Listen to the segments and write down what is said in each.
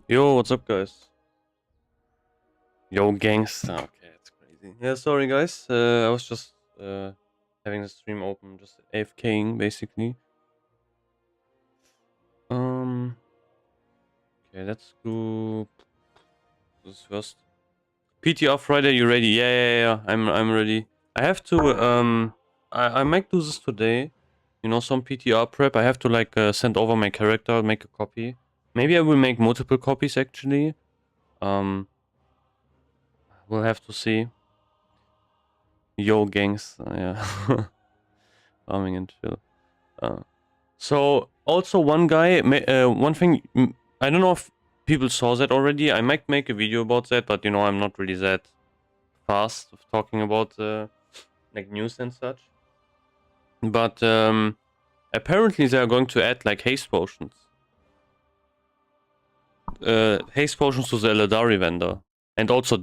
Yo, what's up, guys? Yo, gangsta. Okay, that's crazy. Yeah, sorry, guys. I was just having the stream open, just AFKing, basically. Um, okay, let's do this first. PTR Friday, you ready? Yeah. I'm ready. I have to I might do this today. You know, some PTR prep. I have to like send over my character, make a copy. Maybe I will make multiple copies actually. Um, we'll have to see. Yo, gangs. Yeah. Farming and chill. So also one guy, one thing, I don't know if people saw that already. I might make a video about that, but you know, I'm not really that fast of talking about like news and such. But apparently they are going to add like haste potions. Haste potions to the Eladari vendor. And also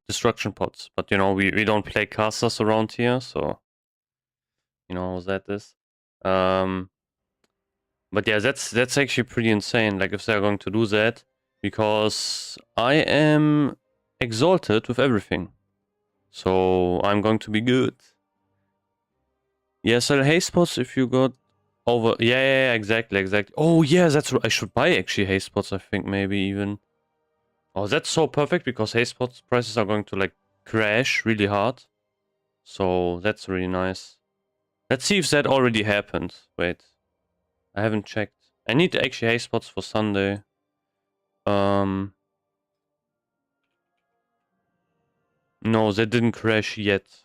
destruction pots. But you know, we don't play casters around here, so you know how that is. But yeah, that's actually pretty insane. Like if they're going to do that, because I am exalted with everything, so I'm going to be good. Yeah, sell haste pots if you got over. Yeah, exactly. Oh yeah, that's I should buy actually haste pots. I think maybe even. Oh, that's so perfect because haste pots prices are going to like crash really hard. So that's really nice. Let's see if that already happened. Wait, I haven't checked. I need actually haste pots for Sunday. No, that didn't crash yet.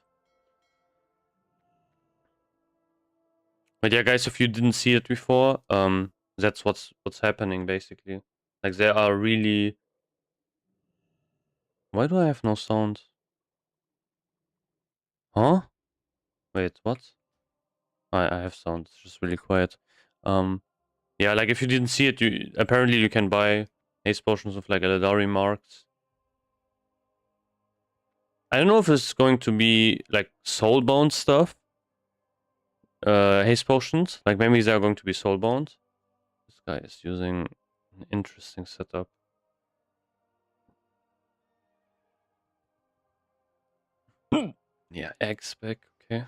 But yeah, guys, if you didn't see it before, that's what's happening basically. Like there are really. Why do I have no sound? Huh? Wait, what? I have sound. It's just really quiet. Yeah, like if you didn't see it, you apparently you can buy haste potions with like Eladari marks. I don't know if it's going to be like soulbound stuff. Haste potions. Like maybe they are going to be soulbound. This guy is using an interesting setup. Yeah, egg spec, okay.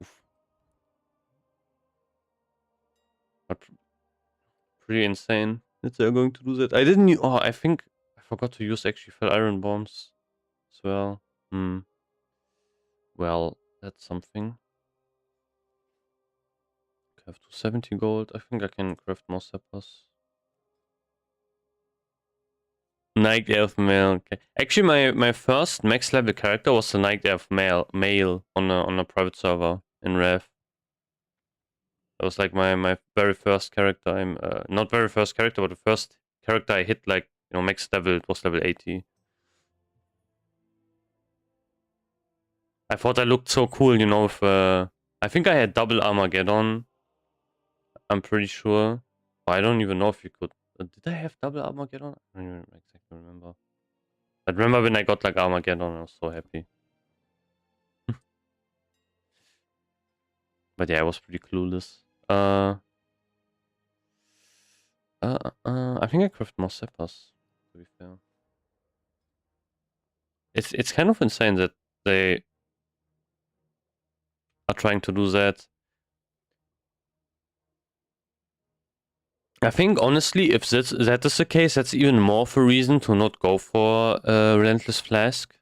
Oof. But pretty insane that they're going to do that. I didn't. Oh, I think I forgot to use actually fell iron bombs as well. Hmm. Well, that's something. Okay, I have 270 gold. I think I can craft more sappers. Night Elf male. Okay. Actually, my first max level character was the Night Elf male on a private server in Rev. That was like my very first character. I'm not very first character, but the first character I hit like max level. It was level 80. I thought I looked so cool, you know. With I think I had double Armageddon. I'm pretty sure. I don't even know if you could. Did I have double Armageddon? I don't even exactly remember. I remember when I got like Armageddon, I was so happy. But yeah, I was pretty clueless. I think I craft more sappers, to be fair. It's kind of insane that they are trying to do that. I think honestly, if that is the case, that's even more of a reason to not go for Relentless Flask,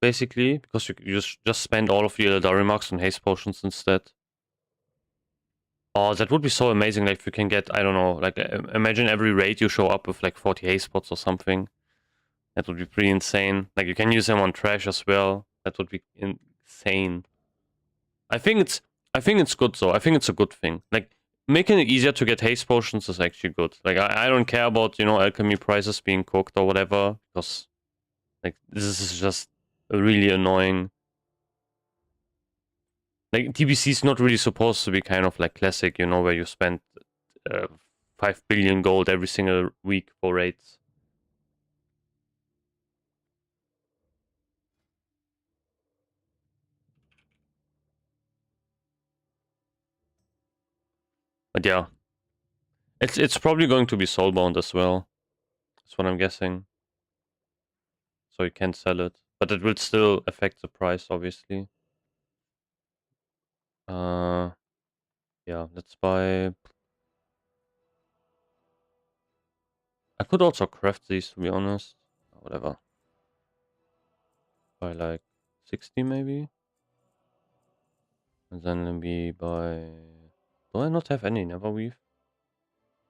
basically, because you just spend all of your Eldari marks on haste potions instead. Oh, that would be so amazing! Like if you can get, I don't know, like imagine every raid you show up with like 40 haste pots or something. That would be pretty insane. Like you can use them on trash as well. That would be insane. I think it's good though. I think it's a good thing. Like making it easier to get haste potions is actually good. Like I don't care about alchemy prices being cooked or whatever, because like this is just really annoying. Like TBC is not really supposed to be kind of like classic, where you spend uh, 5 billion gold every single week for raids. But yeah, it's probably going to be soulbound as well. That's what I'm guessing. So you can't sell it. But it will still affect the price, obviously. Uh, yeah, let's buy... I could also craft these, to be honest. Whatever. By like 60 maybe? And then maybe by... Do I not have any Neverweave?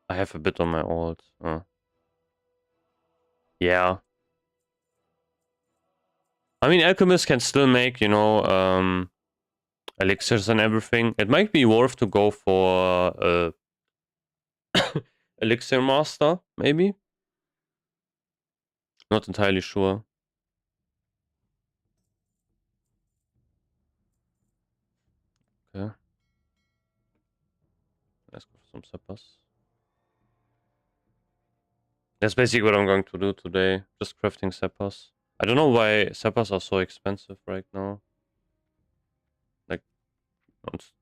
I have a bit on my alt. Yeah. I mean, alchemists can still make, you know, elixirs and everything. It might be worth to go for elixir master, maybe. Not entirely sure. Okay. Let's go for some sappers. That's basically what I'm going to do today. Just crafting sappers. I don't know why sappers are so expensive right now. Like, it's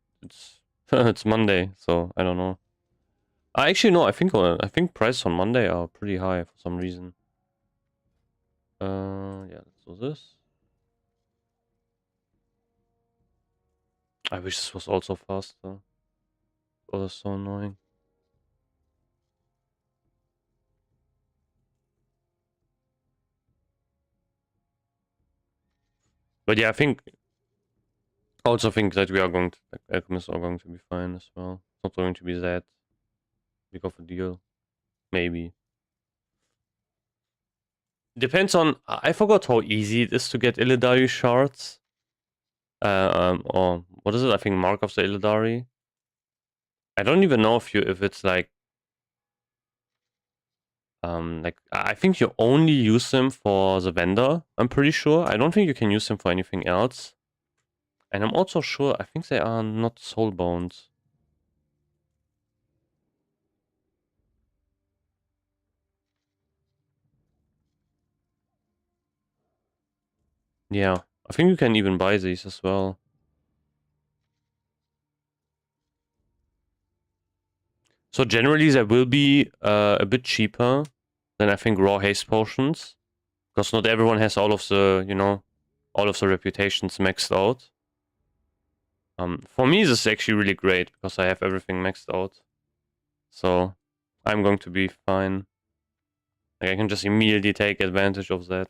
it's Monday, so I don't know. I actually no. I think prices on Monday are pretty high for some reason. Yeah. Let's do this. I wish this was also faster. Oh, that's so annoying. But yeah, I also think that we are going to, like, alchemists are going to be fine as well. It's not going to be that big of a deal. Maybe. Depends on, I forgot how easy it is to get Illidari shards. Or what is it? I think Mark of the Illidari. I don't even know if it's like I think you only use them for the vendor. I'm pretty sure. I don't think you can use them for anything else. And I'm also sure I think they are not soul bones. Yeah, I think you can even buy these as well. So generally, they will be a bit cheaper than I think raw haste potions, because not everyone has all of the, you know, all of the reputations maxed out. For me, this is actually really great because I have everything maxed out, so I'm going to be fine. Like, I can just immediately take advantage of that.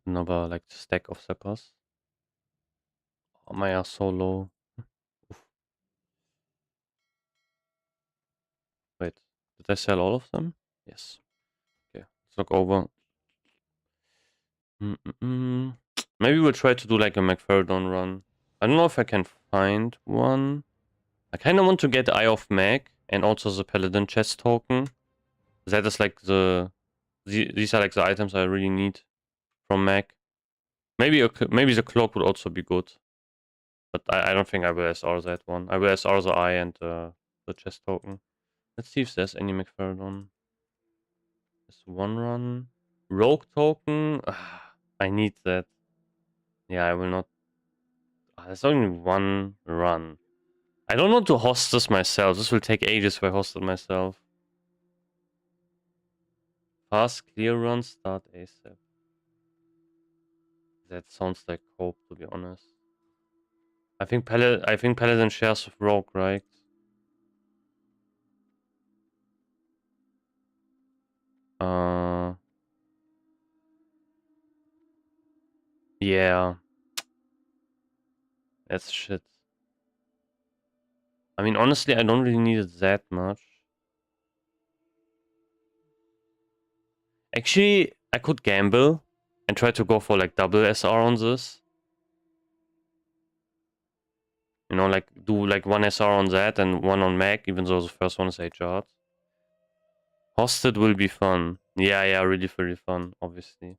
Another like stack of sappers. Oh, my are so low. Oof. Wait, did I sell all of them? Yes. Okay, let's look over. Maybe we'll try to do like a Magtheridon run. I don't know if I can find one. I kind of want to get Eye of Mag and also the Paladin chest token. That is like these are like the items I really need from Mag. Maybe the cloak would also be good, but I don't think I will SR that one. I will SR the eye and the chest token. Let's see if there's any Magtheridon. There's one run. Rogue token. I need that. Yeah, I will not. There's only one run. I don't want to host this myself. This will take ages if I host it myself. Fast clear run, start ASAP. That sounds like hope, to be honest. I think Paladin shares with Rogue, right? Uh, yeah. That's shit. I mean, honestly, I don't really need it that much. Actually, I could gamble and try to go for like double SR on this. You know, like do like one SR on that and one on Mag, even though the first one is HR. Hosted will be fun. Yeah, really, really fun, obviously.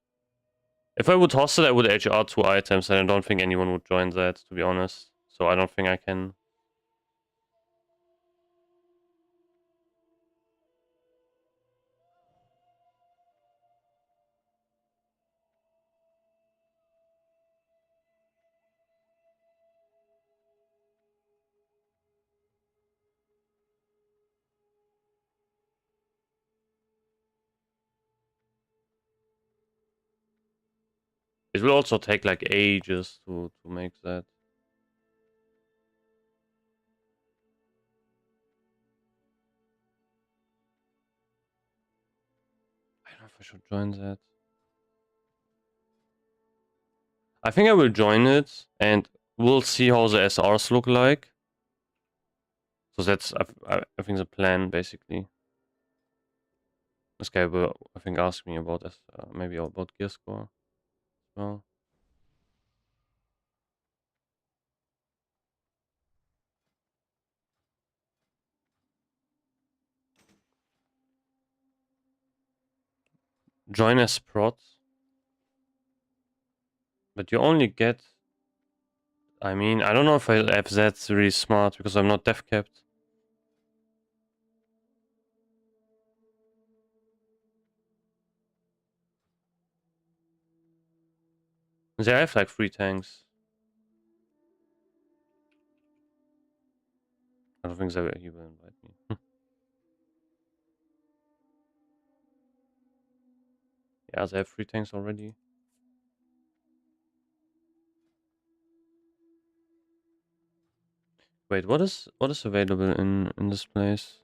If I would host it, I would HR 2 items, and I don't think anyone would join that, to be honest. So I don't think I can. It will also take like ages to make that. I don't know if I should join that. I think I will join it, and we'll see how the SRs look like. So that's, I think, the plan, basically. This guy will, I think, ask me about this, maybe about gear score as well. Join as prot. But you only get... I mean, I don't know if that's really smart, because I'm not dev capped. They have like 3 tanks. I don't think he will invite me. Yeah, they have 3 tanks already. Wait, what is available in this place?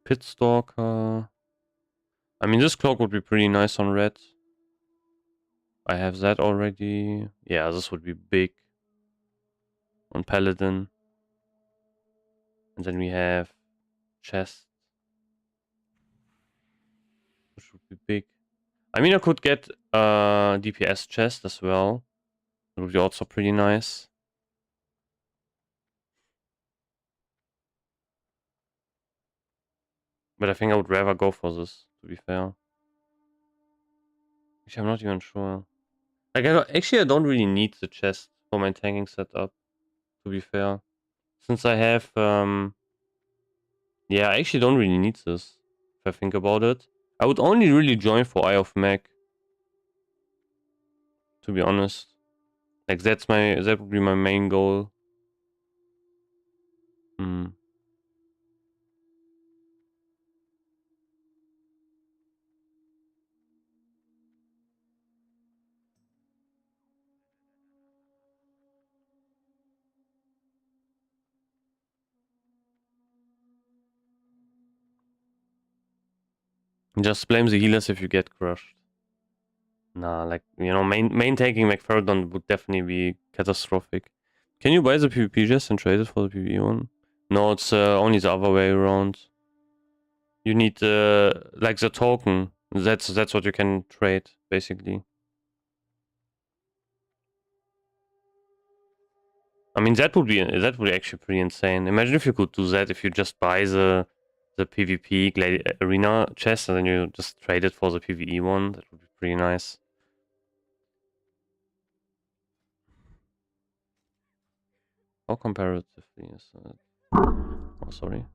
Pit Stalker. I mean, this cloak would be pretty nice on red. I have that already. Yeah, this would be big on Paladin. And then we have chest, which would be big. I mean, I could get DPS chest as well. It would be also pretty nice. But I think I would rather go for this, to be fair. Actually, I'm not even sure. Like, I don't really need the chest for my tanking setup, to be fair. Since I have, yeah, I actually don't really need this, if I think about it. I would only really join for Eye of Mag, to be honest. Like, that would be my main goal. Just blame the healers if you get crushed. Nah, like, you know, main tanking Magtheridon would definitely be catastrophic. Can you buy the PvP chest and trade it for the PvE one? No, it's only the other way around. You need like the token. That's what you can trade, basically. I mean, that would be actually pretty insane. Imagine if you could do that, if you just buy the PvP arena chest and then you just trade it for the PvE one. That would be pretty nice. How comparatively is that? Oh, sorry.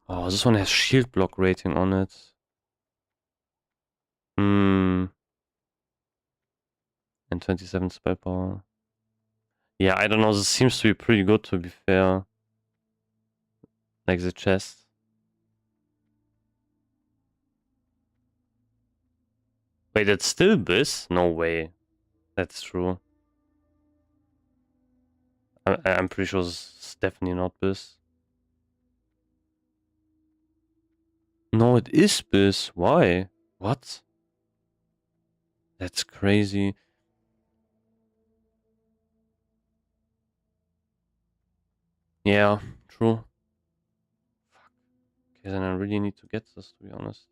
Oh, this one has shield block rating on it. And 27 spell power. Yeah, I don't know. This seems to be pretty good, to be fair. Like the chest. Wait, it's still this? No way. That's true. I'm pretty sure it's definitely not this. No, it is this. Why? What? That's crazy. Yeah, true. Fuck. Okay, then I really need to get this, to be honest.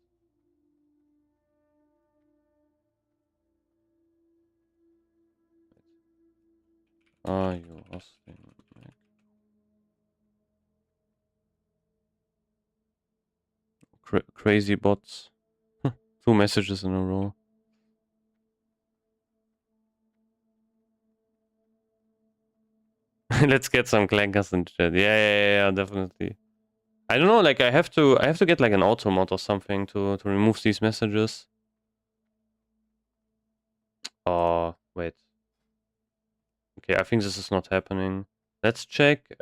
Ah, you hosting. Crazy bots. 2 messages in a row. Let's get some clankers in chat. Yeah, definitely. I don't know, like I have to get like an auto mod or something to remove these messages. Oh, wait. Okay, I think this is not happening. Let's check. This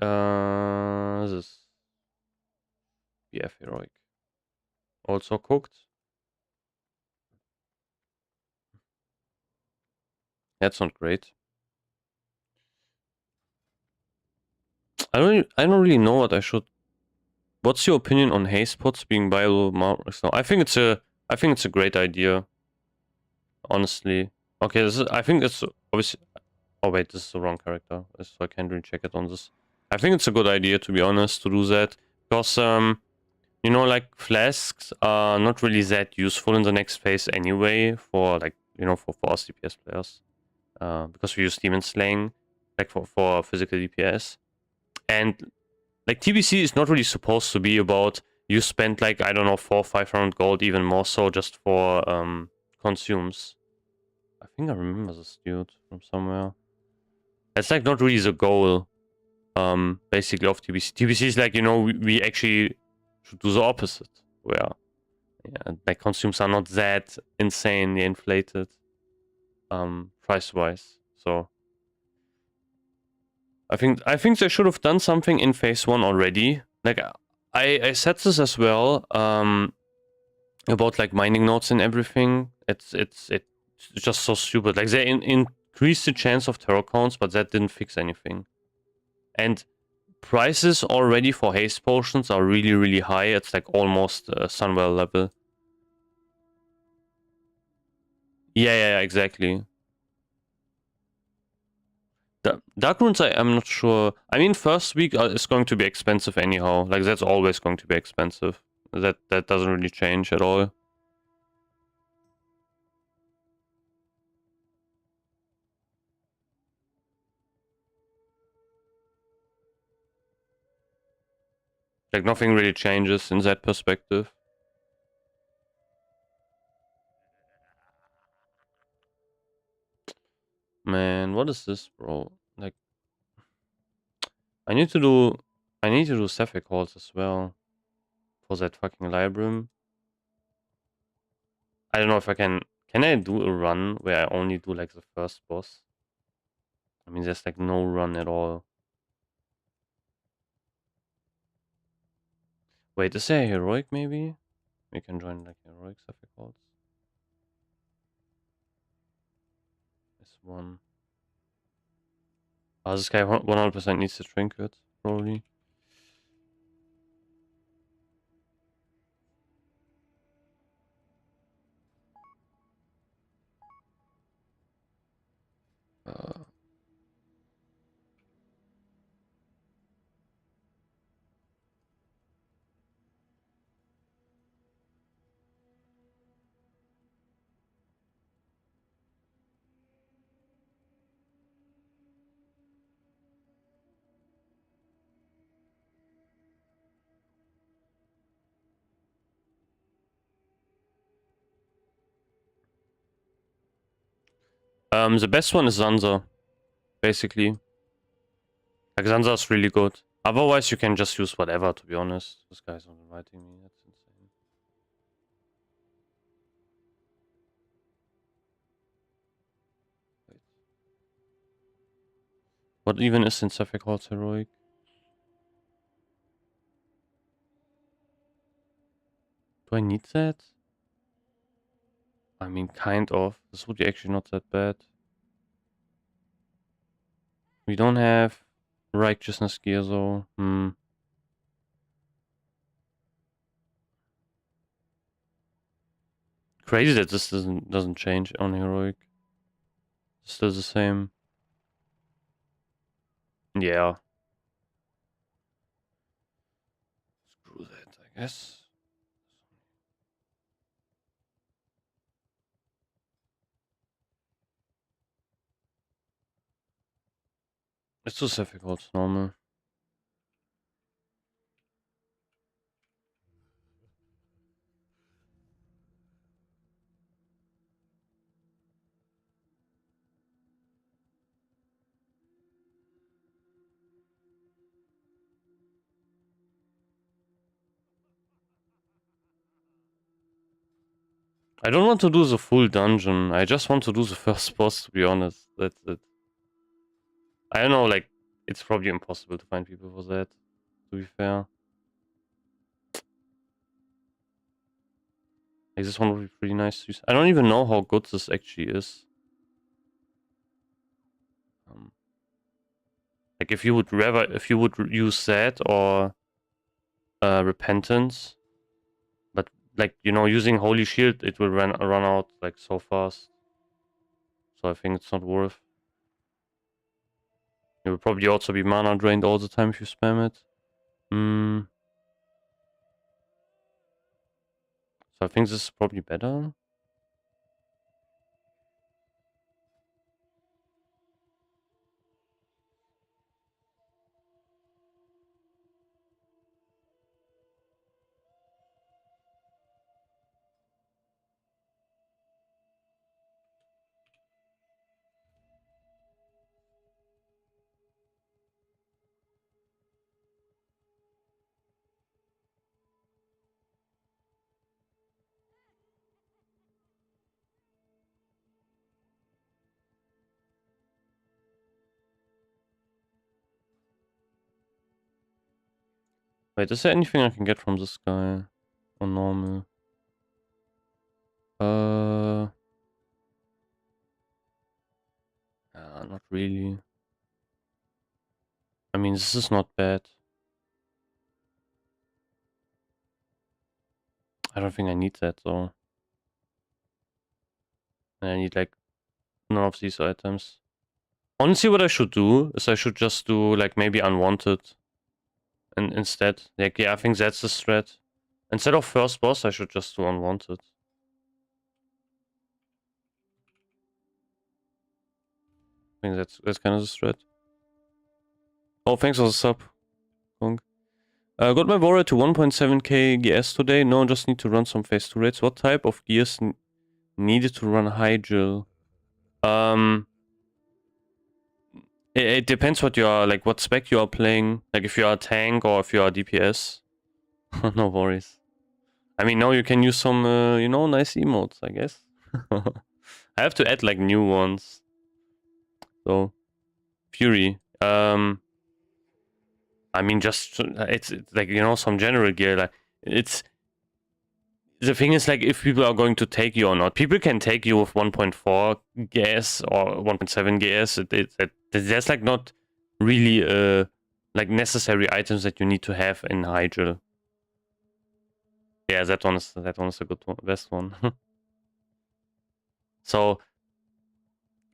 BF heroic. Also cooked. That's not great. I don't really know what I should. What's your opinion on haste pots being viable marks now? I think it's a great idea. Honestly. Okay, I think it's obviously. Oh wait, this is the wrong character, so I can't really check it on this. I think it's a good idea, to be honest, to do that, because you know, like flasks are not really that useful in the next phase anyway for like for us DPS players, because we use demon slaying like for physical DPS, and like TBC is not really supposed to be about you spend like I don't know 400-500 gold, even more so, just for consumes. I think I remember this dude from somewhere. It's like not really the goal, basically, of TBC. TBC is like, we actually should do the opposite, where like consumes are not that insanely inflated, price-wise. So I think they should have done something in phase 1 already. Like I said this as well, about like mining nodes and everything. It's just so stupid. Like they increased the chance of terror counts, but that didn't fix anything. And prices already for haste potions are really, really high. It's like almost Sunwell level. Yeah, exactly. Dark runes, I'm not sure. I mean, first week is going to be expensive anyhow. Like that's always going to be expensive. That doesn't really change at all. Like nothing really changes in that perspective. Man, what is this, bro? Like, I need to do Sapphire calls as well for that fucking library. I don't know if I can. Can I do a run where I only do like the first boss? I mean, there's like no run at all. Wait, is there a heroic maybe? We can join like heroic Sapphire calls. This one. Oh, this guy 100% needs a trinket, probably. Uh, the best one is Zanza, basically. Like Zanza's really good. Otherwise, you can just use whatever. To be honest, this guy's not inviting me. That's insane. Wait. What even is in Sapphire calls heroic? Do I need that? I mean, kind of. This would be actually not that bad. We don't have righteousness gear though. Crazy that this doesn't change on heroic. Still the same. Yeah. Screw that, I guess. It's too difficult, normal. I don't want to do the full dungeon. I just want to do the first boss, to be honest. That's it. I don't know, like, it's probably impossible to find people for that, to be fair. Like, this one would be pretty nice to use. I don't even know how good this actually is. Like if you would use that or Repentance, but like, you know, using Holy Shield, it will run out like so fast. So I think it's not worth. It will probably also be mana drained all the time if you spam it. So I think this is probably better. Wait, is there anything I can get from this guy on normal? Not really. I mean, this is not bad. I don't think I need that though. I need like none of these items. Honestly, what I should do is I should just do like maybe unwanted, and instead, like, yeah, I think that's the strat. Instead of first boss, I should just do unwanted. I think that's kind of the strat. Oh, thanks for the sub, Kong. Got my warrior to 1.7k GS today. No, just need to run some phase 2 raids. What type of gears needed to run Hygel? It depends what you are, like what spec you are playing. Like if you are a tank or if you are DPS. No worries. I mean, now you can use some, you know, nice emotes, I guess. I have to add like new ones. So, Fury. I mean, just it's like, you know, some general gear. Like it's the thing is, like, if people are going to take you or not. People can take you with 1.4 gas or 1.7 gas. There's like not really like necessary items that you need to have in Hygel. Yeah, that one is a good one, best one. So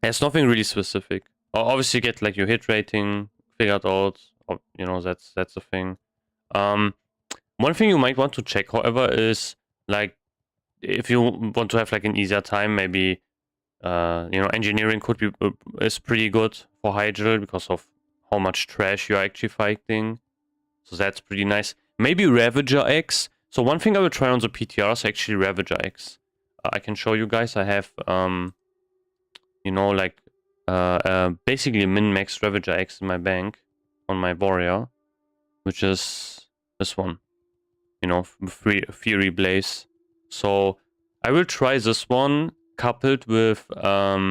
there's nothing really specific. Obviously, get like your hit rating figured out. Or, you know, that's the thing. One thing you might want to check, however, is like if you want to have like an easier time, maybe you know, engineering could be is pretty good for Hygel because of how much trash you're actually fighting. So that's pretty nice. Maybe Ravager X. So one thing I will try on the PTR is actually Ravager X. I can show you guys. I have you know, like basically min-max Ravager X in my bank on my warrior, which is this one. You know, Fury Blaze. So I will try this one coupled with NG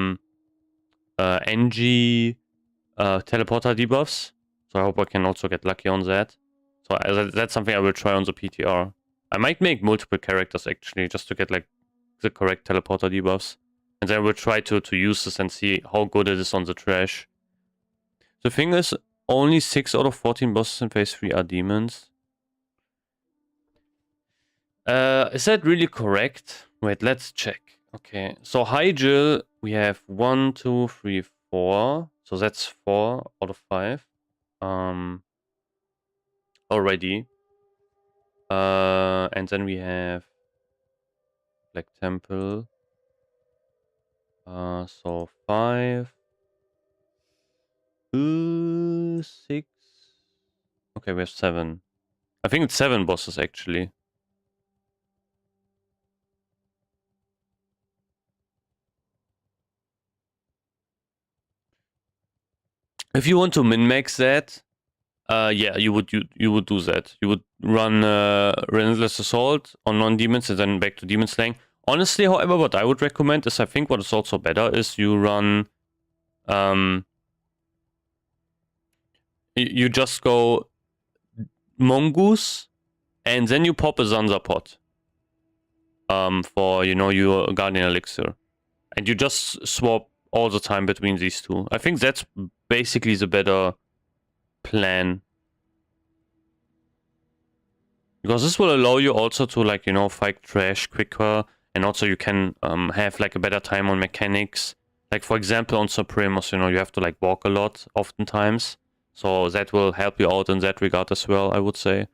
teleporter debuffs. So I hope I can also get lucky on that. So that's something I will try on the PTR. I might make multiple characters actually, just to get like the correct teleporter debuffs. And then we'll try to use this and see how good it is on the trash. The thing is, only 6 out of 14 bosses in phase 3 are demons. Is that really correct? Wait, let's check. Okay, so Hygel, we have 1, 2, 3, 4. So that's 4 out of 5. Already. And then we have Black Temple. So 5. 6. Okay, we have 7. I think it's 7 bosses actually. If you want to min-max that, yeah, you would do that. You would run Relentless Assault on non-demons and then back to Demon Slaying. Honestly, however, what I would recommend is, I think what is also better is you run You just go Mongoose, and then you pop a Zanza pot. For your Guardian Elixir, and you just swap all the time between these two. I think that's basically the better plan, because this will allow you also to fight trash quicker, and also you can have like a better time on mechanics. Like for example on Supremos, you have to like walk a lot oftentimes, so that will help you out in that regard as well, I would say.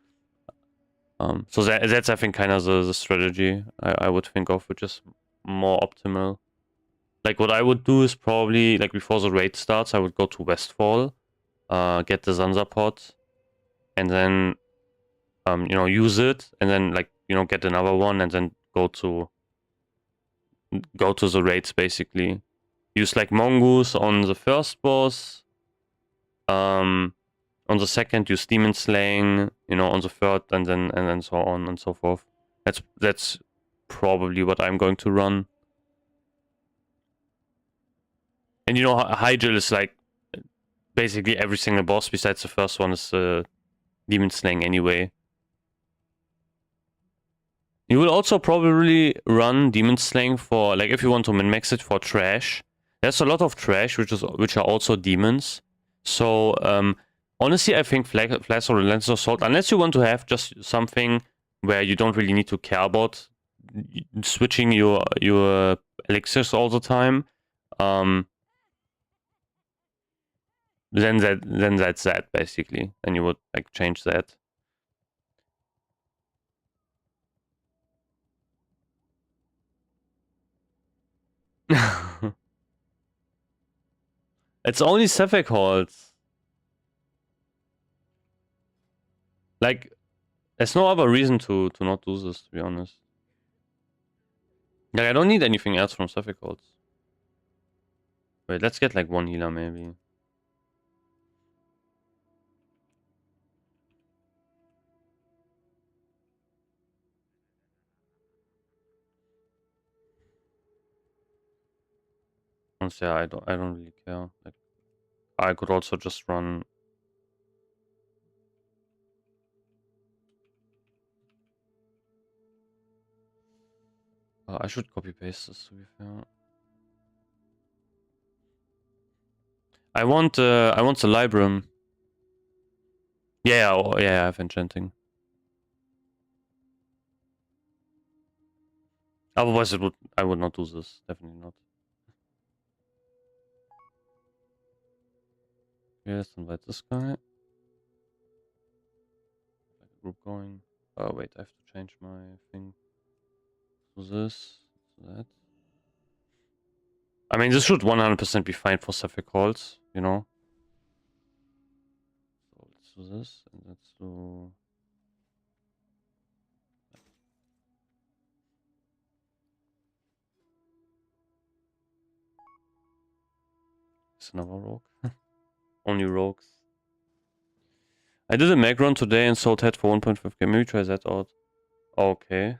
So that's I think kind of the strategy I would think of, which is more optimal. Like what I would do is probably like before the raid starts, I would go to Westfall, get the Zanza pot, and then use it, and then get another one, and then go to the raids basically. Use like Mongoose on the first boss. On the second, use Demon Slaying, on the third, and then so on and so forth. That's probably what I'm going to run. And Hydrail is like basically every single boss besides the first one is Demon Slaying anyway. You will also probably run Demon Slaying for, like, if you want to min-max it for trash. There's a lot of trash which are also demons. So honestly, I think Flash or Relentless Assault, unless you want to have just something where you don't really need to care about switching your elixirs all the time, then that's that basically. Then you would like change that. It's only Cephalic Halls. Like, there's no other reason to not do this, to be honest. Like, I don't need anything else from Cephalic Halls. Wait, let's get like one healer maybe. Honestly, I don't really care. Like, I could also just run. I should copy paste this, to be fair. I want the Librum. Yeah, yeah, I have enchanting. Otherwise, I would not do this. Definitely not. Okay, let's invite this guy. Group going. Oh wait, I have to change my thing. To this, to that. I mean, this should 100% be fine for Cephalic Halls, So let's do this, and let's do. It's another rogue. Only rogues. I did a mag run today and sold head for 1.5k. Maybe try that out. Okay.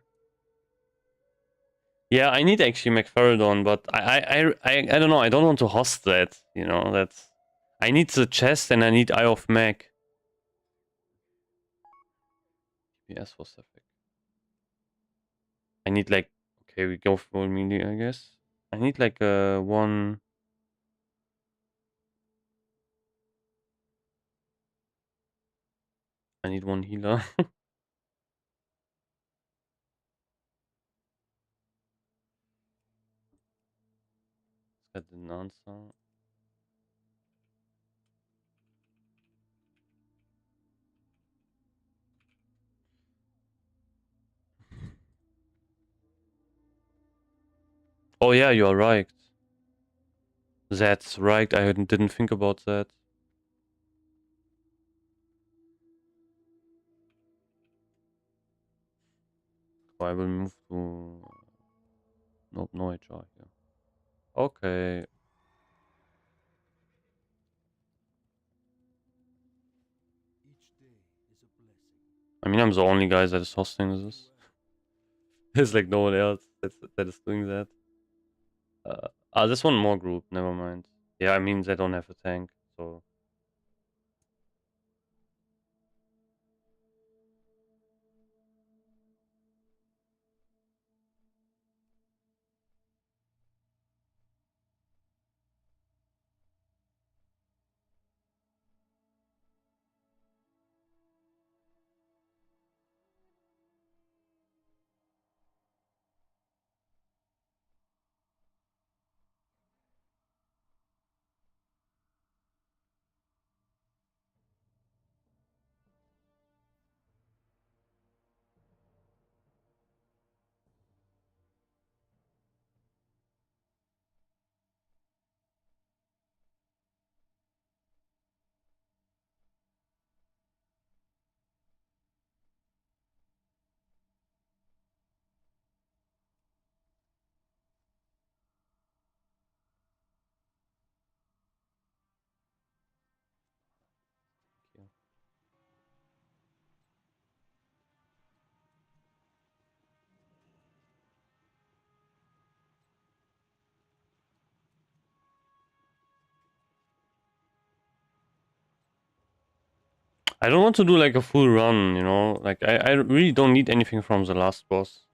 Yeah, I need actually Magtheridon, but I don't know. I don't want to host that. That's. I need the chest and I need Eye of Mag. Yes, for Cephalic. I need like. Okay, we go for melee, I guess. I need like one. I need one healer. That didn't answer. Oh yeah, you're right. That's right. I didn't think about that. So I will move to. Nope, no HR here. Okay. I mean, I'm the only guy that is hosting this. There's like no one else that is doing that. There's one more group. Never mind. Yeah, I mean they don't have a tank, so I don't want to do like a full run, you know? Like, I really don't need anything from the last boss.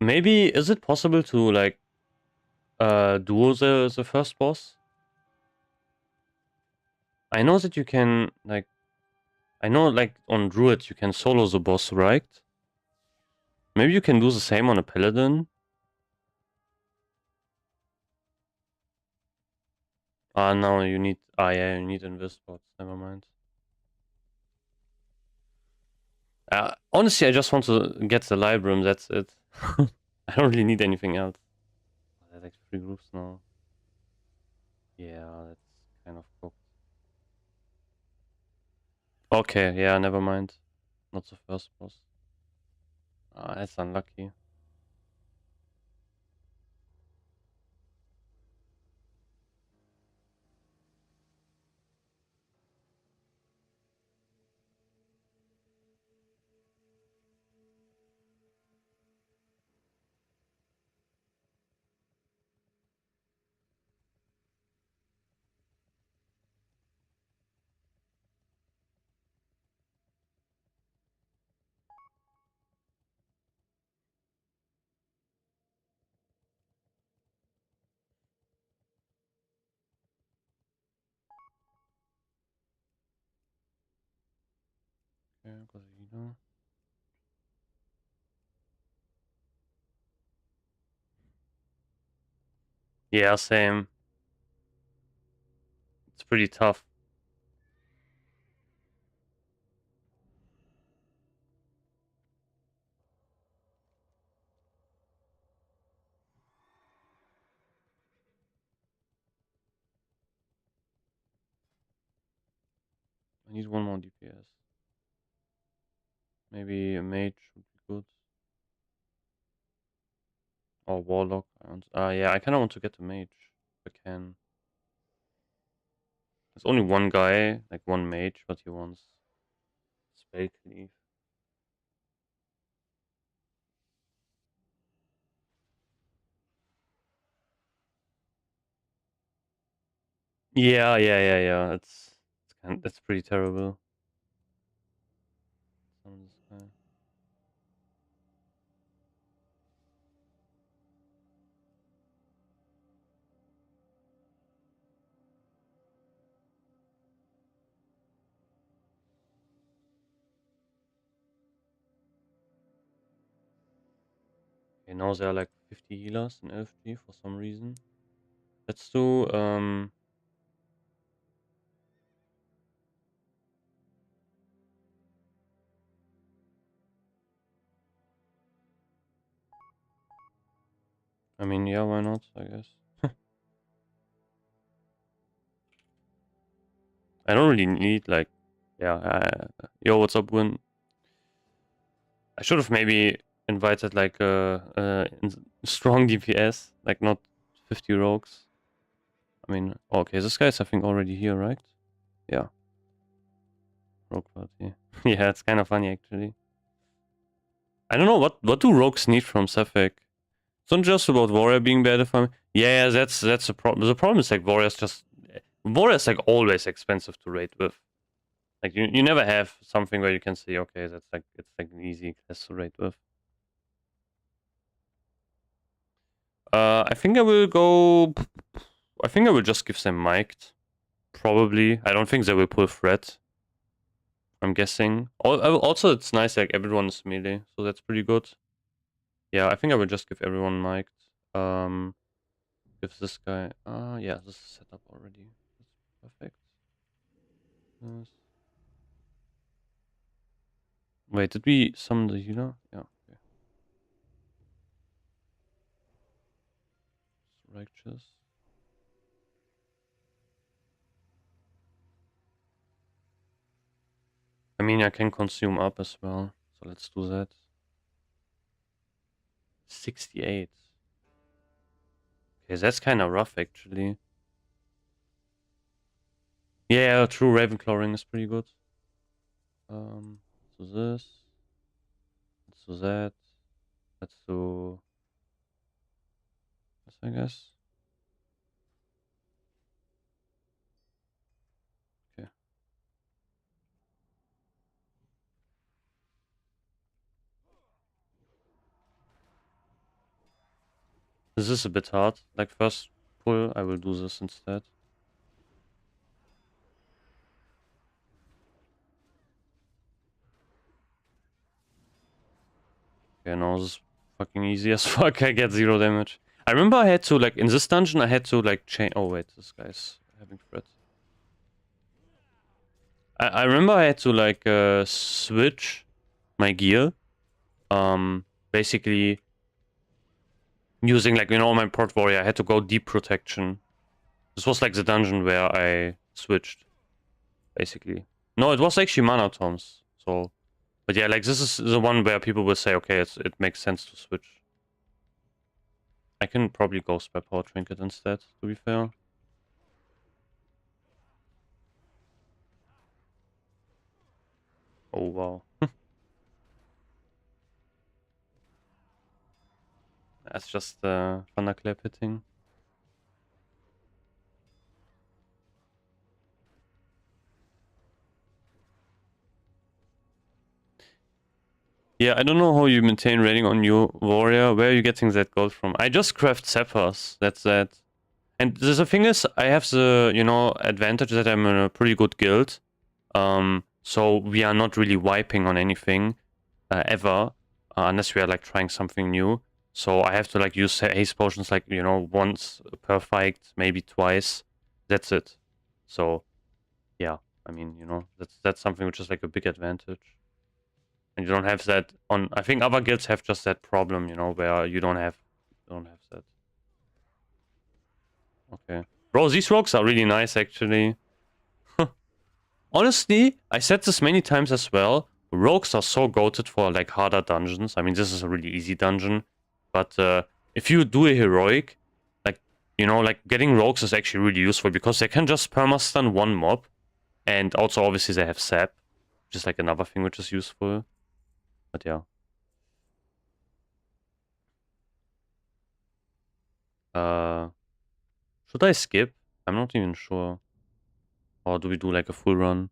Maybe, is it possible to, like, duo the first boss? I know that you can, like, I know, like, on Druid you can solo the boss, right? Maybe you can do the same on a Paladin? No, you need, yeah, you need Invispots, never mind. Honestly, I just want to get the Librum, that's it. I don't really need anything else. There's like 3 groups now. Yeah, that's kind of cooked. Okay, yeah, never mind. Not the first boss. That's unlucky. Okay, Gosino. Yeah, same. It's pretty tough. I need one more DPS. Maybe a mage would be good. Or warlock. Yeah, I kind of want to get a mage if I can. There's only one guy, like one mage, but he wants spell cleave. Yeah. That's pretty terrible. Summon this guy. Okay, now there are like 50 healers in LFG for some reason. Let's do I mean, yeah, why not, I guess. I don't really need, like, yeah, yo, what's up, Win? I should have maybe invited, like, strong DPS, like, not 50 rogues. I mean, okay, this guy's, I think, already here, right? Yeah. Rogue party. Yeah, it's kind of funny, actually. I don't know, what do rogues need from Cephalic? It's not just about Warrior being better for me. Yeah, that's the problem. The problem is, like, Warrior's, like, always expensive to raid with. Like, you never have something where you can say, okay, it's like an easy class to raid with. I think I will go. I think I will just give them mic'd. Probably. I don't think they will pull threat. I'm guessing. Also, it's nice, like, everyone is melee, so that's pretty good. Yeah, I think I will just give everyone mic'd. Give this guy. Yeah, this is set up already. That's perfect. Yes. Wait, did we summon the healer? Yeah. Okay. Righteous. I mean, I can consume up as well, so let's do that. 68. Okay, that's kind of rough, actually. Yeah, true. Ravenclaw ring is pretty good. So this. Let's do that. Let's do this, I guess. Okay. This is a bit hard. Like first pull, I will do this instead. Okay, now this is fucking easy as fuck. I get 0 damage. I remember I had to, like, in this dungeon, I had to, like, change... Oh, wait, this guy's having threat. I remember I had to, like, switch my gear. Basically, using, like, you know, my port warrior, I had to go deep protection. This was, like, the dungeon where I switched, basically. No, it was actually mana toms, so... But yeah, like, this is the one where people will say, okay, it makes sense to switch. I can probably go Spy Power Trinket instead, to be fair. Oh, wow. That's just Thunderclap hitting. Yeah, I don't know how you maintain rating on your warrior. Where are you getting that gold from? I just craft Zappers, that's that. And the thing is, I have the, you know, advantage that I'm in a pretty good guild. So we are not really wiping on anything, ever, unless we are, like, trying something new. So I have to, like, use haste potions, like, you know, once per fight, maybe twice. That's it. So, yeah, I mean, you know, that's something which is, like, a big advantage. And you don't have that on... I think other guilds have just that problem, you know, where you don't have that. Okay. Bro, these rogues are really nice, actually. Honestly, I said this many times as well. Rogues are so goated for, like, harder dungeons. I mean, this is a really easy dungeon. But if you do a heroic, like, you know, like, getting rogues is actually really useful because they can just perma-stun one mob. And also, obviously, they have sap, which is, like, another thing which is useful. But yeah. Should I skip? I'm not even sure. Or do we do, like, a full run?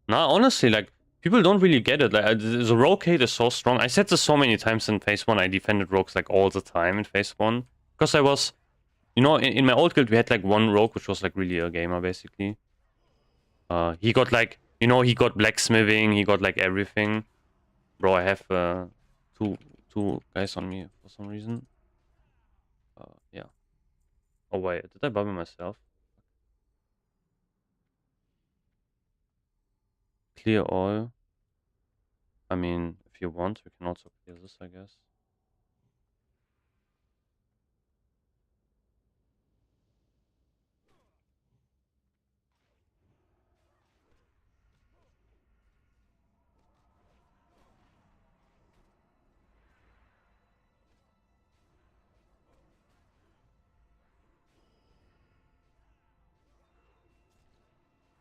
Nah, honestly, like, people don't really get it. Like, the rogue hate is so strong. I said this so many times in phase 1. I defended rogues, like, all the time in phase 1. Because I was... You know, in my old guild, we had, like, one rogue, which was, like, really a gamer, basically. He got, like... You know, he got blacksmithing. He got, like, everything. Bro, I have two guys on me for some reason. Yeah. Oh, wait. Did I bubble myself? Clear all. I mean, if you want, we can also clear this, I guess.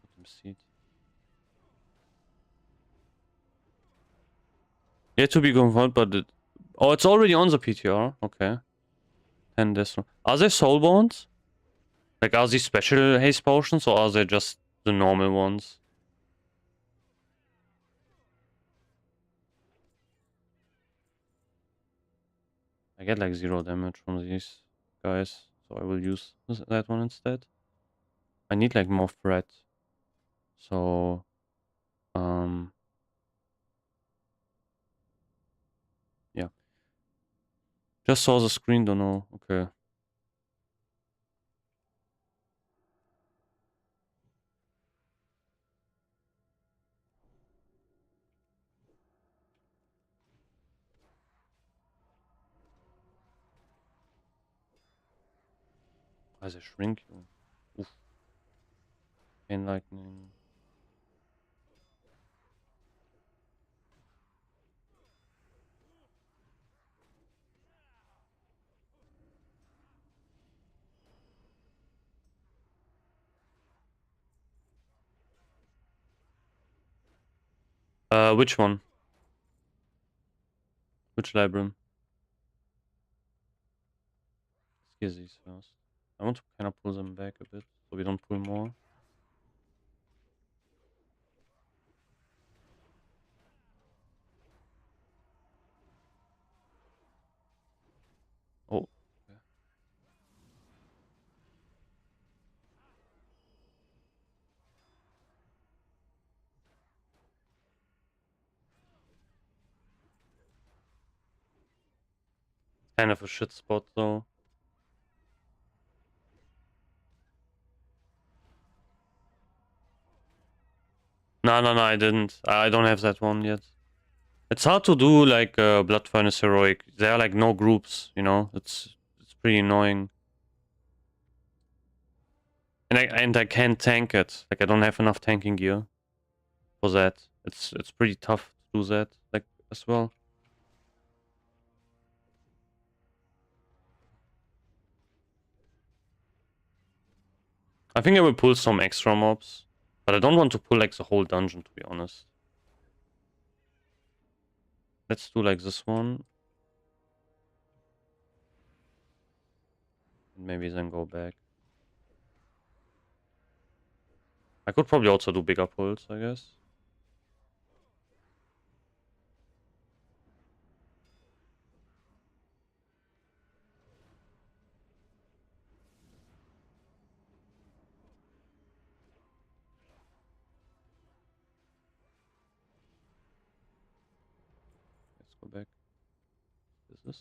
Put him seed. Yeah, to be confirmed, but it... Oh, it's already on the PTR. Okay. And this one. Are they soul bonds? Like, are these special haste potions, or are they just the normal ones? I get, like, 0 damage from these guys, so I will use that one instead. I need, like, more threat. So... Yeah. Just saw the screen, don't know. Okay. Why they shrink you? Oof. Chain lightning. Which one? Which library? Let's get these first. I want to kind of pull them back a bit, so we don't pull more. Oh. Kind of a shit spot though. No, I didn't. I don't have that one yet. It's hard to do like Blood Furnace Heroic. There are like no groups, you know? It's pretty annoying. And I can't tank it. Like I don't have enough tanking gear for that. It's pretty tough to do that, like as well. I think I will pull some extra mobs. But I don't want to pull like the whole dungeon, to be honest. Let's do like this one. And maybe then go back. I could probably also do bigger pulls, I guess. Let's go back. Is this?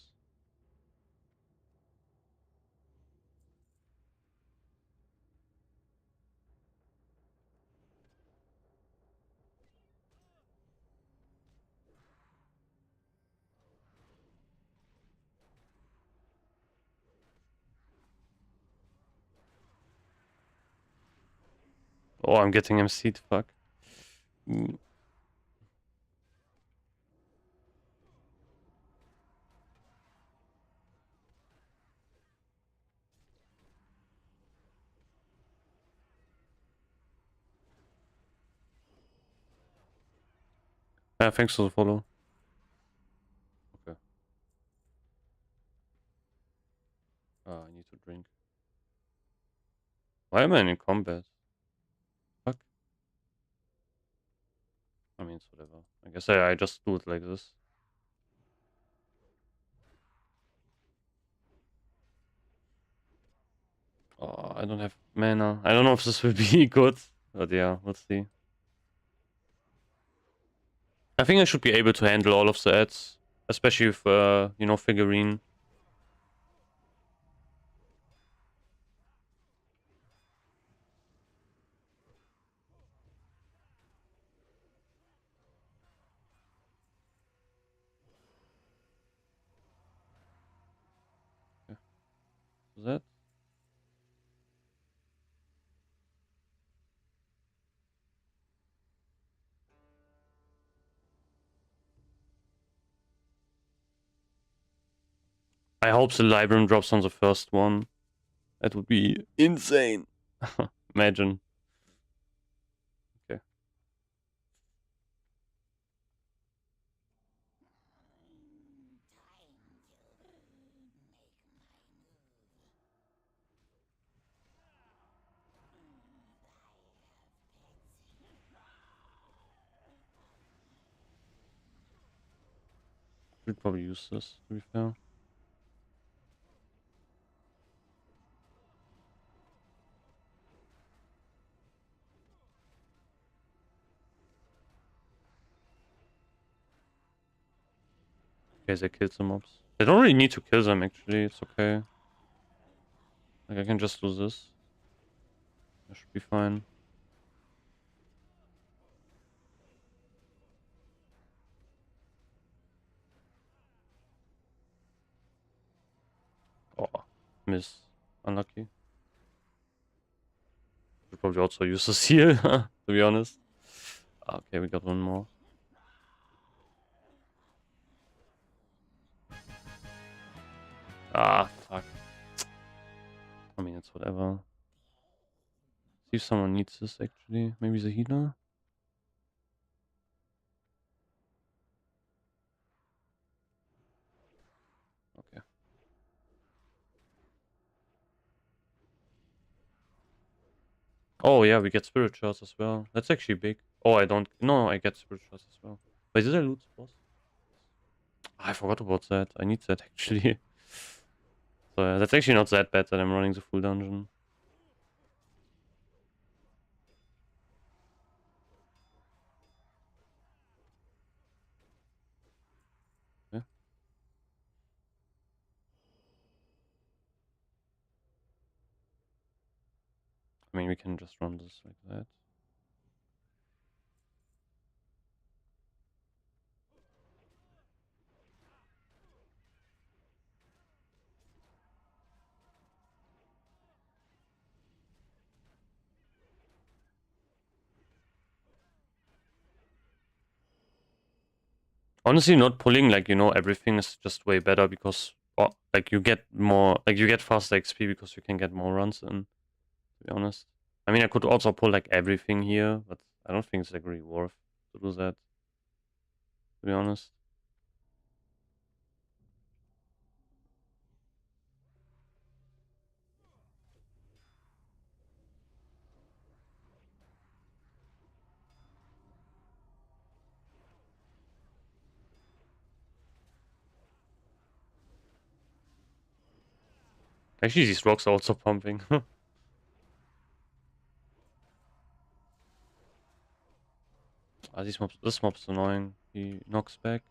Oh, I'm getting MC'd, fuck. Yeah, thanks for the follow. Okay. I need to drink. Why am I in combat? Fuck. I mean, it's whatever. I guess I just do it like this. Oh, I don't have mana. I don't know if this will be good. But yeah, let's see. I think I should be able to handle all of the ads. Especially with, you know, figurine. Okay. That. I hope the Libram drops on the first one. That would be insane. Imagine. Okay. Should probably use this, to be fair. Okay, they killed the mobs. They don't really need to kill them, actually. It's okay. Like, I can just do this. That should be fine. Oh, miss. Unlucky. Should probably also use the seal, to be honest. Okay, we got one more. Ah, fuck. I mean, it's whatever. See if someone needs this, actually. Maybe the healer? Okay. Oh, yeah, we get spirit shards as well. That's actually big. Oh, I don't... No, I get spirit shards as well. Wait, did I loot the boss? I forgot about that. I need that, actually. So that's actually not that bad that I'm running the full dungeon. Yeah. I mean, we can just run this like that. Honestly, not pulling, like, you know, everything is just way better because, like, you get more, like, you get faster XP because you can get more runs in, to be honest. I mean, I could also pull, like, everything here, but I don't think it's, like, really worth to do that, to be honest. Actually, these rocks are also pumping. This mob's annoying. He knocks back.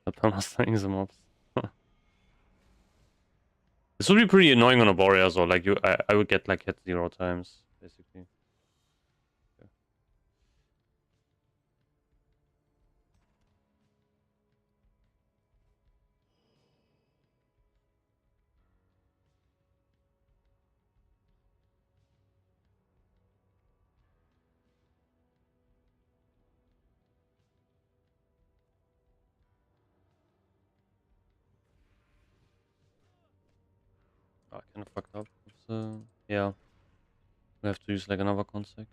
The perma-stunning the mobs. This would be pretty annoying on a warrior, so like I would get like hit 0 times, basically. Okay. Oh, I kind of fucked up with the... Yeah, we have to use like another consec.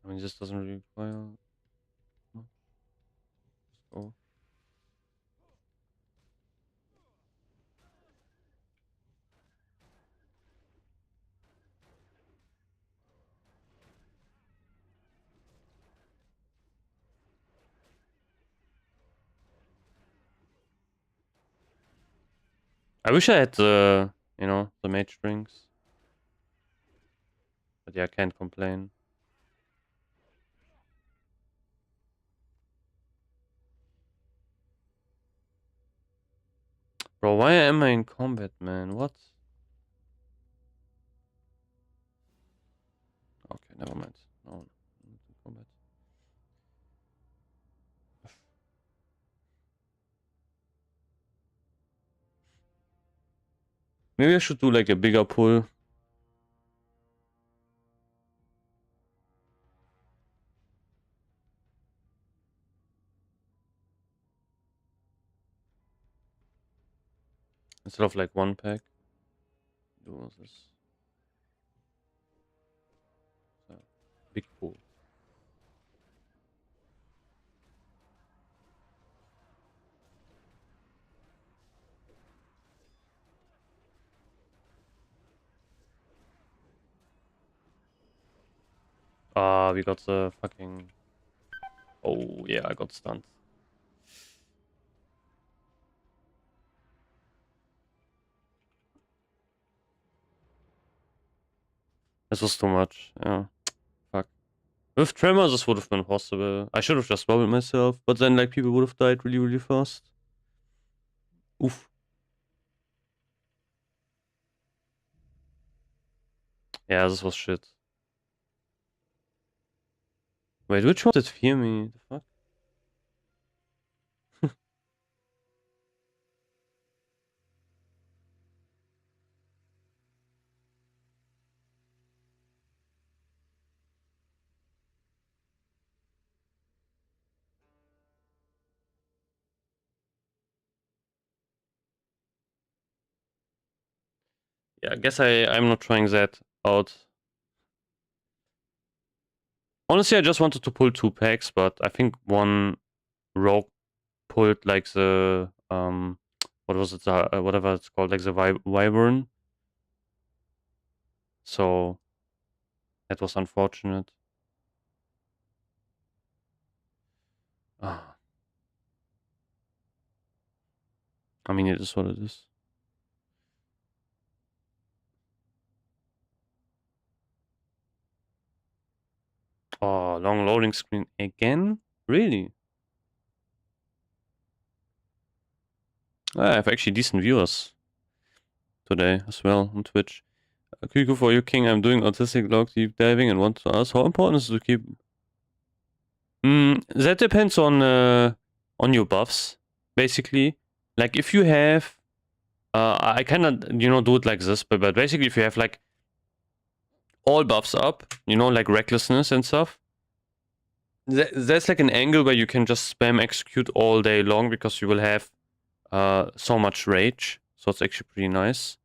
I mean, this doesn't really require... No, let's go. I wish I had the, you know, the mage strings. But yeah, I can't complain. Bro, why am I in combat, man? What? Okay, never mind. No, I'm not in combat. Maybe I should do like a bigger pull. Instead of like one pack. Do this. So, big pull. Ah, we got the fucking... Oh, yeah, I got stunned. This was too much. Yeah. Fuck. With Tremors, this would have been possible. I should have just bubbled myself, but then like people would have died really, really fast. Oof. Yeah, this was shit. Wait, which one did fear me? The fuck? Yeah, I guess I'm not trying that out. Honestly, I just wanted to pull 2 packs, but I think one rogue pulled like the what was it, whatever it's called, like the wyvern. So that was unfortunate. Ah, I mean, it is what it is. Oh, long loading screen again? Really? I have actually decent viewers today as well on Twitch. Kiku for you, King. I'm doing autistic log deep diving and want to ask how important is it to keep. That depends on your buffs, basically. Like if you have, I cannot do it like this, but basically if you have like all buffs up, like recklessness and stuff. There's like an angle where you can just spam execute all day long because you will have so much rage. So it's actually pretty nice.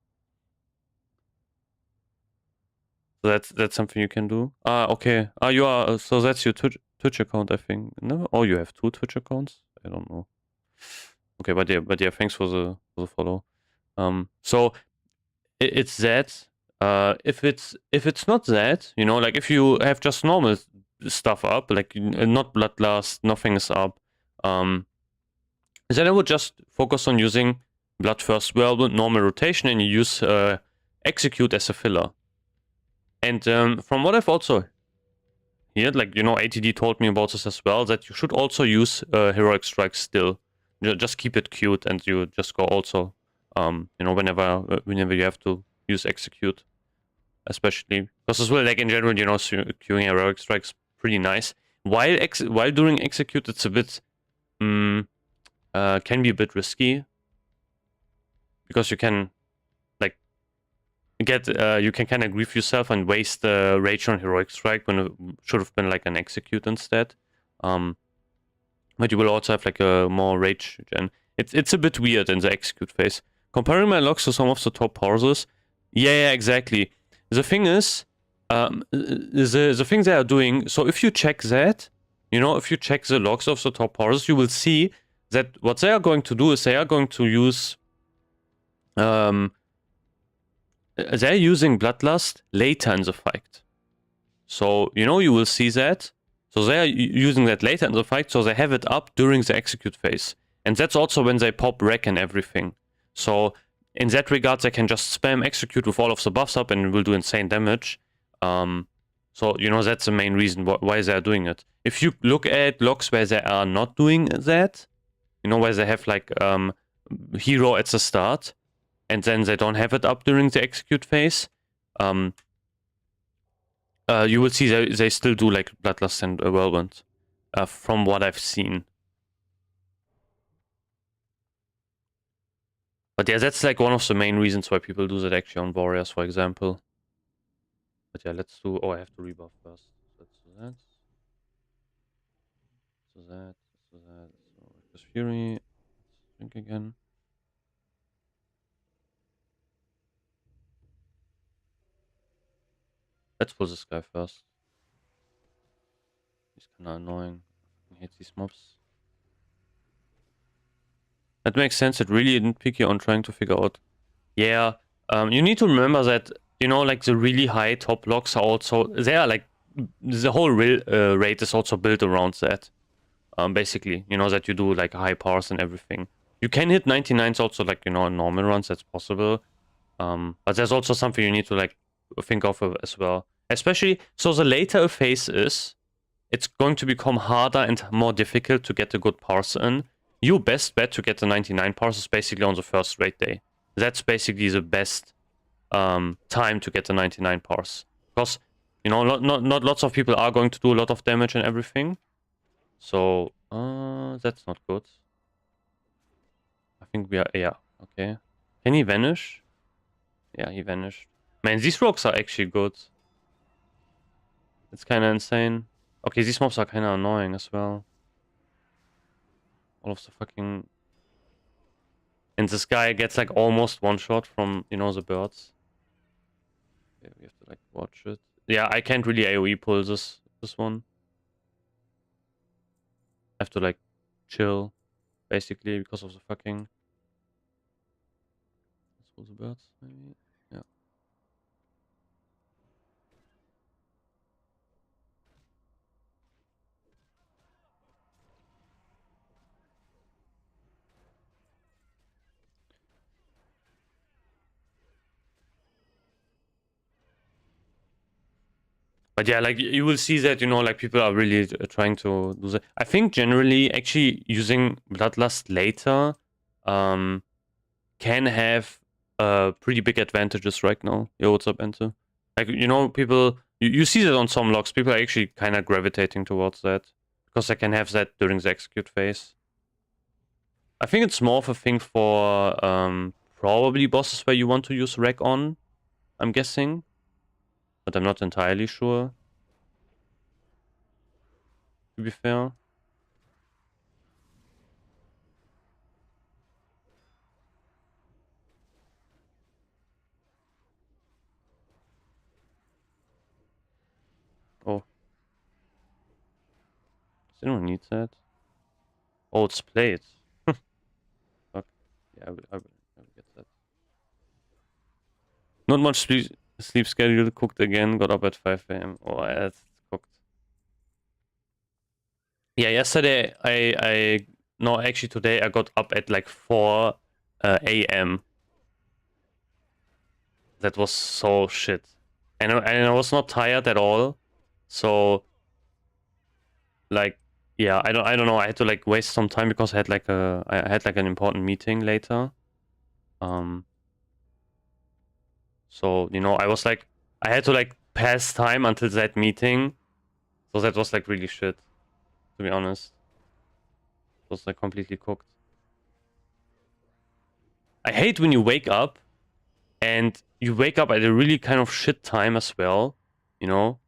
So that's something you can do. Okay. You are, so that's your Twitch account, I think. No? Oh, you have 2 Twitch accounts? I don't know. Okay, but yeah, thanks for the follow. So it's that. If it's not that, like if you have just normal stuff up, like not Bloodlust, nothing is up, then I would just focus on using Blood First Whirlwind, normal rotation, and you use Execute as a filler. And from what I've also heard, like, ATD told me about this as well, that you should also use Heroic Strike still. Just keep it cute, and you just go also, whenever you have to use Execute. Especially, because as well, like in general, queuing Heroic Strike's pretty nice. While doing Execute, it's a bit, can be a bit risky. Because you can, like, you can kind of grief yourself and waste the rage on Heroic Strike when it should have been like an Execute instead. But you will also have like a more rage gen. It's a bit weird in the Execute phase. Comparing my logs to some of the top horses, yeah, exactly. The thing is, the thing they are doing, so if you check that, if you check the logs of the top horses, you will see that what they are going to do is they are going to use, they're using Bloodlust later in the fight. So, you will see that. So they are using that later in the fight, so they have it up during the Execute phase. And that's also when they pop Wreck and everything. So in that regard, they can just spam Execute with all of the buffs up and it will do insane damage. So, that's the main reason why they are doing it. If you look at logs where they are not doing that, where they have like hero at the start, and then they don't have it up during the Execute phase, you will see they still do like Bloodlust and Whirlwind, from what I've seen. But yeah, that's like one of the main reasons why people do that actually on Warriors, for example. But yeah, let's do... Oh, I have to rebuff first. Let's do that. So that. So Reckless Fury. Let's drink again. Let's pull this guy first. He's kinda annoying. I hate these mobs. That makes sense. It really isn't picky on trying to figure out. Yeah, you need to remember that, like the really high top logs are also, they are like, the whole rate is also built around that. Basically, that you do like high powers and everything. You can hit 99s also, like, in normal runs, that's possible. But there's also something you need to like think of as well. Especially, so the later a phase is, it's going to become harder and more difficult to get a good parser in. Your best bet to get the 99 parsers basically on the first raid day. That's basically the best time to get the 99 parse. Because, you know, not lots of people are going to do a lot of damage and everything. So, that's not good. I think we are, yeah, okay. Can he vanish? Yeah, he vanished. Man, these rocks are actually good. It's kind of insane. Okay, these mobs are kind of annoying as well. All of the fucking... And this guy gets like almost one shot from, you know, the birds. Okay, we have to like watch it. Yeah, I can't really AoE pull this one. I have to like chill, basically, because of the fucking... Let's pull the birds, maybe? Yeah. But yeah, like you will see that, you know, like people are really trying to do that. I think generally actually using Bloodlust later can have pretty big advantages right now. Yo, what's up, Enter? Like, you know, people, you see that on some logs, people are actually kind of gravitating towards that because they can have that during the execute phase. I think it's more of a thing for probably bosses where you want to use rec on, I'm guessing, but I'm not entirely sure, to be fair. Oh, does anyone need that? Oh, it's played. Fuck. Yeah, I will get that. Not much sleep schedule. Cooked again. Got up at 5 a.m. Oh, that's cooked. Yeah, yesterday no, actually today I got up at like 4 a.m. That was so shit. And I was not tired at all. So like, yeah, I don't know. I had to like waste some time because I had like an important meeting later. So, you know, I was like, I had to like pass time until that meeting. So that was like really shit, to be honest. It was like completely cooked. I hate when you wake up and you wake up at a really kind of shit time as well, you know,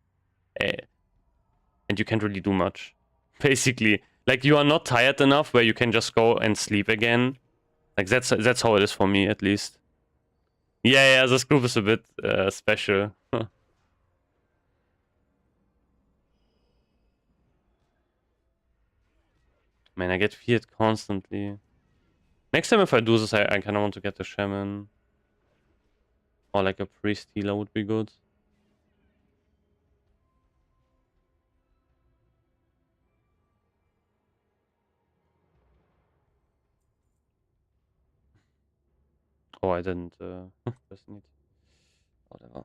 eh, and you can't really do much. Basically, like you are not tired enough where you can just go and sleep again. Like that's how it is for me, at least. Yeah, this group is a bit special. Man, I get feared constantly. Next time if I do this, I kind of want to get the shaman. Or like a priest healer would be good. Oh, I didn't press need. Whatever.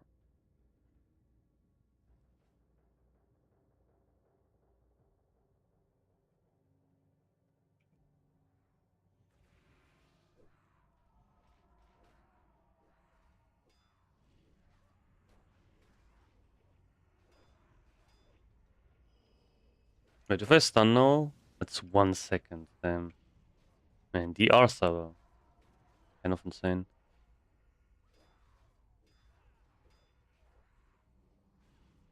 Wait, if I stun now, it's 1 second. Damn. Man, DR server. Kind of insane.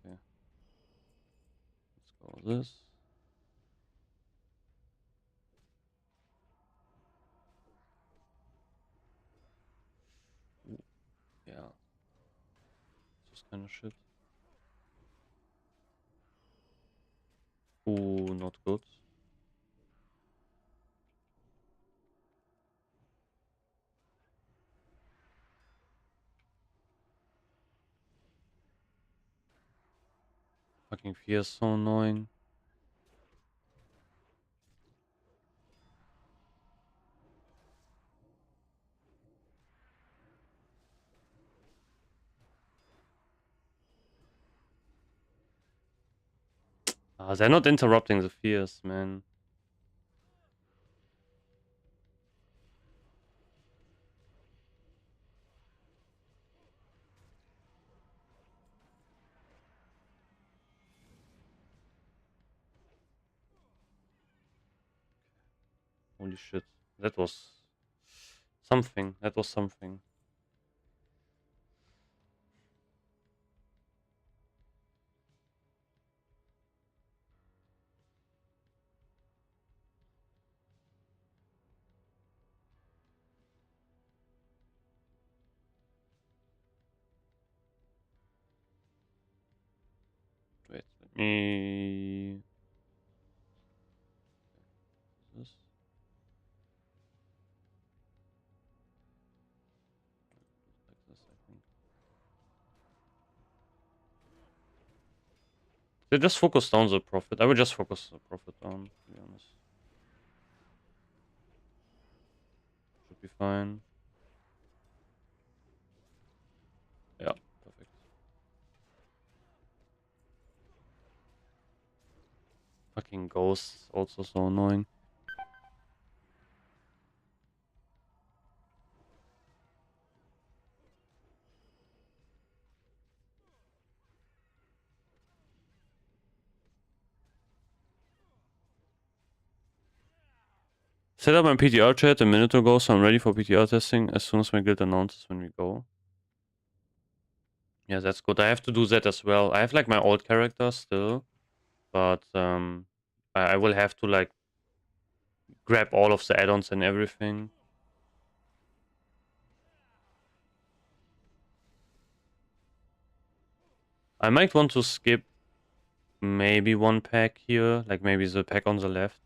Okay. Let's go with this. Ooh, yeah. This kind of shit. Ooh, not good. Fucking fear is so annoying. They're not interrupting the fears, man. Holy shit. That was something. That was something. Wait, let me... This? Like this, I think. They just focus down the profit. I would just focus the profit down, to be honest. Should be fine. Yeah, perfect. Fucking ghosts, also so annoying. Set up my PTR chat a minute ago, so I'm ready for PTR testing as soon as my guild announces when we go. Yeah, that's good. I have to do that as well. I have like my old character still, but I will have to like grab all of the add-ons and everything. I might want to skip maybe one pack here, like maybe the pack on the left.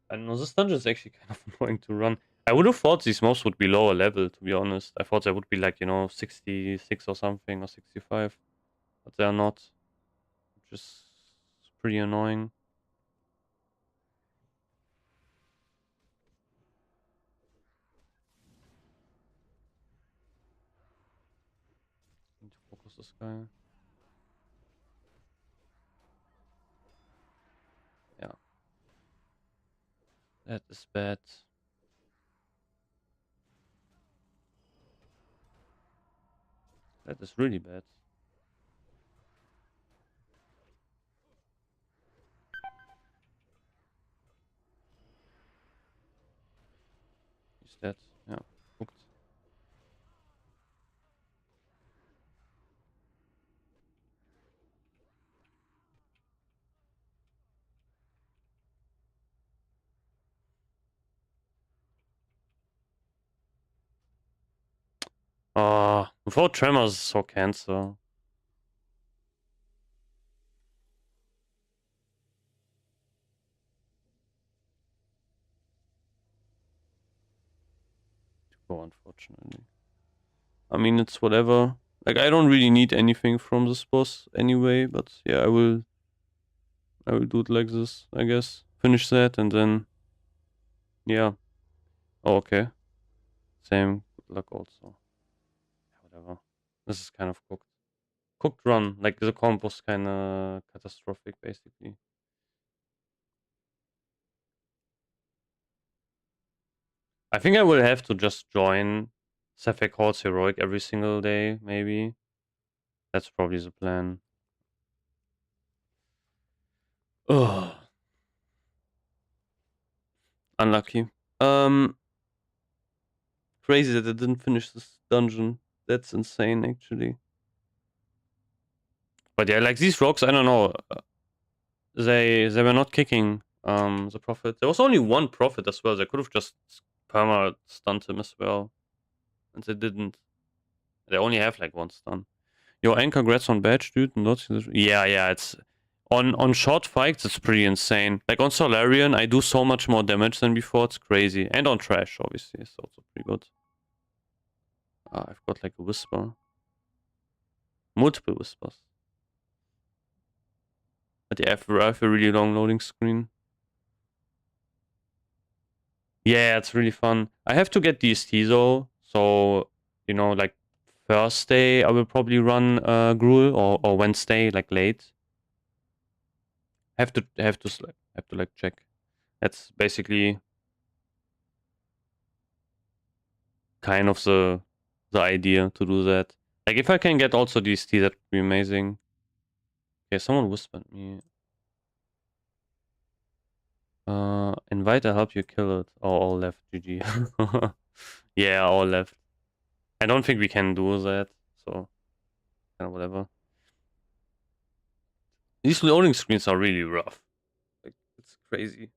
I don't know, this dungeon is actually kind of annoying to run. I would have thought these mobs would be lower level, to be honest. I thought they would be like, you know, 66 or something, or 65. But they're not. Which is pretty annoying. Need to focus this guy. Yeah. That is bad. That is really bad. He's dead. Yeah. Hooked. Without tremors, so cancer. Oh, unfortunately. I mean, it's whatever. Like, I don't really need anything from this boss anyway, but yeah, I will do it like this, I guess. Finish that and then, yeah. Oh, okay. Same. Good luck also. Whatever. This is kind of cooked. Cooked run. Like, the combo's kind of catastrophic, basically. I think I will have to just join Cephalic Horde's Heroic every single day, maybe. That's probably the plan. Ugh. Unlucky. Crazy that I didn't finish this dungeon. That's insane, actually. But yeah, like these rocks, I don't know. They were not kicking the prophet. There was only one prophet as well. They could have just perma stunned him as well, and they didn't. They only have like one stun. Yo, and congrats on badge, dude. Not yeah, yeah. It's on short fights. It's pretty insane. Like on Solarian, I do so much more damage than before. It's crazy. And on trash, obviously, it's also pretty good. I've got like a whisper, multiple whispers. But yeah, I have a really long loading screen. Yeah, it's really fun. I have to get DST though, so you know, like Thursday I will probably run Gruel or Wednesday, like late. Have to like check. That's basically kind of the idea to do that. Like if I can get also DST, that would be amazing. Okay, someone whispered me. Invite to help you kill it. Oh, all left. GG. Yeah, all left. I don't think we can do that. So, kind of whatever. These loading screens are really rough. Like, it's crazy.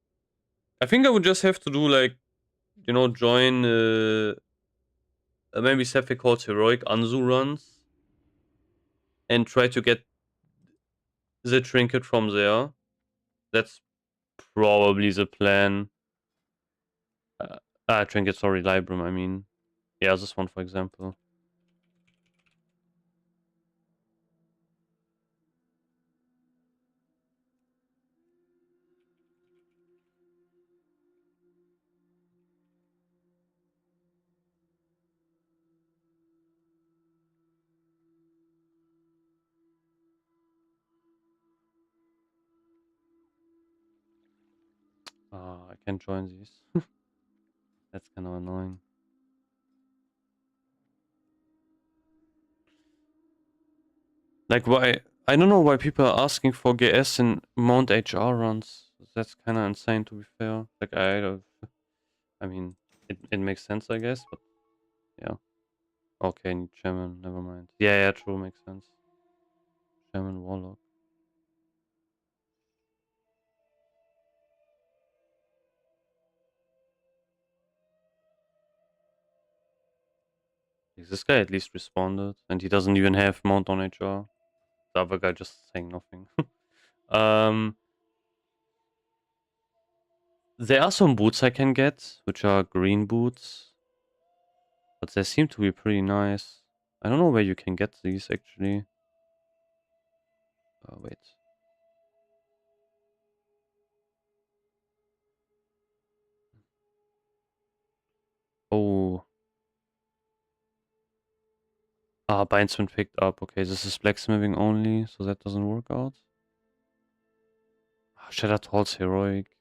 I think I would just have to do like, you know, join maybe Sephic calls heroic Anzu runs and try to get the trinket from there. That's probably the plan. Trinket, sorry, Librum, I mean. Yeah, this one, for example. I can't join these. That's kind of annoying. Like, why? I don't know why people are asking for GS in Mount HR runs. That's kind of insane, to be fair. Like, I mean, it makes sense, I guess, but yeah. Okay, need Shaman, never mind. Yeah, true, makes sense. Shaman, Warlock. This guy at least responded, and he doesn't even have Mount on HR. The other guy just saying nothing. um, there are some boots I can get, which are green boots, but they seem to be pretty nice. I don't know where you can get these actually. Wait. Oh. Bind's been picked up. Okay, this is blacksmithing only, so that doesn't work out. Shattered Hall's heroic.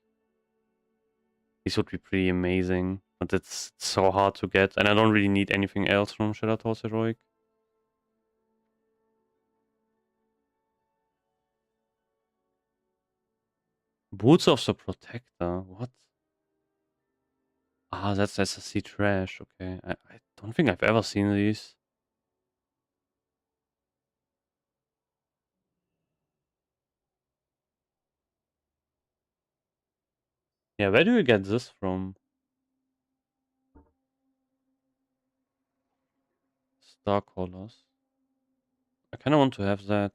These would be pretty amazing, but it's so hard to get, and I don't really need anything else from Shattered Hall's heroic. Boots of the Protector. What? That's SSC trash. Okay, I don't think I've ever seen these. Yeah, where do you get this from? Star Colors. I kind of want to have that.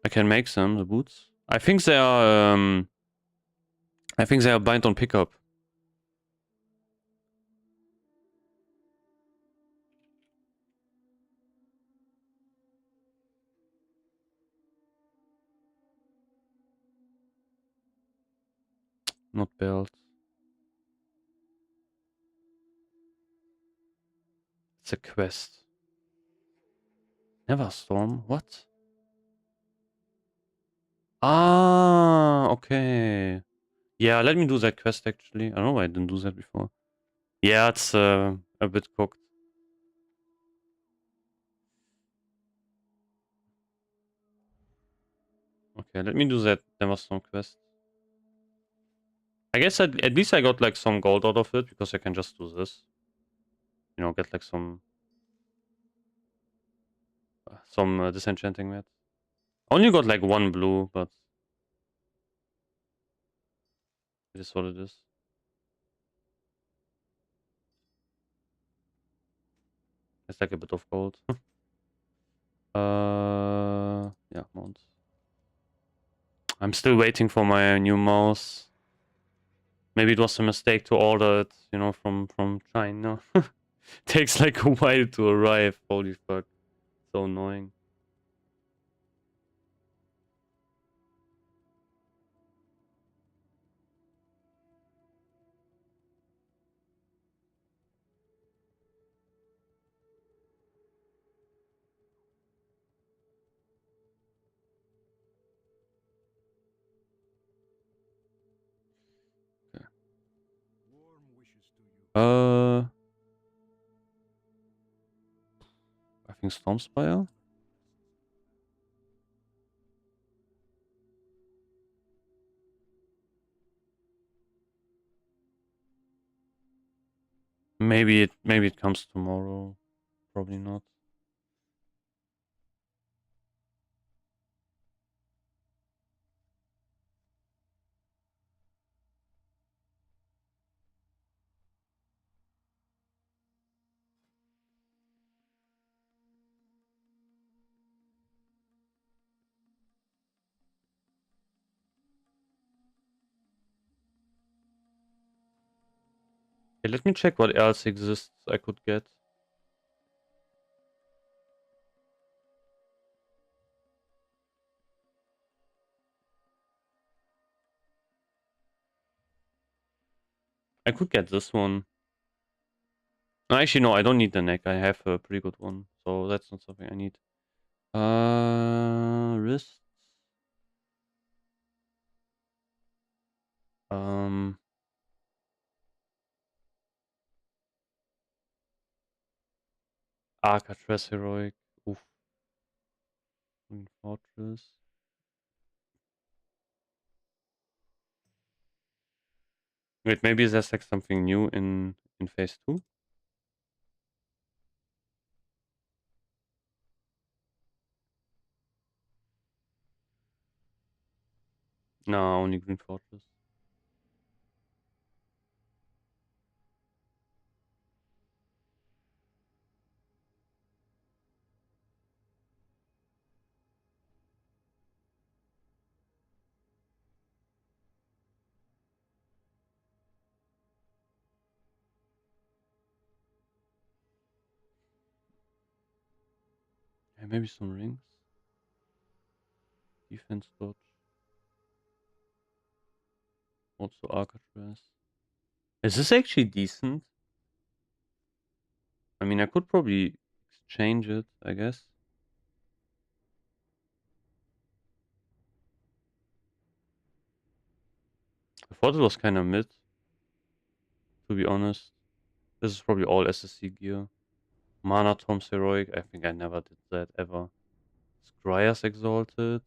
I can make them, the boots. I think they are bind on pickup. Not belt. It's a quest. Neverstorm? What? Okay. Yeah, let me do that quest actually. I don't know why I didn't do that before. Yeah, it's a bit cooked. Okay, let me do that Neverstorm quest. I guess at least I got like some gold out of it because I can just do this. You know, get like some disenchanting mats. Only got like one blue, but it is what it is. It's like a bit of gold. Yeah, mounts. I'm still waiting for my new mouse. Maybe it was a mistake to order it, you know, from China. Takes like a while to arrive. Holy fuck. So annoying. Okay. I think Stormspire. Maybe it comes tomorrow. Probably not. Okay, let me check what else exists I could get. I could get this one. No, actually, no, I don't need the neck. I have a pretty good one, so that's not something I need. Wrists. Um, Arcatraz Heroic. Oof. Green Fortress. Wait, maybe there's like something new in phase 2? No, only Green Fortress. Yeah, maybe some rings. Defense dodge. Also Alcatraz. Is this actually decent? I mean, I could probably exchange it, I guess. I thought it was kind of mid, to be honest. This is probably all SSC gear. Mana Tom's Heroic. I think I never did that ever. Scryer's Exalted.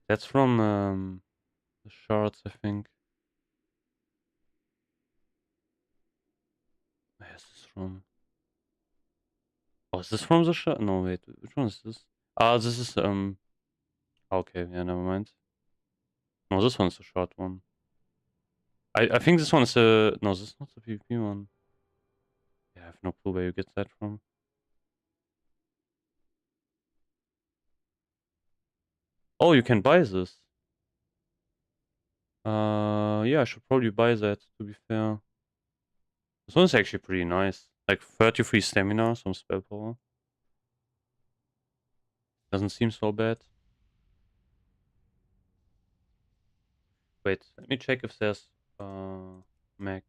That's from the shards, I think. Where is this from? Oh, is this from the shard? No, wait. Which one is this? Ah, this is okay, yeah, never mind. No, this one's the short one. I think this one's no, this is not the PvP one. Yeah, I have no clue where you get that from. Oh, you can buy this. Yeah, I should probably buy that, to be fair. This one's actually pretty nice. Like 33 stamina, some spell power. Doesn't seem so bad. Wait, let me check if there's Mac.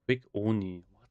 Quick Oni. What?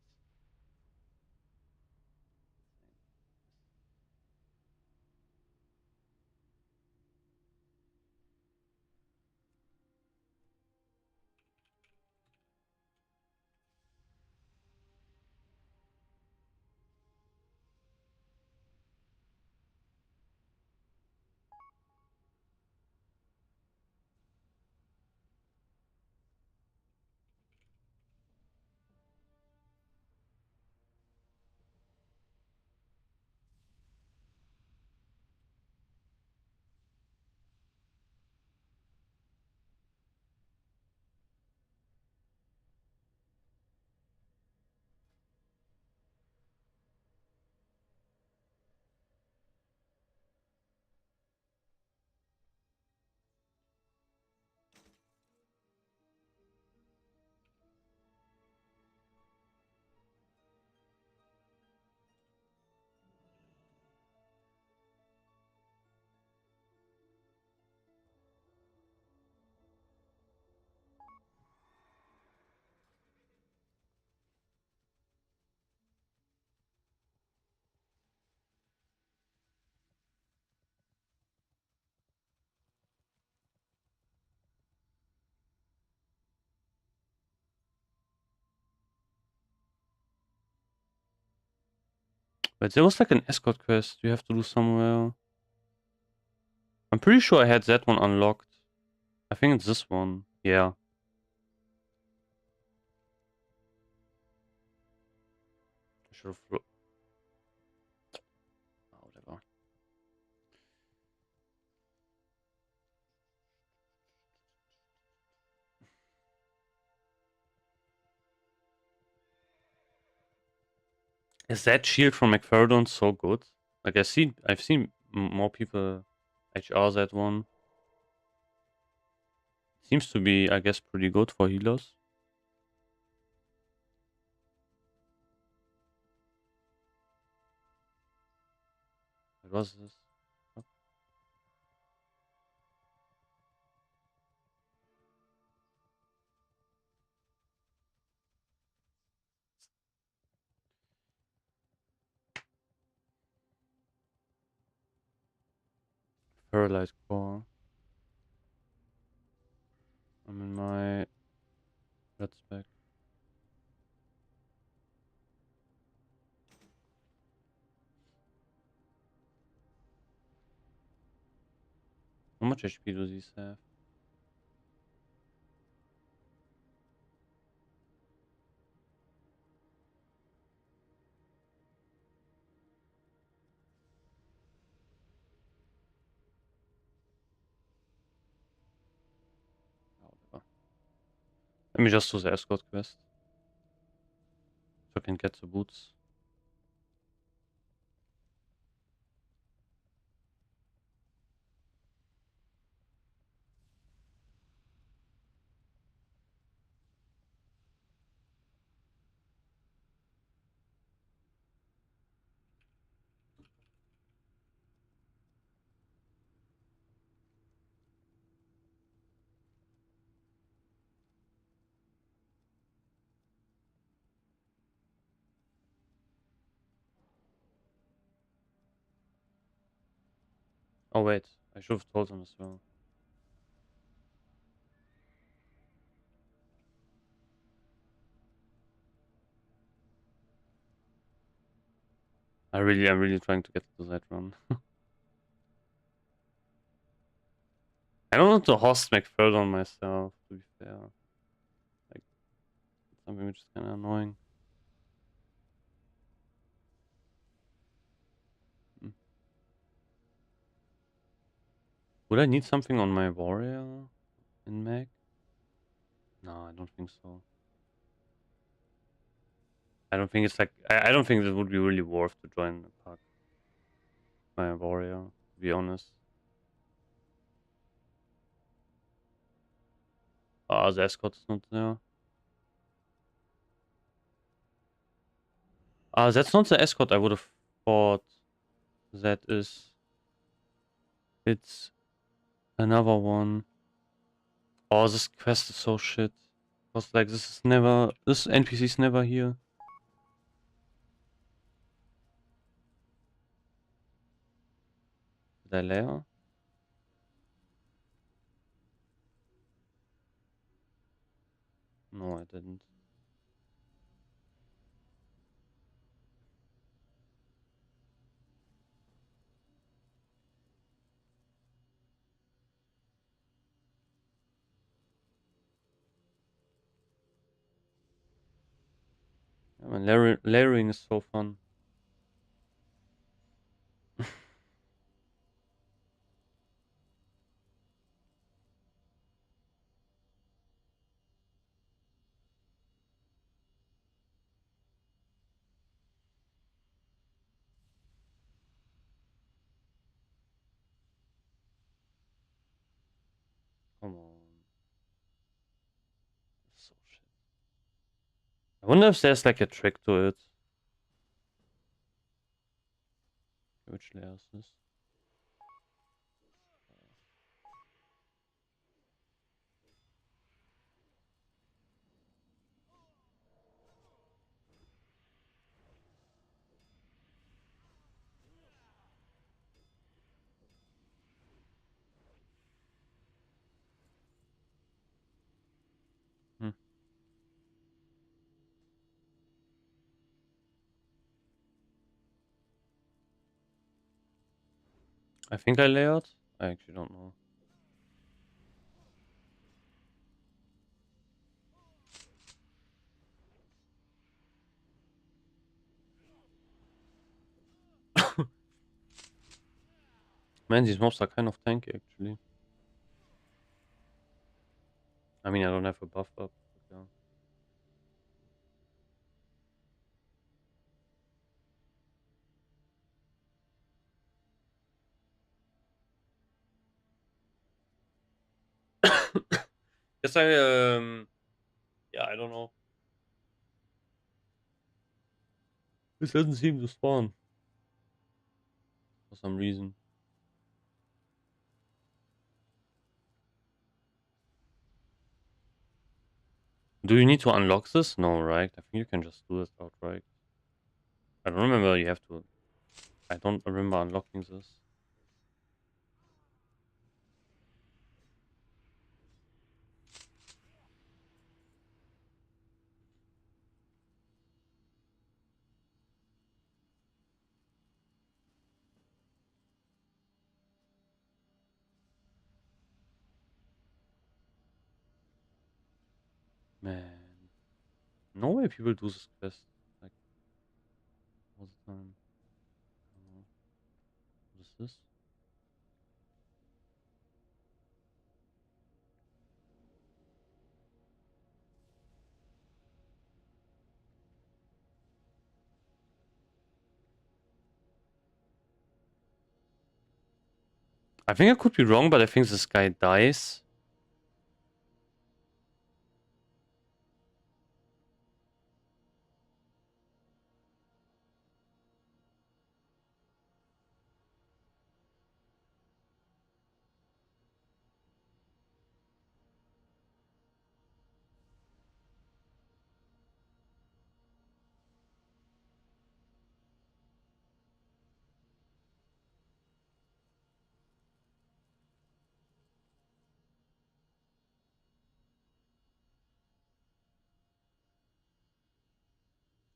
But there was like an escort quest you have to do somewhere. I'm pretty sure I had that one unlocked. I think it's this one. Yeah. I should have. Whatever. Is that shield from Magtheridon so good? Like I've seen more people HR that one. Seems to be, I guess, pretty good for healers. What was this? Oh, Paralyzed core. I'm in my red spec. How much HP do these have? Oh, whatever. Let me just do the escort quest. So I can get the boots. Oh wait, I should have told them as well. I'm really trying to get to that run. I don't want to host Magtheridon myself, to be fair. Like, something which is kind of annoying. Hmm. Would I need something on my warrior in Mag? No, I don't think so. I don't think it's like I don't think this would be really worth to join a pack. My warrior, to be honest. Ah, the escort's not there. Ah, that's not the escort I would have thought. That is. It's another one. Oh, this quest is so shit. Cause like this NPC is never here. Did I layer? No, I didn't. Yeah, man, layering is so fun. Come on. So shit. I wonder if there's like a trick to it. Which layer is this? Hmm. I think I layered. I actually don't know. Man, these mobs are kind of tanky actually. I mean, I don't have a buff up. But yeah. Yes, yeah, I don't know. This doesn't seem to spawn for some reason. Do you need to unlock this? No, right? I think you can just do this outright. I don't remember you have to. I don't remember unlocking this. Man, no way people do this quest like all the time. What is this? I think I could be wrong, but I think this guy dies.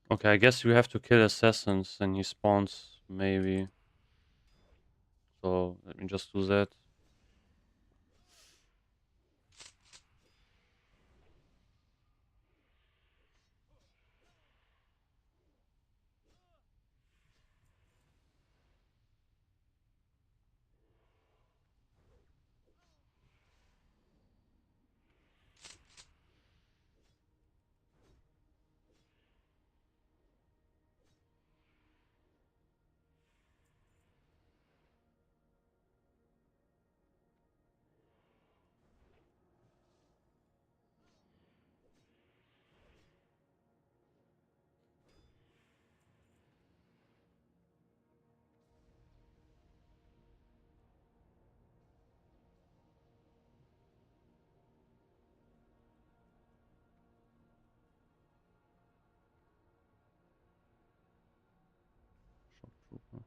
Okay, I guess you have to kill assassins and he spawns, maybe. So let me just do that. Shock trooper.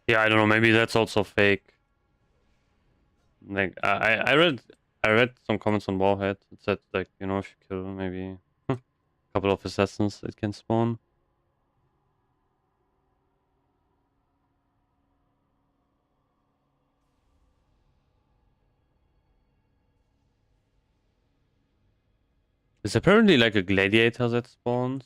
Yeah, I don't know. Maybe that's also fake. Like I read some comments on Warhead. It said like if you kill maybe a couple of assassins, it can spawn. It's apparently like a gladiator that spawns.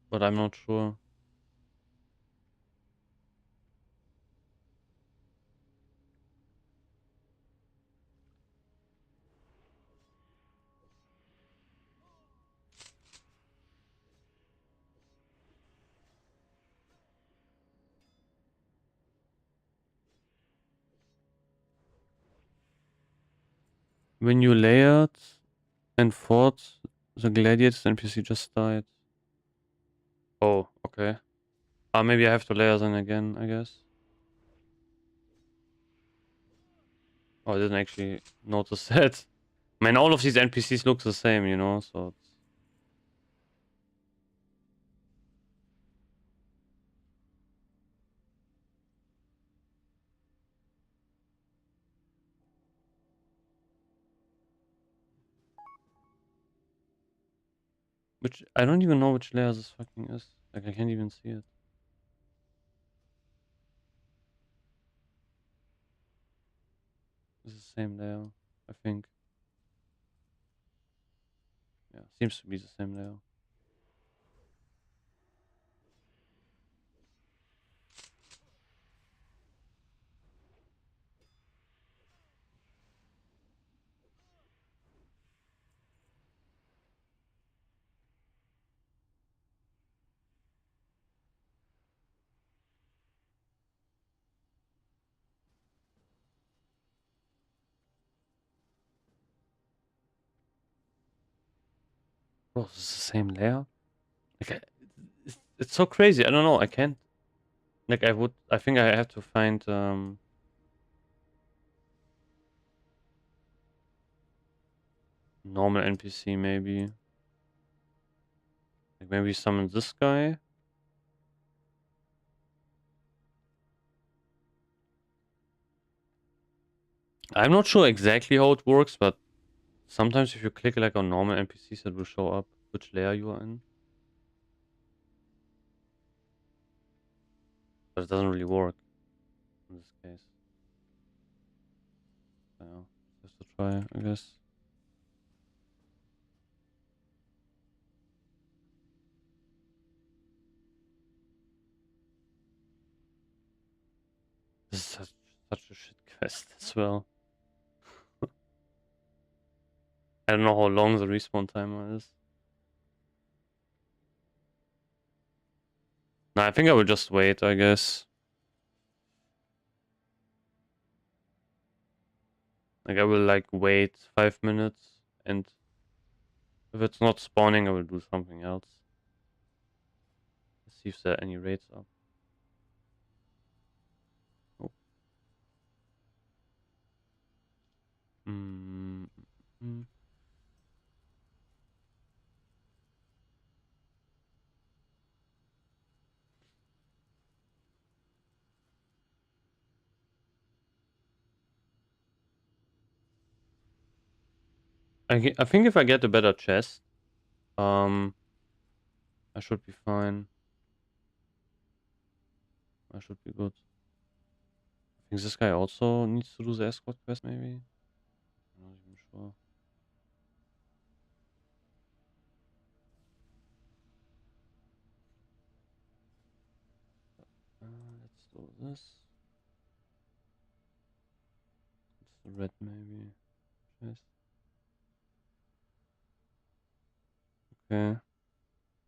but I'm not sure. When you layered and fought the gladiators, NPC just died. Oh, okay. Maybe I have to layer them again, I guess. Oh, I didn't actually notice that. I mean, all of these NPCs look the same, you know, so it's... Which, I don't even know which layer this fucking is. Like, I can't even see it. It's the same layer, I think. Yeah, seems to be the same layer. Bro, this is the same layer? Like, it's so crazy. I don't know. I can't. Like, I think I have to find, normal NPC maybe. Like, maybe summon this guy. I'm not sure exactly how it works, but sometimes if you click like on normal NPCs, it will show up which layer you are in. But it doesn't really work in this case. So, just to try, I guess. This is such a shit quest as well. I don't know how long the respawn timer is. No, I think I will just wait, I guess. Like, I will like wait 5 minutes, and if it's not spawning, I will do something else. Let's see if there are any raids up. Oh. Mm -mm. I think if I get a better chest, I should be fine. I should be good. I think this guy also needs to do the escort quest, maybe? I'm not even sure. Let's do this. It's the red, maybe. Chest. Okay.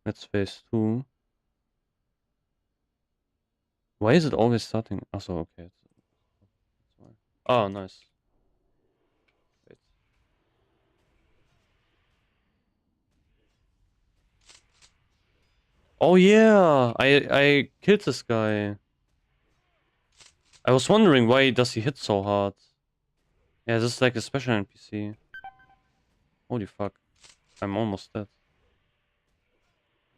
That's phase 2. Why is it always starting? Oh, so okay. It's fine. Oh, nice. Wait. Oh yeah, I killed this guy. I was wondering why does he hit so hard. Yeah, this is like a special NPC. Holy fuck. I'm almost dead.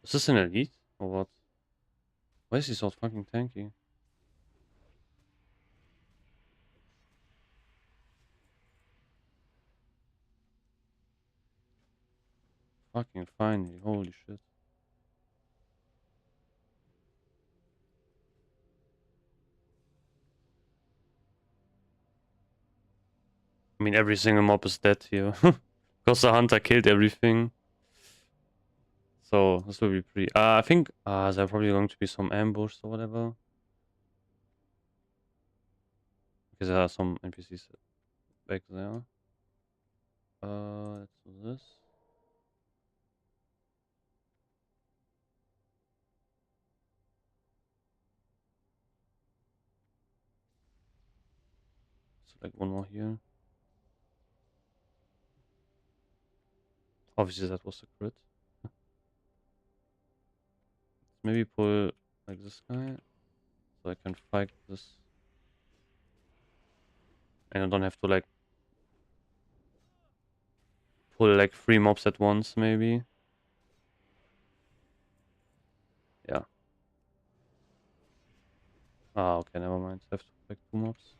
Is this an elite? Or what? Why is he so fucking tanky? Fucking finally, holy shit. I mean, every single mob is dead here. Because the hunter killed everything. So this will be pretty. I think there are probably going to be some ambush or whatever. Because there are some NPCs back there. Let's do this. Select one more here. Obviously that was a crit. Maybe pull like this guy, so I can fight this. And I don't have to like pull like 3 mobs at once, maybe. Yeah. Ah, okay, never mind. I have to fight 2 mobs.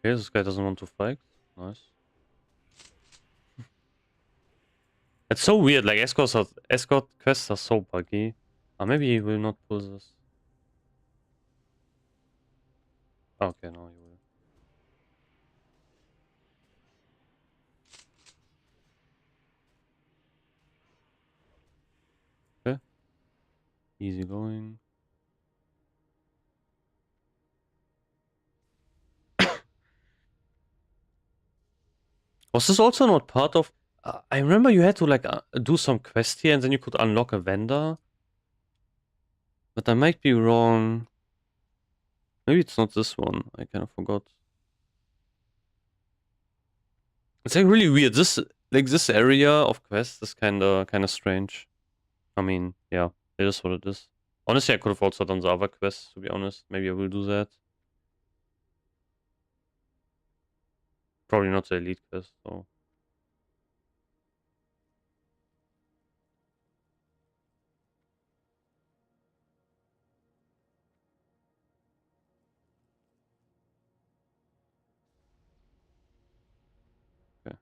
Okay, this guy doesn't want to fight. Nice. It's so weird, like escort quests are so buggy. Maybe he will not pull this. Okay, no, he will. Okay. Easy going. Was this also not part of... I remember you had to like do some quest here and then you could unlock a vendor. But I might be wrong. Maybe it's not this one. I kind of forgot. It's like really weird. This area of quests is kinda strange. I mean, yeah, it is what it is. Honestly, I could have also done the other quests, to be honest. Maybe I will do that. Probably not the elite quest, though. Okay.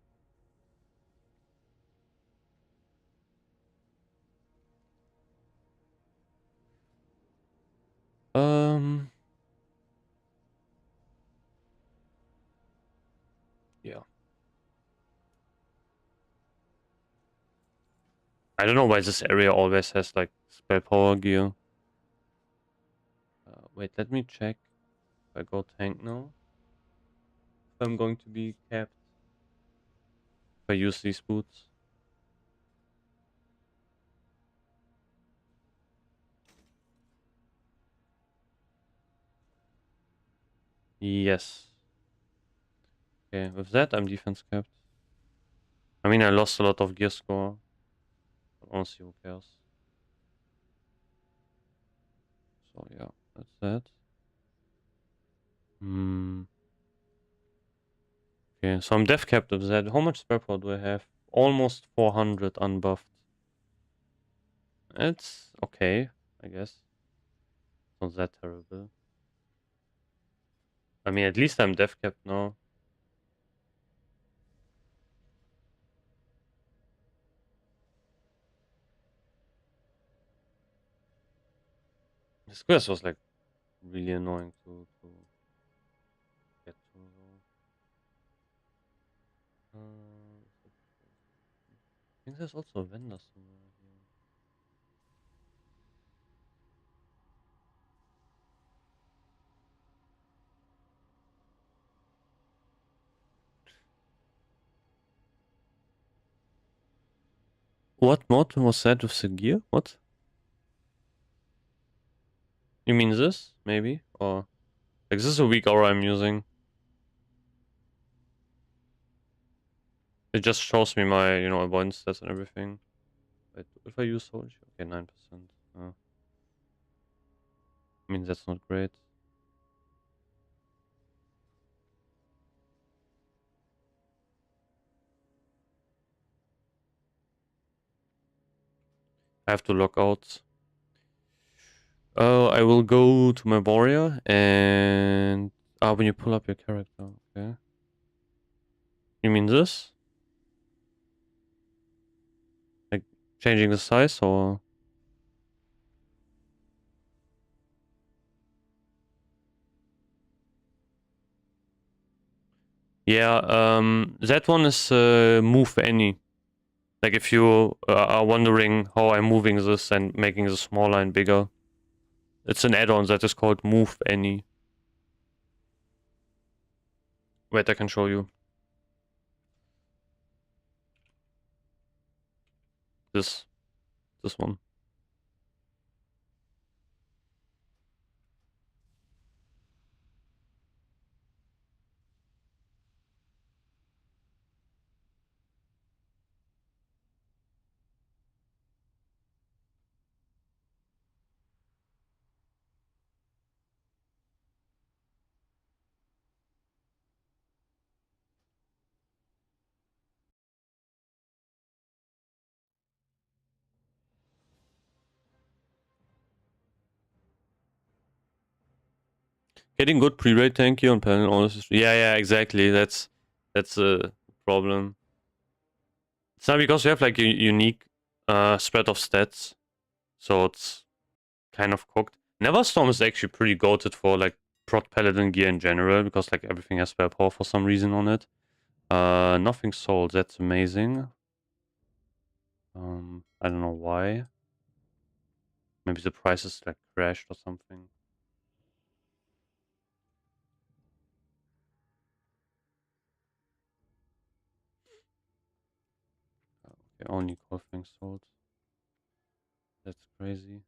Um. Yeah. I don't know why this area always has like spell power gear. Wait, let me check. If I go tank now, if I'm going to be capped. If I use these boots. Yes. Okay, with that I'm defense capped. I mean, I lost a lot of gear score. But honestly, who cares? So yeah, that's that. Hmm. Okay, so I'm def capped with that. How much spell power do I have? Almost 400 unbuffed. It's okay, I guess. Not that terrible. I mean, at least I'm def capped now. This quest was like really annoying to get to. I think there's also a vendor somewhere here. What mod was that with the gear? What? You mean this? Maybe? Or like this is a weak aura I'm using. It just shows me my, avoidance stats and everything. Wait, if I use Soul Shield? Okay, 9%. I mean, that's not great. I have to log out. Oh, I will go to my warrior and when you pull up your character, okay. You mean this? Like changing the size or? Yeah, that one is move any. Like if you are wondering how I'm moving this and making this smaller and bigger. It's an add-on that is called move any. Wait, I can show you. This one. Getting good pre-rate tanky on panel honestly. Yeah, exactly. That's a problem. It's not because you have like a unique spread of stats, so it's kind of cooked. Neverstorm is actually pretty goated for like prot paladin gear in general because like everything has spare power for some reason on it. Nothing sold. That's amazing. I don't know why. Maybe the prices like crashed or something. Okay, only core things sold. That's crazy.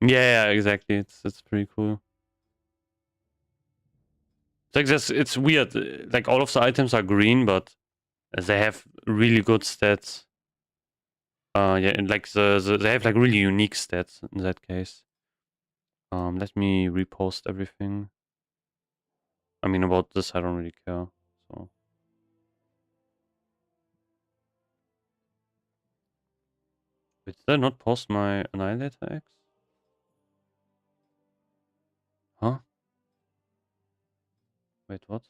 Yeah, exactly. It's pretty cool. It's like this. It's weird. Like all of the items are green, but they have really good stats. Yeah, and like they have like really unique stats in that case. Let me repost everything. I mean, about this, I don't really care. So, wait, did I not post my Annihilator X? Huh? Wait, what?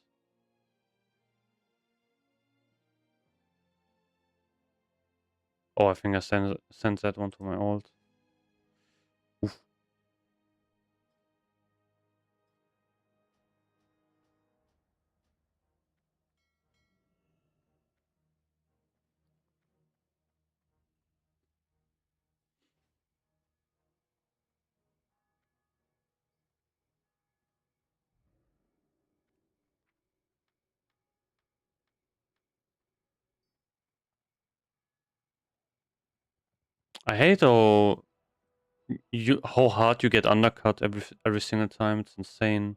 Oh, I think I sent that one to my alt. Oof. I hate how hard you get undercut every single time. It's insane.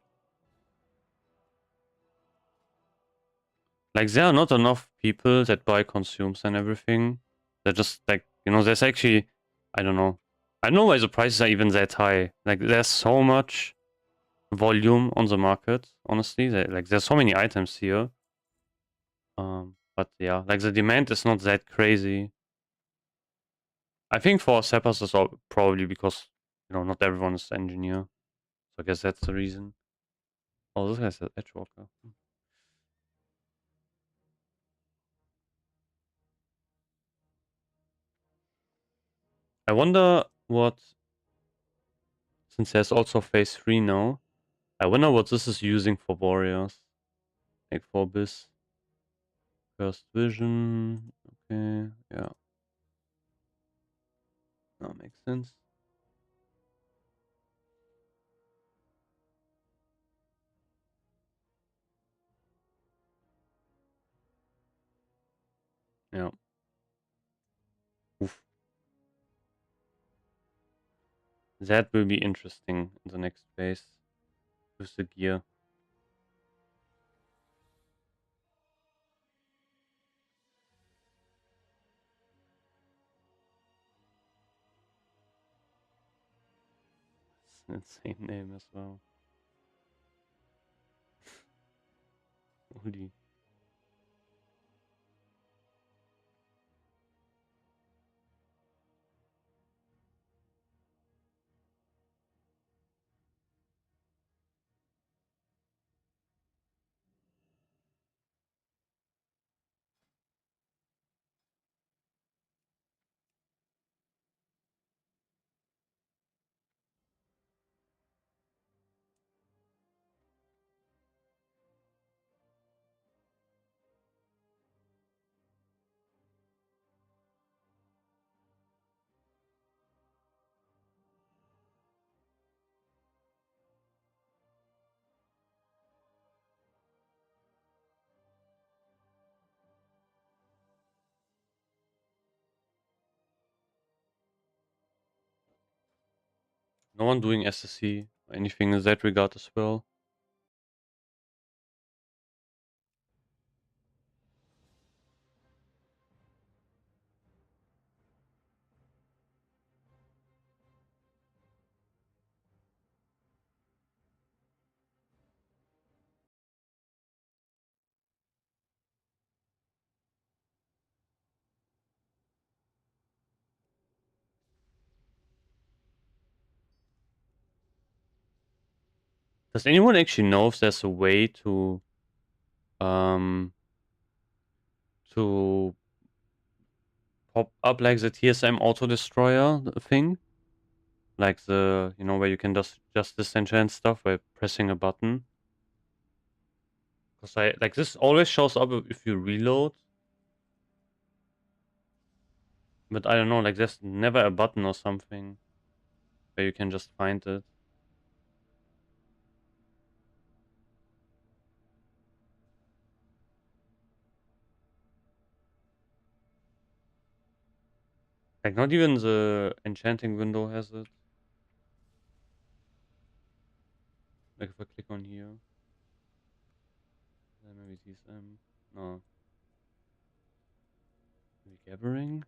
Like there are not enough people that buy consumes and everything. They're just like there's actually I don't know. I don't know why the prices are even that high. Like there's so much volume on the market, honestly. Like there's so many items here. But yeah, like the demand is not that crazy. I think for Seppers is probably because not everyone is engineer. So I guess that's the reason. Oh, this guy's an Edgewalker. I wonder what, since there's also phase 3 now, I wonder what this is using for warriors. Like for this. First vision. Okay, yeah. That makes sense. Yeah. Oof. That will be interesting in the next phase. With the gear. insane name as well. Holy. No one doing SSC or anything in that regard as well. Does anyone actually know if there's a way um to pop up like the TSM auto destroyer thing? Like the where you can just disenchant stuff by pressing a button. Cause I like this always shows up if you reload. But I don't know, like there's never a button or something where you can just find it. Like not even the enchanting window has it. Like if I click on here, then maybe TSM. No, maybe gathering.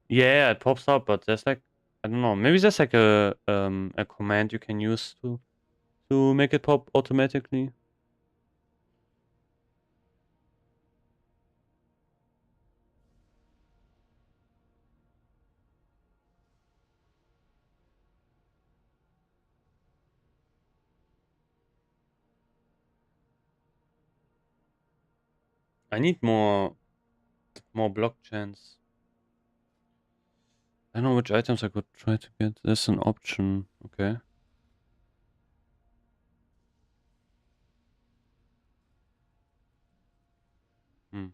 Yeah, it pops up, but there's like I don't know. Maybe there's like a command you can use to make it pop automatically. I need more block chance. I don't know which items I could try to get. There's an option. Okay. Hmm.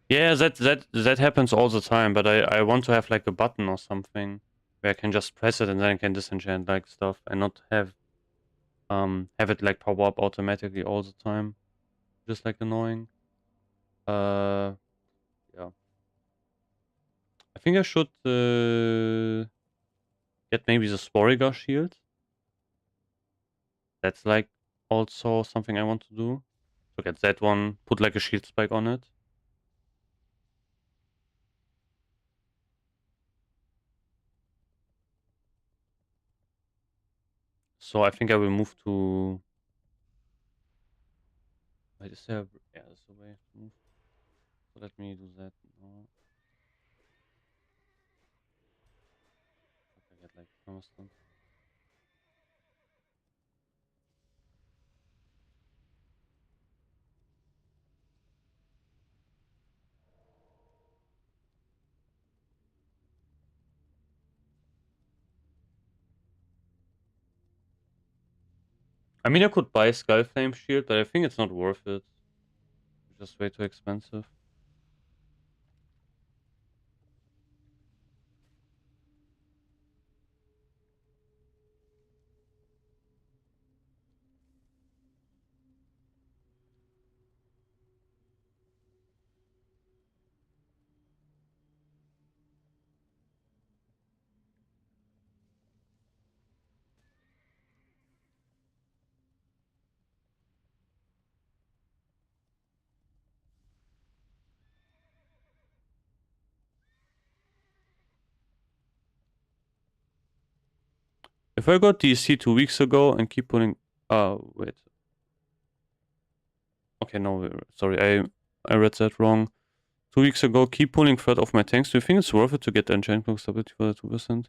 Yeah, that happens all the time, but I want to have like a button or something where I can just press it and then I can disenchant like stuff and not have it like pop up automatically all the time. Just like annoying. Uh yeah. I think I should get maybe the Sporiga shield. That's like also something I want to do. So get that one, put like a shield spike on it. So I think I will move to. Wait, is there? Yeah, there's a way to move. So let me do that. No, I get like constant. I mean, I could buy Skull Flame Shield, but I think it's not worth it. It's just way too expensive. If I got DC 2 weeks ago and keep pulling... wait. Okay, no, sorry, I read that wrong. 2 weeks ago, keep pulling threat off my tanks. Do you think it's worth it to get the enchantment stability for the 2%?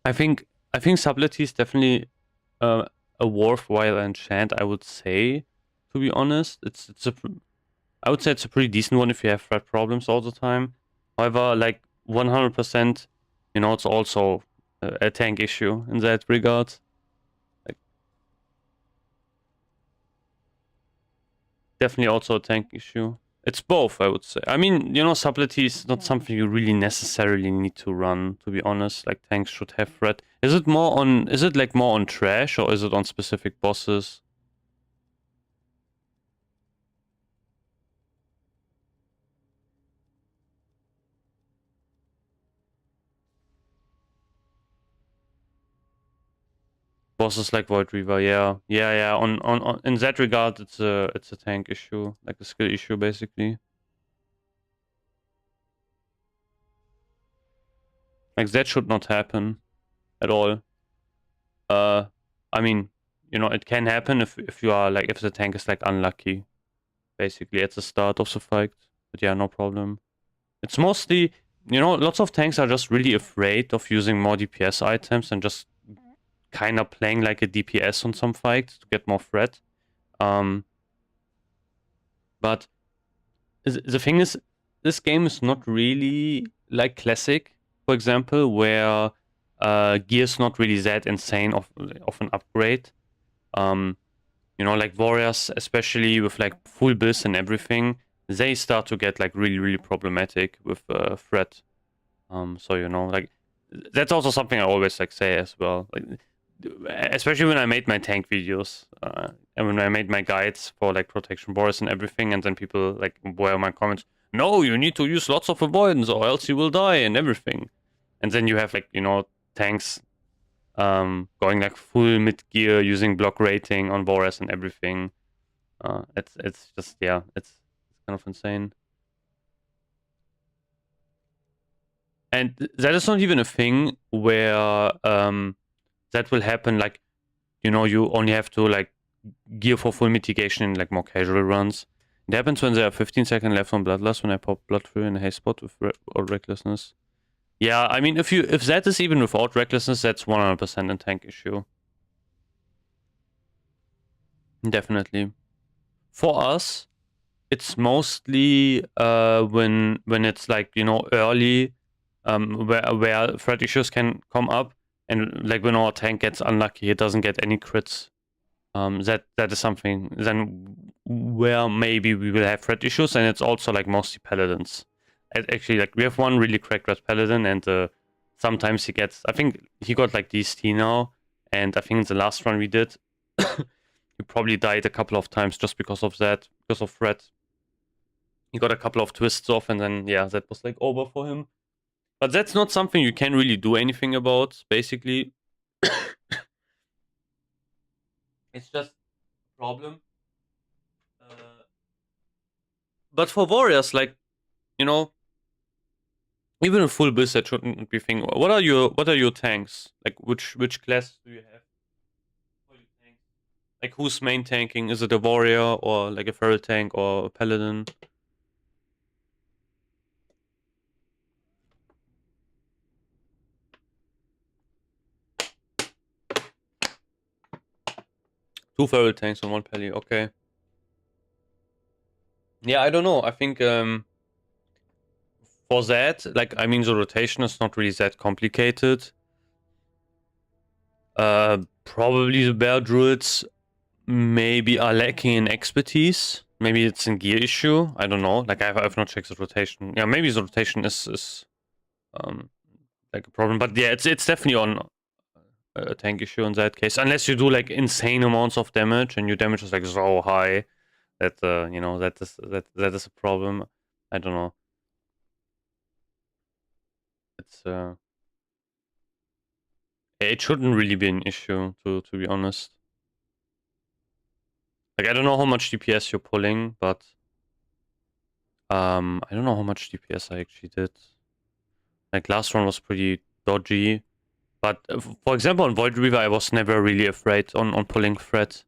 I think stability is definitely a worthwhile enchant, I would say. To be honest, I would say it's a pretty decent one if you have threat problems all the time. However, like 100%, you know, it's also a tank issue in that regard. Like, definitely also a tank issue. It's both, I would say. I mean, you know, subtlety is not something you really necessarily need to run, to be honest. Like, tanks should have threat. Is it more on trash, or is it on specific bosses? Bosses like Void Reaver, yeah. On in that regard, it's a tank issue, like a skill issue, basically. Like, that should not happen at all. I mean, you know, it can happen if you are like, if the tank is like unlucky, basically at the start of the fight. But yeah, no problem. It's mostly, you know, lots of tanks are just really afraid of using more DPS items and just kind of playing like a DPS on some fights to get more threat. But the thing is, this game is not really like Classic, for example, where gear's not really that insane of an upgrade. You know, like Warriors, especially with like full builds and everything, they start to get like really problematic with threat. So, you know, like, that's also something I always like say as well. Like, especially when I made my tank videos, and when I made my guides for like protection boards and everything, and then people like were my comments, no, you need to use lots of avoidance or else you will die and everything. And then you have like, you know, tanks going like full mid gear using block rating on Boras and everything. It's just, yeah, it's kind of insane. And that is not even a thing where that will happen, like, you know, you only have to like gear for full mitigation in like more casual runs. It happens when there are 15 seconds left on Bloodlust, when I pop Blood through in a haste spot with or Recklessness. Yeah, I mean, if that is even without Recklessness, that's 100% a tank issue. Definitely. For us, it's mostly when it's like, you know, early, where threat issues can come up, and like when our tank gets unlucky, it doesn't get any crits. That is something then where maybe we will have threat issues, and it's also like mostly paladins. Actually, like, we have one really cracked red paladin, and sometimes he gets, I think he got like DST now, and I think the last run we did, he probably died a couple of times just because of that, because of threat. He got a couple of twists off, and then yeah, that was like over for him. But that's not something you can really do anything about, basically. It's just a problem. But for warriors, like, you know, even a full build that shouldn't be thing. What are your tanks? Like, which class do you have for your tanks? Like, who's main tanking? Is it a warrior or like a feral tank or a paladin? Two feral tanks and one pally. Okay. Yeah, I don't know. I think for that, like, I mean, the rotation is not really that complicated. Probably the bear druids maybe are lacking in expertise. Maybe it's a gear issue. I don't know. Like, I've not checked the rotation. Yeah, maybe the rotation is like a problem. But yeah, it's definitely on a tank issue in that case. Unless you do like insane amounts of damage and your damage is like so high that you know, that is a problem. I don't know. It's it shouldn't really be an issue, to be honest. Like, I don't know how much DPS you're pulling, but I don't know how much DPS I actually did. Like, last one was pretty dodgy. But for example, on Void Reaver, I was never really afraid on pulling threat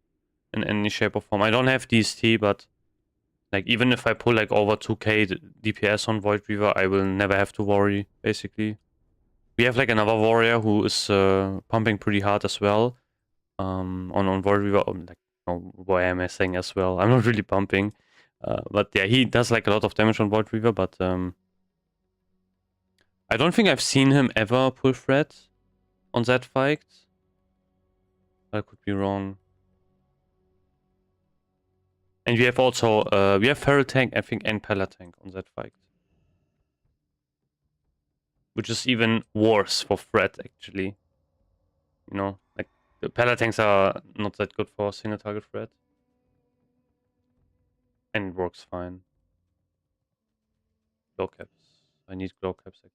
in any shape or form. I don't have DST, but like even if I pull like over 2k DPS on Void Reaver, I will never have to worry, basically. We have like another warrior who is pumping pretty hard as well. On Void Reaver, like, oh, why am I saying as well? I'm not really pumping. But yeah, he does like a lot of damage on Void Reaver, but I don't think I've seen him ever pull threat on that fight. I could be wrong. And we have also, we have Feral Tank, I think, and Pella Tank on that fight. Which is even worse for threat, actually. You know, like, the Pella Tanks are not that good for single target threat. And it works fine. Glow caps. I need glow caps, actually.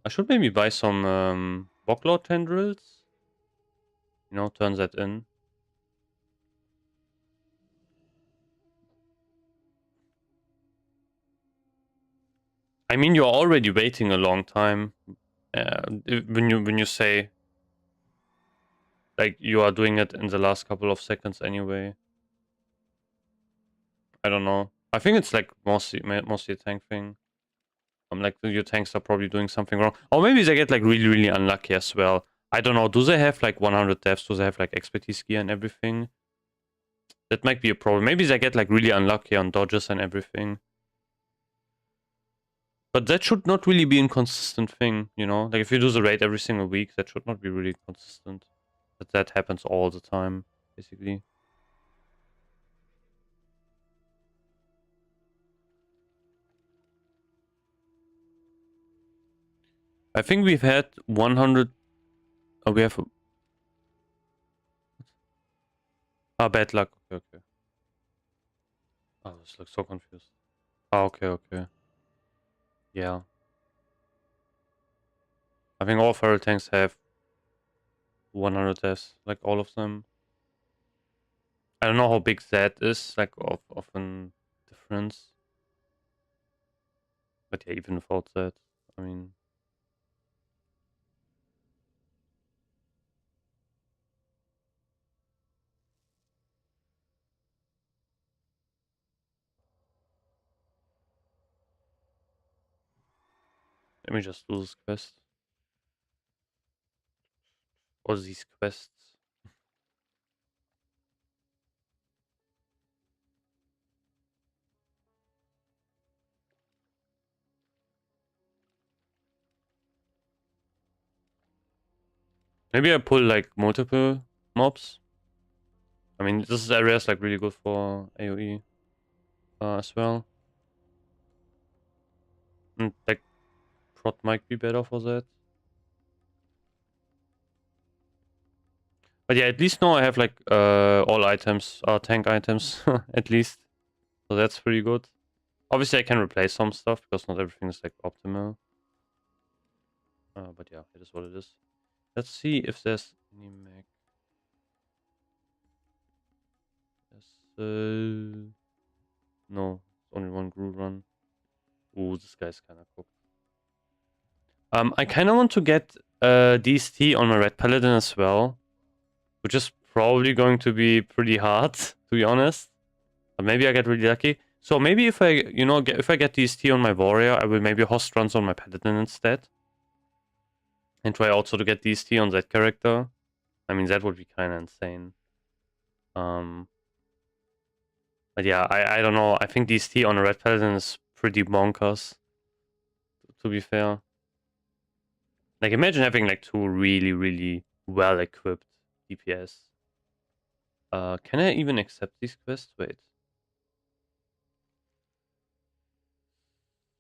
I should maybe buy some Boklord tendrils. You know, turn that in. I mean, you're already waiting a long time. When you say like you are doing it in the last couple of seconds anyway. I don't know. I think it's like mostly a tank thing. I'm like your tanks are probably doing something wrong, or maybe they get like really unlucky as well. I don't know. Do they have like 100 deaths? Do they have like expertise gear and everything? That might be a problem. Maybe they get like really unlucky on dodges and everything. But that should not really be a consistent thing, you know? Like if you do the raid every single week, that should not be really consistent. That happens all the time, basically. I think we've had 100. Oh, we have. Bad luck. Okay. Oh, this looks so confused. Oh, okay. Yeah. I think all feral tanks have 100 deaths, like all of them. I don't know how big that is, like of an difference. But yeah, even without that, I mean. Let me just do this quest. Or these quests. Maybe I pull like multiple mobs. I mean, this area is like really good for AoE as well. And like prot might be better for that. But yeah, at least now I have like all items are tank items at least. So that's pretty good. Obviously I can replace some stuff because not everything is like optimal. But yeah, it is what it is. Let's see if there's any mech. No, only one Gru run. Ooh, this guy's kinda cooked. I kinda want to get DST on my Red Paladin as well. Which is probably going to be pretty hard, to be honest. But maybe I get really lucky. So maybe if I, if I get DST on my warrior, I will maybe host runs on my paladin instead. And try also to get DST on that character. I mean, that would be kind of insane. But yeah, I don't know. I think DST on a red paladin is pretty bonkers, to be fair. Like, imagine having like two really well-equipped DPS. Can I even accept these quests? Wait.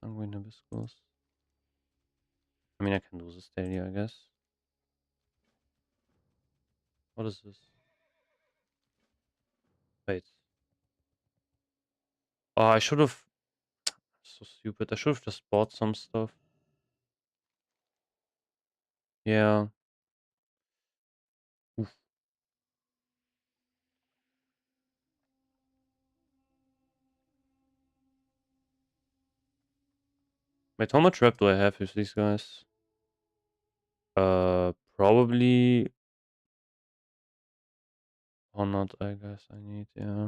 Sanguine Hibiscus. I mean, I can do this daily, I guess. What is this? Wait. Oh, I should have... So stupid. I should have just bought some stuff. Yeah. Oof. Wait, how much rep do I have with these guys? Probably... Honored, I guess I need, yeah.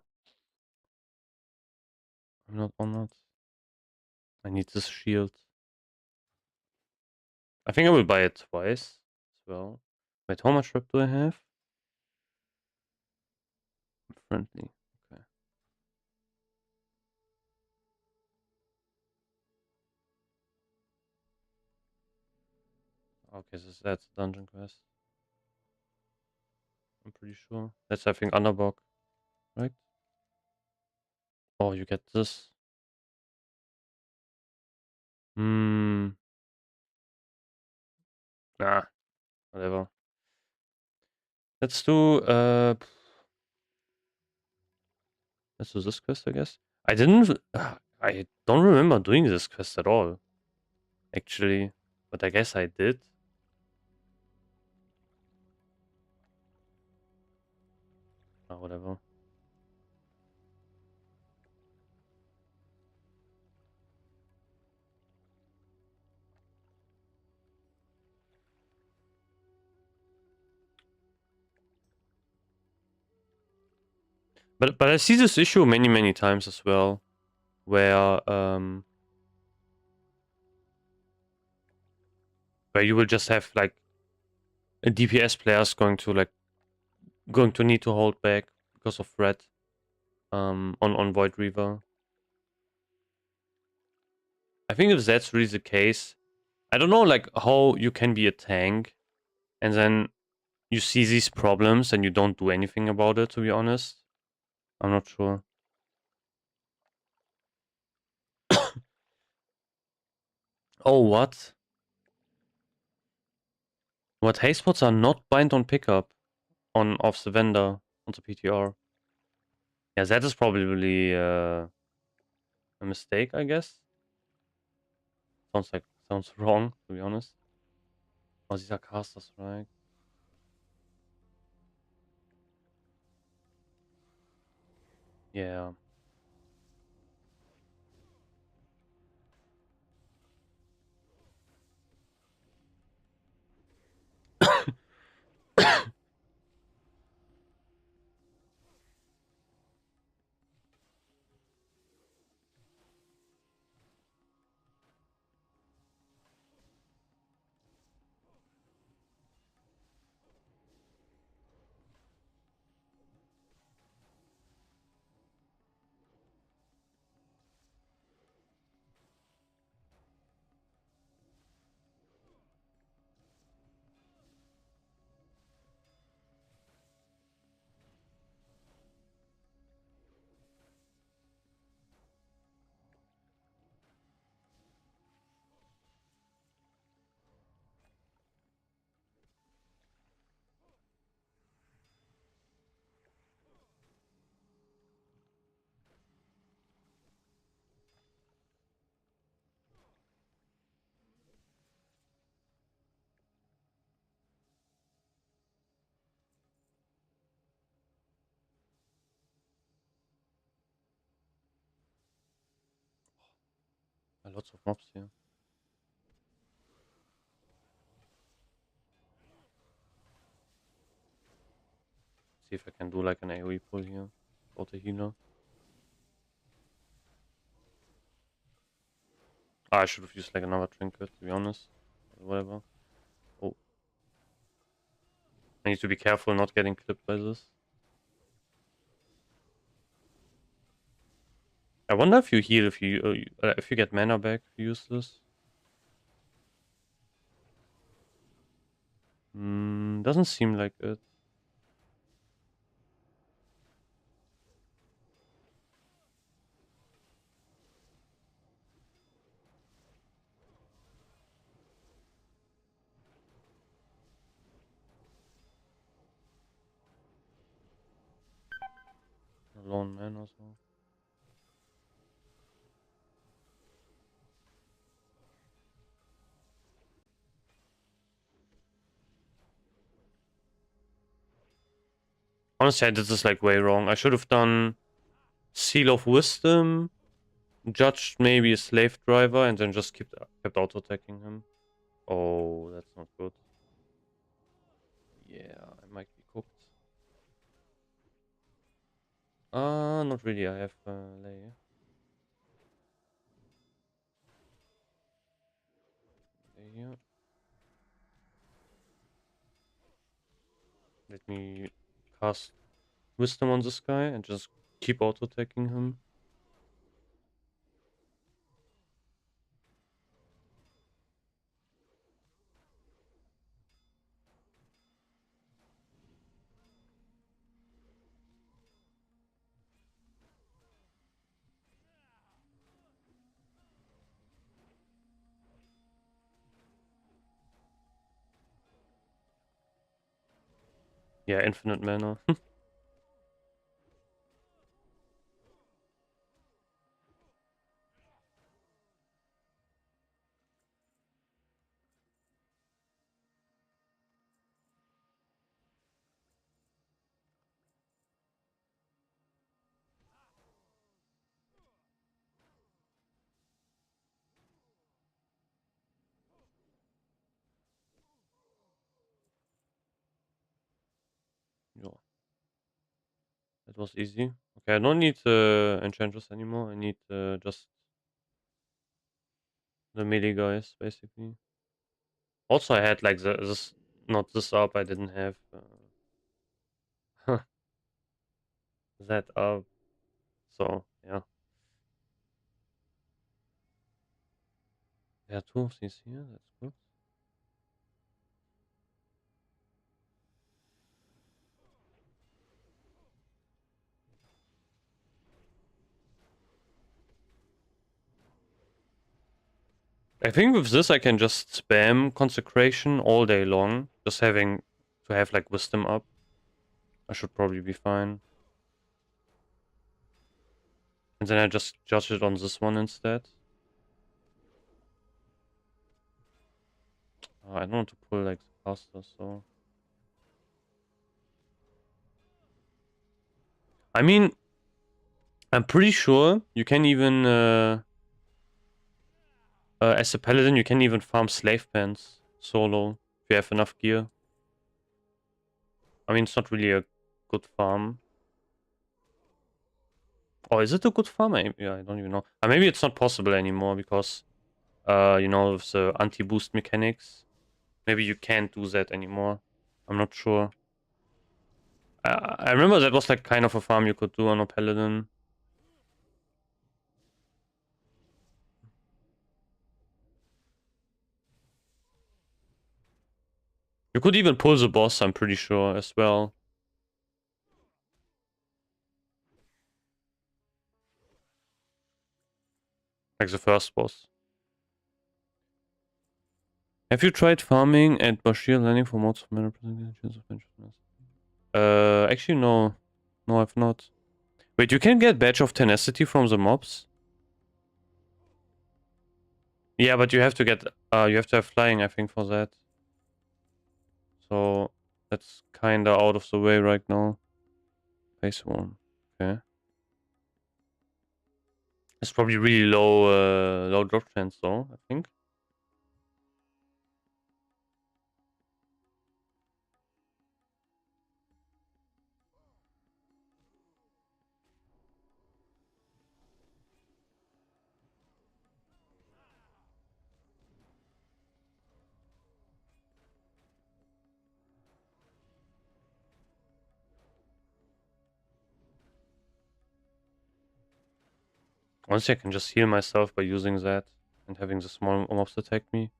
I'm not honored. I need this shield. I think I will buy it twice as well. Wait, how much rep do I have? Friendly. Okay. Okay, so that's a dungeon quest. I'm pretty sure. That's, I think, Underbog, right? Oh, you get this. Hmm. Nah, whatever. Let's do let's do this quest, I guess. I didn't I don't remember doing this quest at all, actually. But I guess I did. Oh, whatever. But I see this issue many times as well, where you will just have like a DPS players going to need to hold back because of red on Void Reaver. I think if that's really the case, I don't know like how you can be a tank and then you see these problems and you don't do anything about it, to be honest. I'm not sure. Oh, what? What haste pots are not bind on pickup on of the vendor on the PTR. Yeah, that is probably a mistake, I guess. Sounds wrong, to be honest. Oh, these are casters, right? Yeah. Lots of mobs here. See if I can do like an AoE pull here. Auto healer. Ah, I should have used like another trinket, to be honest. Whatever. Oh. I need to be careful not getting clipped by this. I wonder if you heal if you get mana back if you use this. Doesn't seem like it. A lone man or so. Honestly, I did this like way wrong. I should have done Seal of Wisdom, judged maybe a slave driver, and then just kept kept auto-attacking him. Oh, that's not good. Yeah, I might be cooked. Not really. I have lay. Here. Let me cast wisdom on this guy and just keep auto-attacking him. Yeah, infinite mana. Yeah, that was easy. Okay, I don't need Enchantress anymore. I need just the melee guys, basically. Also, I had like this, not this up. I didn't have that up. So yeah, there are two of these here. That's good. I think with this I can just spam Consecration all day long, just having to have like Wisdom up. I should probably be fine. And then I just judge it on this one instead. I don't want to pull like the caster, so... I mean, I'm pretty sure you can even... as a paladin, you can even farm Slave Pants solo if you have enough gear. I mean, it's not really a good farm. Oh, is it a good farm? Yeah, I don't even know. Maybe it's not possible anymore because, you know, with the anti-boost mechanics. Maybe you can't do that anymore. I'm not sure. I remember that was like kind of a farm you could do on a paladin. You could even pull the boss, I'm pretty sure, as well. Like the first boss. Have you tried farming at Bashir Landing for mods of mana presentations of interest? Actually no. No, I've not. Wait, you can get Badge of Tenacity from the mobs? Yeah, but you have to get you have to have flying, I think, for that. So that's kinda out of the way right now. Base one. Okay. It's probably really low drop chance though, I think. Honestly, I can just heal myself by using that and having the small mobs attack me.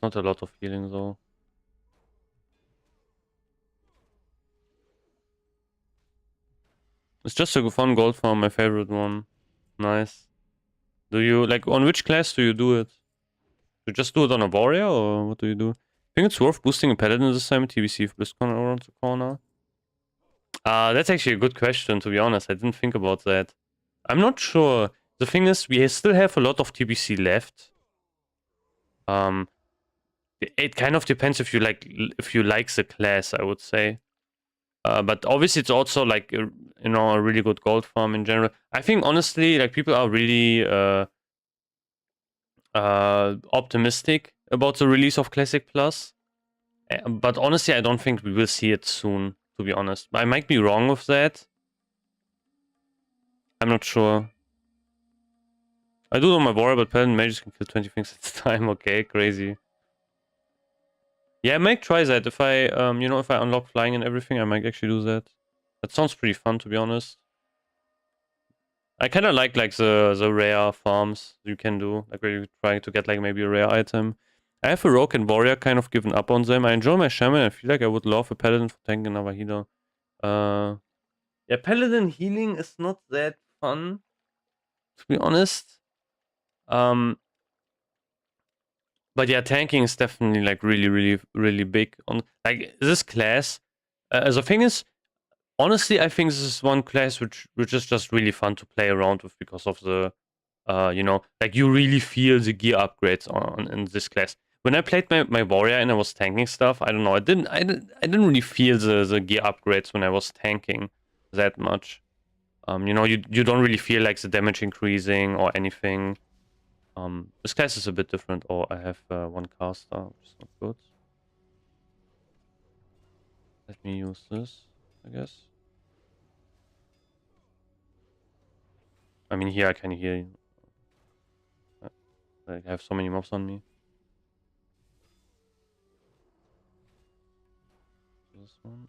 Not a lot of healing though. It's just a fun gold farm, my favorite one. Nice. Do you, like, on which class do you do it? You just do it on a warrior, or what do you do? I think it's worth boosting a paladin this time, TBC if BlizzCon around the corner. That's actually a good question, to be honest. I didn't think about that. I'm not sure. The thing is, we still have a lot of TBC left. It kind of depends if you like the class, I would say. But obviously it's also like you know, a really good gold farm in general. I think honestly, like people are really optimistic about the release of Classic Plus. But honestly, I don't think we will see it soon, to be honest. I might be wrong with that. I'm not sure. I do know my warrior, but paladin mages can kill 20 things at a time. Okay, crazy. Yeah, I might try that. If I, you know, if I unlock flying and everything, I might actually do that. That sounds pretty fun, to be honest. I kind of like the rare farms you can do, like where you're trying to get like maybe a rare item. I have a rogue and warrior kind of given up on them. I enjoy my shaman. I feel like I would love a paladin for tanking another healer. Yeah, paladin healing is not that fun, to be honest. But yeah, tanking is definitely like really big on like this class. The thing is, honestly, I think this is one class which is just really fun to play around with because of the, you know, like you really feel the gear upgrades on in this class. When I played my warrior and I was tanking stuff, I don't know, I didn't really feel the gear upgrades when I was tanking that much. You know, you don't really feel like the damage increasing or anything. This class is a bit different. Oh, I have one caster, which is not good. Let me use this, I guess. I mean, here I can hear you. I have so many mobs on me. This one.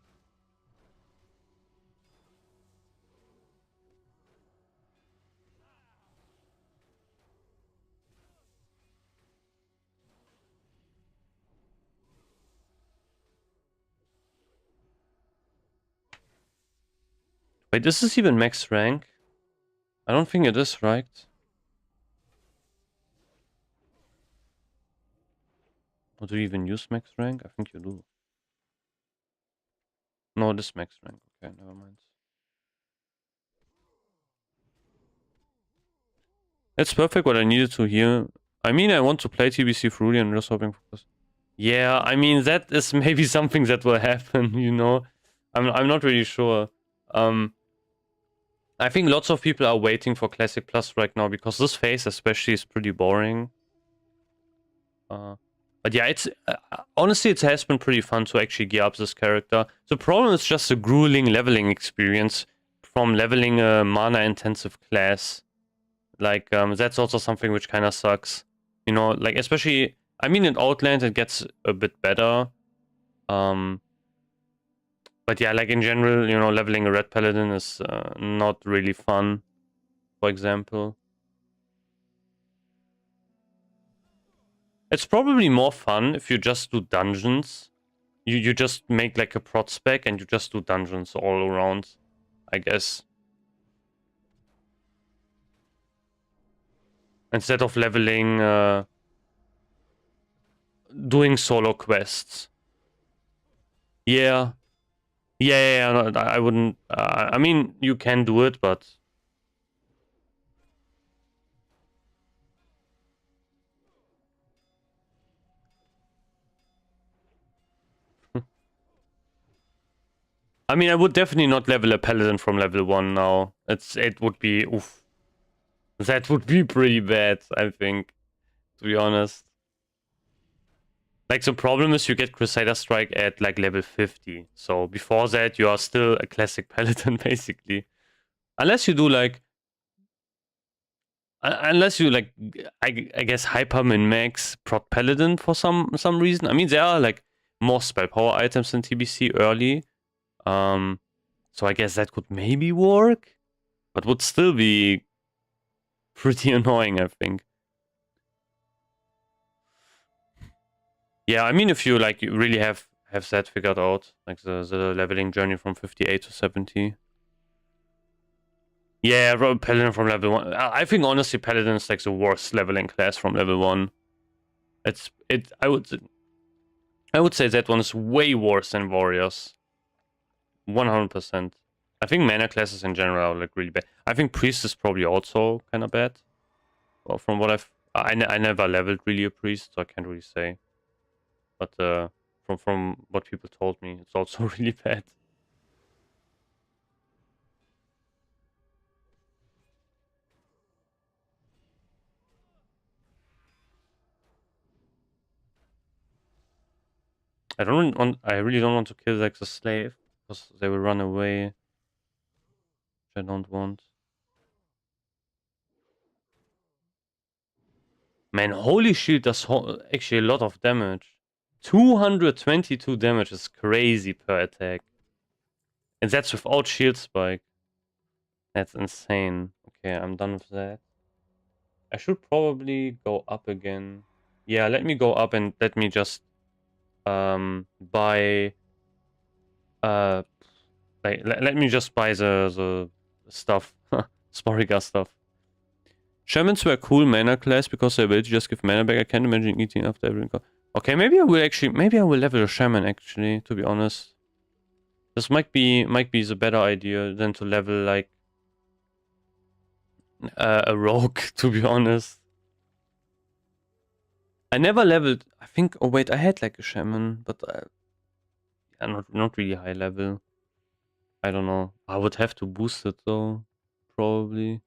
Wait, this is even max rank? I don't think it is, right? Or do you even use max rank? I think you do. No, it is max rank. Okay, never mind. That's perfect what I needed to hear. I mean, I want to play TBC Fruity and just hoping for this. Yeah, I mean, that is maybe something that will happen, you know? I'm not really sure. I think lots of people are waiting for Classic Plus right now because this phase especially is pretty boring. But yeah, it's honestly it has been pretty fun to actually gear up this character. The problem is just the grueling leveling experience from leveling a mana-intensive class. Like that's also something which kind of sucks. You know, like especially I mean in Outland it gets a bit better. But yeah, like in general, you know, leveling a red paladin is not really fun. For example. It's probably more fun if you just do dungeons. You just make like a prot spec and you just do dungeons all around, I guess. Instead of leveling, doing solo quests. Yeah. Yeah, no, I wouldn't... I mean, you can do it, but... I mean, I would definitely not level a paladin from level 1 now. It would be... Oof. That would be pretty bad, I think. To be honest. Like, the problem is you get Crusader Strike at, like, level 50. So, before that, you are still a classic paladin, basically. Unless you do, like... Unless you, like, I guess, hyper min-max prot paladin for some reason. I mean, there are, like, more spell power items in TBC early. So I guess that could maybe work. But would still be pretty annoying, I think. Yeah, I mean, if you like you really have that figured out, like the leveling journey from 58 to 70. Yeah, Paladin from level 1. I think honestly Paladin is like the worst leveling class from level 1. I would say that one is way worse than Warriors. 100%. I think mana classes in general are like really bad. I think Priest is probably also kind of bad. Well, from what I never leveled really a Priest, so I can't really say. But from what people told me, it's also really bad. I really don't want to kill like the slave because they will run away, which I don't want. Man, holy shit, that's actually a lot of damage. 222 damage is crazy per attack. And that's without shield spike. That's insane. Okay, I'm done with that. I should probably go up again. Yeah, let me go up and let me just buy like let me just buy the stuff. Sporiga stuff. Shamans were cool mana class because their ability just give mana back. I can't imagine eating after every okay, maybe I will level a shaman actually, to be honest. This might be the better idea than to level like a rogue, to be honest. I never leveled. I think. Oh wait, I had like a shaman, but yeah, not really high level. I don't know. I would have to boost it though, probably.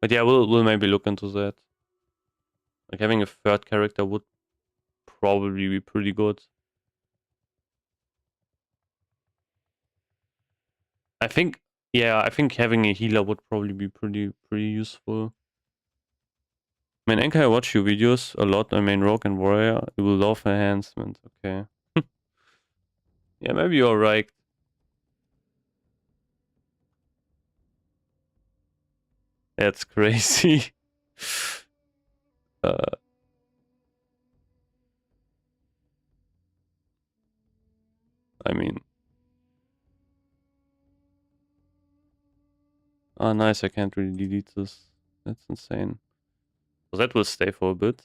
But yeah, we'll maybe look into that. Like having a third character would probably be pretty good. I think. Yeah, I think having a healer would probably be pretty useful. I mean, Anka, I watch your videos a lot. I mean, Rogue and Warrior. You will love enhancement. Okay. Yeah, maybe you're right. That's crazy. uh, I mean, oh, nice. I can't really delete this. That's insane. So that will stay for a bit.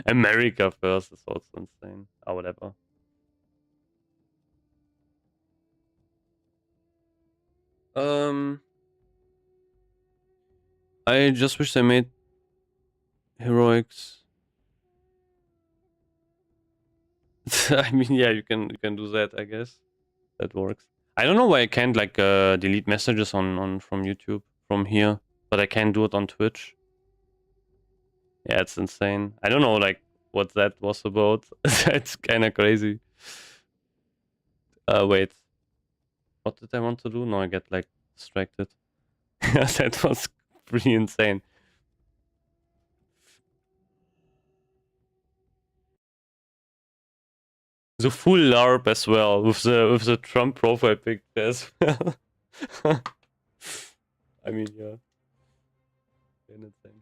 America first is also insane. Oh, whatever. I just wish they made heroics. I mean, yeah, you can do that. I guess that works. I don't know why I can't like delete messages on from YouTube from here, but I can do it on Twitch. Yeah, it's insane. I don't know like what that was about. That's kind of crazy. Wait. What did I want to do? No, I get like distracted. That was pretty insane. The full LARP as well with the Trump profile picture as well. I mean, yeah, insane.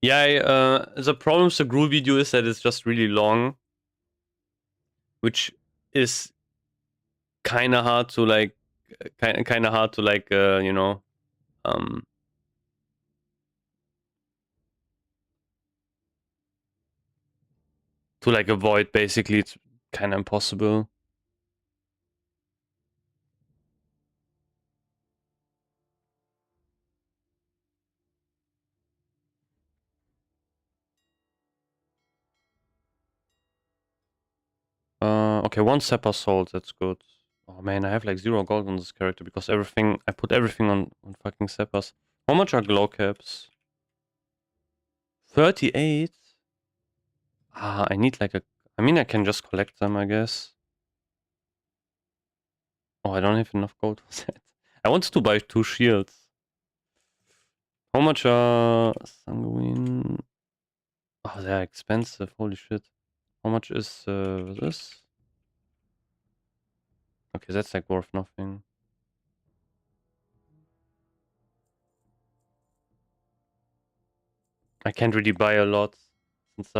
Yeah, the problem with the Gruul video is that it's just really long, which is kind of hard to like, you know, to like avoid. Basically, it's kind of impossible. Okay, one Seppa sold. That's good. Oh man, I have like 0 gold on this character because I put everything on fucking Seppas. How much are glow caps? 38? Ah, I need like a... I mean, I can just collect them, I guess. Oh, I don't have enough gold for that. I wanted to buy 2 shields. How much are... Sanguine... Oh, they're expensive. Holy shit. How much is this? Okay, that's like worth nothing. I can't really buy a lot since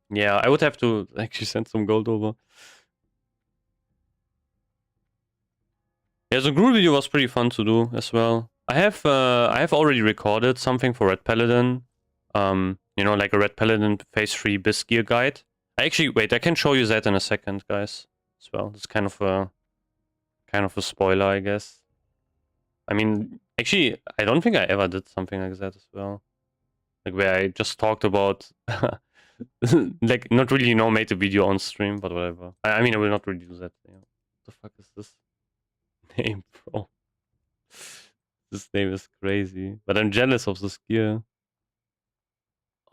yeah, I would have to actually send some gold over. Yeah, the Gruul video was pretty fun to do as well. I have already recorded something for Red Paladin. You know, like a Red Paladin Phase 3 Bisc gear guide. I can show you that in a second, guys, as well. It's kind of a spoiler, I guess. I mean, actually, I don't think I ever did something like that as well. Like where I just talked about like not really, made a video on stream, but whatever. I mean, I will not really do that. What the fuck is this? name, bro. This name is crazy. But I'm jealous of this gear.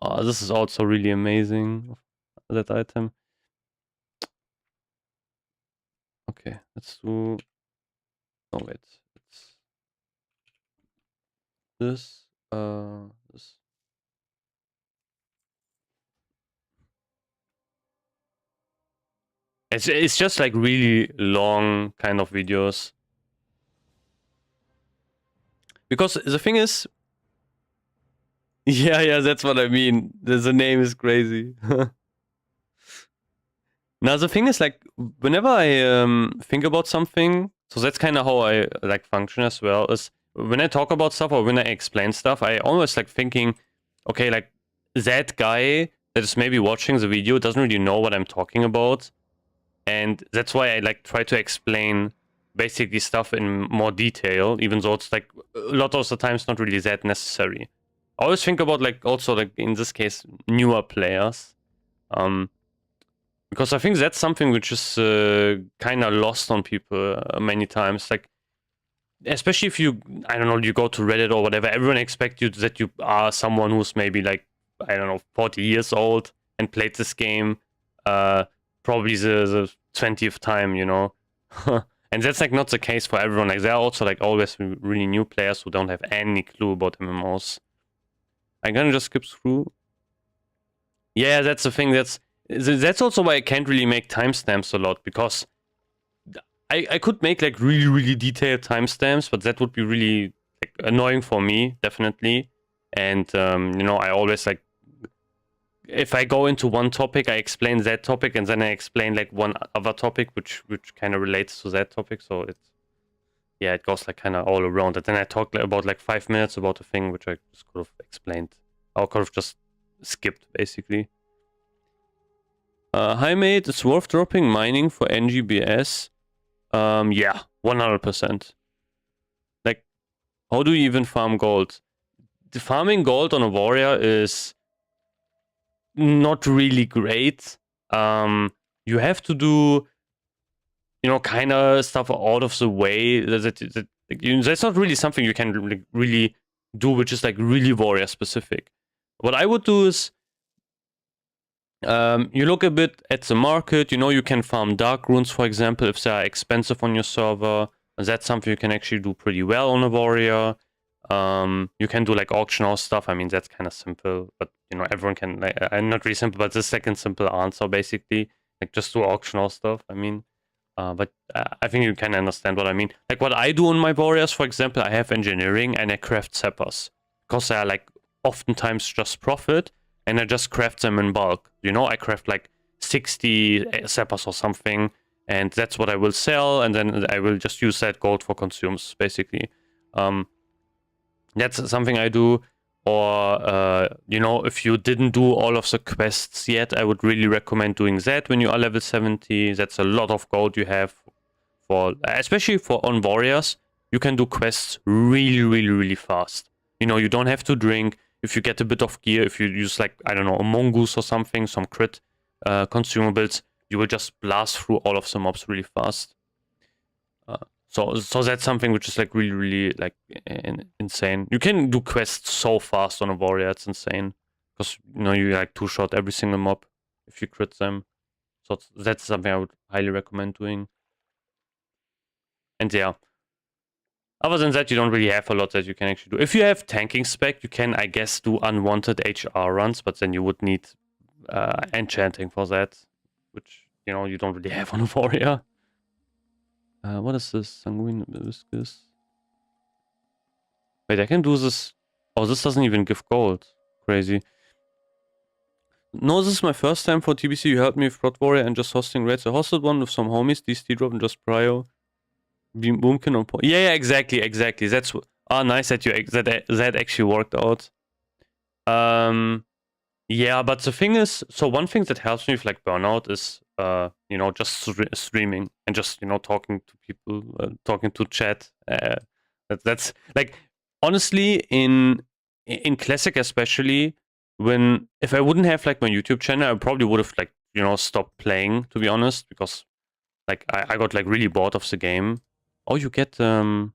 Oh, this is also really amazing. That item. Okay, let's do... Oh, wait. It's this. This. It's just like really long kind of videos. Because the thing is... Yeah, that's what I mean. The name is crazy. Now the thing is, like, whenever I think about something, so that's kind of how I like function as well, is when I talk about stuff or when I explain stuff, I always like thinking, okay, like that guy that is maybe watching the video doesn't really know what I'm talking about. And that's why I like try to explain basically stuff in more detail, even though it's like a lot of the times not really that necessary. I always think about like also like in this case newer players. Because I think that's something which is kind of lost on people many times. Like, especially if you, I don't know, you go to Reddit or whatever, everyone expects you that you are someone who's maybe like, I don't know, 40 years old and played this game probably the 20th time, you know? And that's like not the case for everyone. Like, there are also like always really new players who don't have any clue about MMOs. I'm gonna just skip through. Yeah, that's the thing. That's also why I can't really make timestamps a lot, because I could make like really detailed timestamps, but that would be really like, annoying for me, definitely. And you know, I always like, if I go into one topic, I explain that topic, and then I explain like one other topic which kind of relates to that topic. So it's, yeah, it goes like kind of all around. And then I talk about like 5 minutes about a thing which I just could have explained, or could have just skipped basically. Hi mate, it's worth dropping mining for NGBS. Yeah, 100%. Like, how do you even farm gold? The farming gold on a warrior is not really great. You have to do, you know, kind of stuff out of the way. That's not really something you can really do, which is like really warrior specific. What I would do is, you look a bit at the market. You know, you can farm dark runes, for example, if they are expensive on your server. That's something you can actually do pretty well on a warrior. You can do like auction house stuff. I mean, that's kind of simple, but you know, everyone can. Like, not really simple, but the second simple answer basically, like just do auction house stuff. I mean, but I think you can understand what I mean. Like what I do on my warriors, for example, I have engineering and I craft sappers because they are like oftentimes just profit. And I just craft them in bulk. You know, I craft like 60 sappers or something, and that's what I will sell, and then I will just use that gold for consumes, basically. That's something I do. Or, you know, if you didn't do all of the quests yet, I would really recommend doing that when you are level 70. That's a lot of gold you have for, especially for on warriors. You can do quests really fast. You know, you don't have to drink. If you get a bit of gear, if you use like, I don't know, a mongoose or something, some crit consumables, you will just blast through all of the mobs really fast. So that's something which is like really like insane. You can do quests so fast on a warrior, it's insane. Because, you know, you like two-shot every single mob if you crit them. So that's something I would highly recommend doing. And yeah. Other than that, you don't really have a lot that you can actually do. If you have tanking spec, you can, I guess, do unwanted HR runs, but then you would need enchanting for that, which, you know, you don't really have on a warrior. What is this? Sanguine Viscous. Wait, I can do this. Oh, this doesn't even give gold. Crazy. No, this is my first time for TBC. You helped me with Prot Warrior and just hosting raids. I hosted one with some homies, DST drop and just prio. Boomkin on point. Yeah, exactly. That's nice that you that actually worked out. Yeah, but the thing is, so one thing that helps me with like burnout is you know, just streaming and just, you know, talking to people, talking to chat. That's like, honestly, in classic especially, when if I wouldn't have like my YouTube channel, I probably would have like, you know, stopped playing, to be honest, because like I got like really bored of the game. Oh, you get oh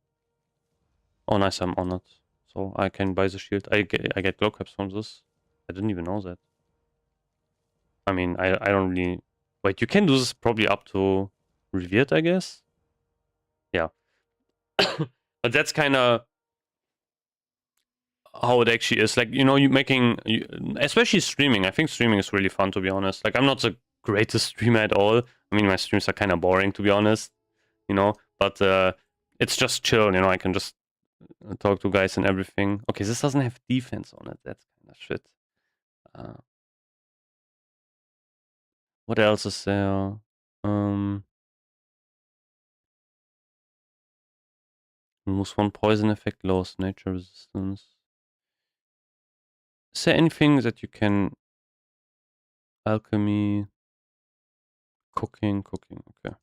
nice, I'm honored. So I can buy the shield. I get glow caps from this. I didn't even know that. I mean, I don't really... Wait, you can do this probably up to revered, I guess? Yeah. But that's kind of how it actually is. Like, you know, especially streaming. I think streaming is really fun, to be honest. Like, I'm not the greatest streamer at all. I mean, my streams are kind of boring, to be honest. You know, but it's just chill. You know, I can just talk to guys and everything. Okay, this doesn't have defense on it. That's kind of shit. What else is there? Removes one poison effect, lowers nature resistance. Is there anything that you can... Alchemy... Cooking, okay.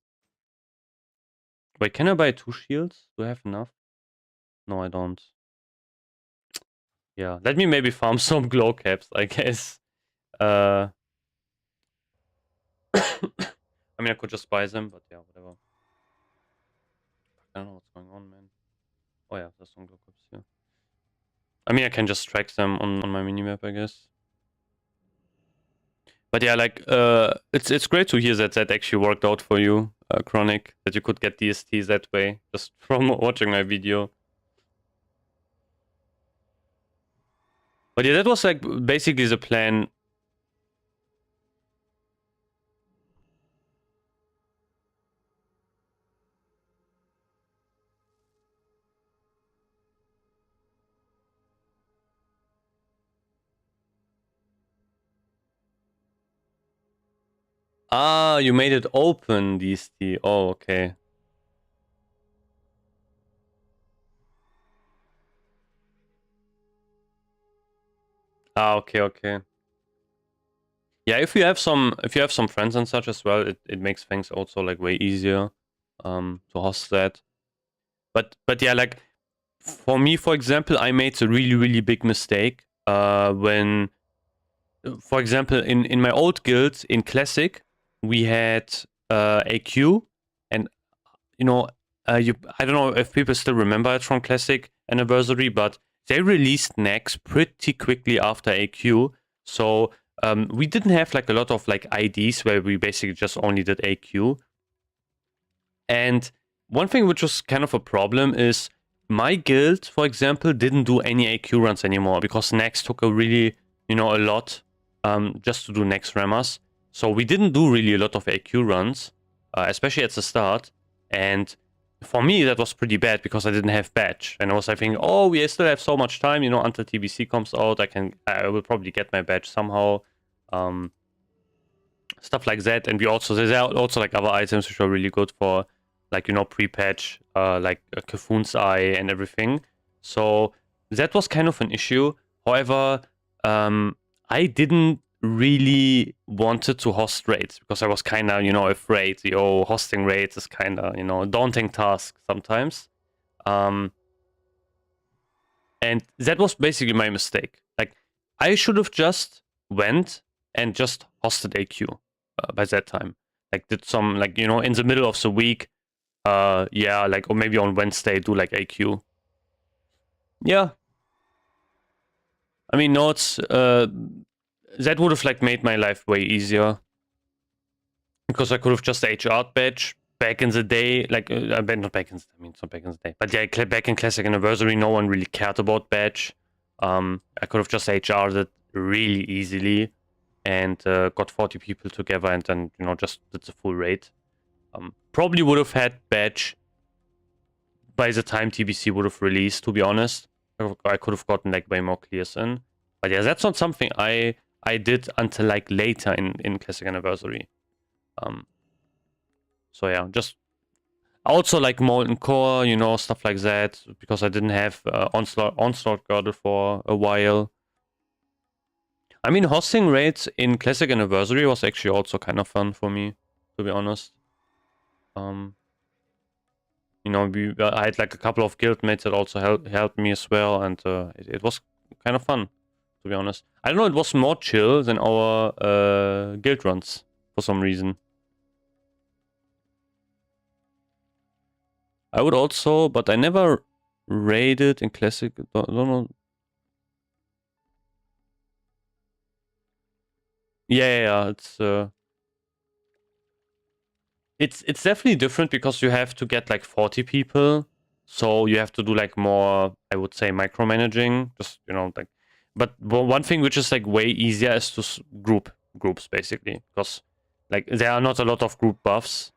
Wait, can I buy 2 shields? Do I have enough? No, I don't. Yeah, let me maybe farm some glow caps, I guess. I mean, I could just buy them, but yeah, whatever. I don't know what's going on, man. Oh yeah, there's some glow caps here. I mean, I can just track them on my minimap, I guess. But yeah, like, it's great to hear that that actually worked out for you, Chronic, that you could get DSTs that way, just from watching my video. But yeah, that was like basically the plan. Ah, you made it open, DST. Oh, okay. Ah, okay. Yeah, if you have some friends and such as well, it makes things also like way easier to host that. But yeah, like for me, for example, I made a really big mistake when, for example, in my old guild in Classic, we had AQ, and you know, I don't know if people still remember it from Classic Anniversary, but they released next pretty quickly after AQ. So we didn't have like a lot of like IDs where we basically just only did AQ. And one thing which was kind of a problem is my guild, for example, didn't do any AQ runs anymore because next took a really, you know, a lot just to do next rammers. So we didn't do really a lot of AQ runs, especially at the start. And for me, that was pretty bad because I didn't have badge. And I was like thinking, oh, we still have so much time, you know, until TBC comes out. I will probably get my badge somehow. Stuff like that. And there are also like other items which are really good for, like, you know, pre-patch, like Cafoon's Eye and everything. So that was kind of an issue. However, I didn't really wanted to host raids because I was kind of, you know, afraid. Hosting raids is kind of, you know, a daunting task sometimes. And that was basically my mistake. Like, I should have just went and just hosted AQ by that time. Like, did some, like, you know, in the middle of the week, yeah, like, or maybe on Wednesday do like AQ. Yeah. I mean, no, it's that would have like made my life way easier because I could have just HR'd badge back in the day. Like, not back in, I mean, it's not back in the day, but yeah, back in Classic Anniversary, no one really cared about badge. I could have just HR'd it really easily and got 40 people together and then, you know, just did the full raid. Probably would have had badge by the time TBC would have released, to be honest. I could have gotten like way more clears in. But yeah, that's not something I did until like later in Classic Anniversary. So yeah, just also like Molten Core, you know, stuff like that, because I didn't have Onslaught Girdle for a while. I mean, hosting raids in Classic Anniversary was actually also kind of fun for me, to be honest. You know, I had like a couple of guildmates that also helped me as well, and it was kind of fun, to be honest. I don't know, it was more chill than our guild runs for some reason. I would also, but I never raided in classic. Don't know. Yeah. It's definitely different because you have to get like 40 people, so you have to do like more, I would say, micromanaging. Just like, but one thing which is like way easier is to groups basically, because like there are not a lot of group buffs,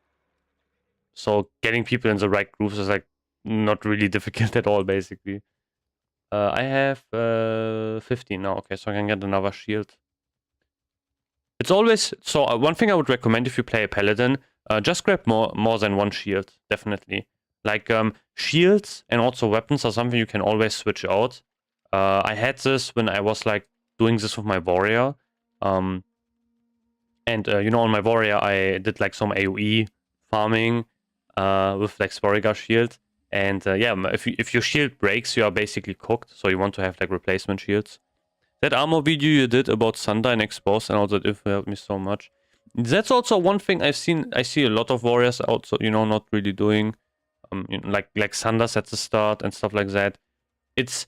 so getting people in the right groups is like not really difficult at all basically. I have 15 now. Okay, so I can get another shield. It's always so. One thing I would recommend if you play a paladin, just grab more than one shield. Definitely, like shields and also weapons are something you can always switch out. I had this when I was like doing this with my warrior, and on my warrior I did like some AOE farming with like Sporigar shield, and if your shield breaks, you are basically cooked. So you want to have like replacement shields. That armor video you did about Thunder and Expose and all that info helped me so much. That's also one thing I've seen. I see a lot of warriors also, not really doing, like Thunders at the start and stuff like that. It's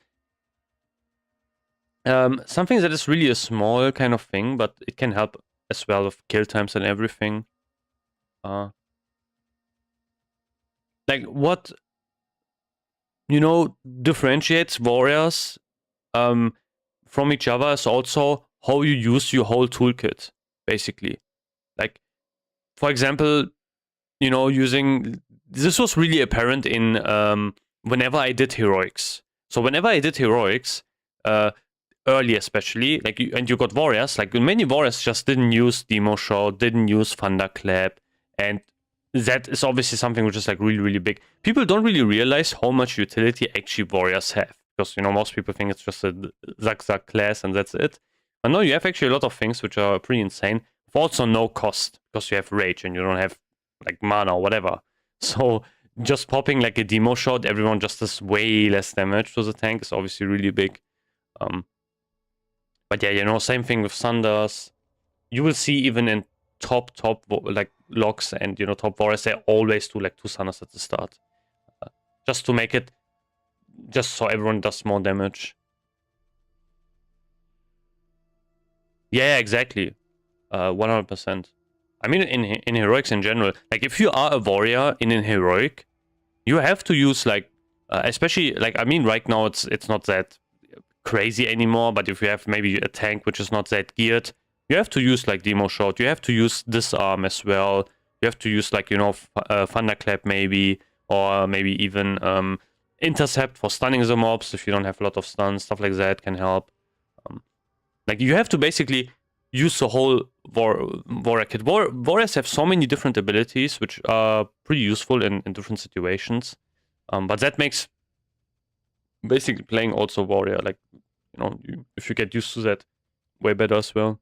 something that is really a small kind of thing, but it can help as well with kill times and everything. Like what, differentiates warriors from each other is also how you use your whole toolkit, basically. Like, for example, using this was really apparent in whenever I did heroics. So whenever I did heroics, early especially, like and you got warriors, like many warriors just didn't use Demo Shot, didn't use Thunderclap, and that is obviously something which is like really, really big. People don't really realize how much utility actually warriors have. Because, most people think it's just a Zag class and that's it. But no, you have actually a lot of things which are pretty insane. For also no cost, because you have rage and you don't have like mana or whatever. So just popping like a Demo Shot, everyone just does way less damage to the tank is obviously really big. But yeah, same thing with Thunders. You will see even in top like logs and top warriors, they always do like 2 Thunders at the start. Just to make it, just so everyone does more damage. Yeah, exactly. 100%. I mean, in heroics in general, like if you are a warrior in an heroic, you have to use like, especially like, I mean, right now it's not that crazy anymore. But if you have maybe a tank which is not that geared, you have to use like Demo Shot. You have to use Disarm as well. You have to use like Thunderclap maybe, or maybe even Intercept for stunning the mobs if you don't have a lot of stuns. Stuff like that can help. Like you have to basically use the whole warrior kit. Warriors have so many different abilities which are pretty useful in different situations. But that makes basically playing also warrior, like, if you get used to that, way better as well.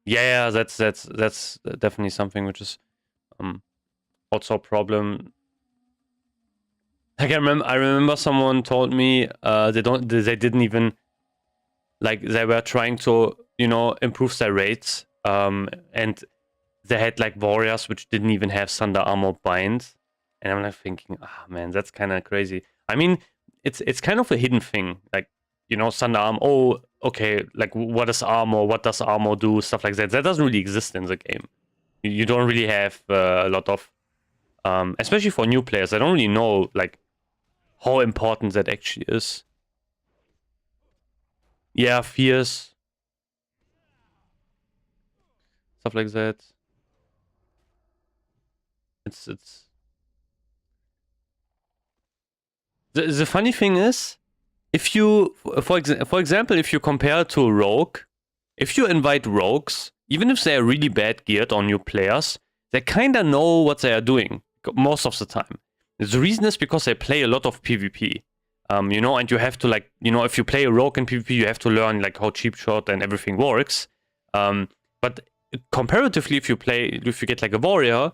Yeah, that's definitely something which is also a problem. I remember someone told me they didn't even, like, they were trying to improve their rates, and they had like warriors which didn't even have Thunder Armor bind, and I'm like thinking, man, that's kind of crazy. I mean, it's kind of a hidden thing, like, Thunder Armor. Oh, okay, like what is armor? What does armor do? Stuff like that. That doesn't really exist in the game. You don't really have a lot of, especially for new players. I don't really know like how important that actually is. Yeah, fierce, stuff like that. It's the funny thing is, if you, for example, if you compare to a rogue, if you invite rogues, even if they are really bad geared on new players, they kind of know what they are doing most of the time. The reason is because they play a lot of PvP, and you have to, like, if you play a rogue in PvP, you have to learn like how cheap shot and everything works. But comparatively, if you get like a warrior,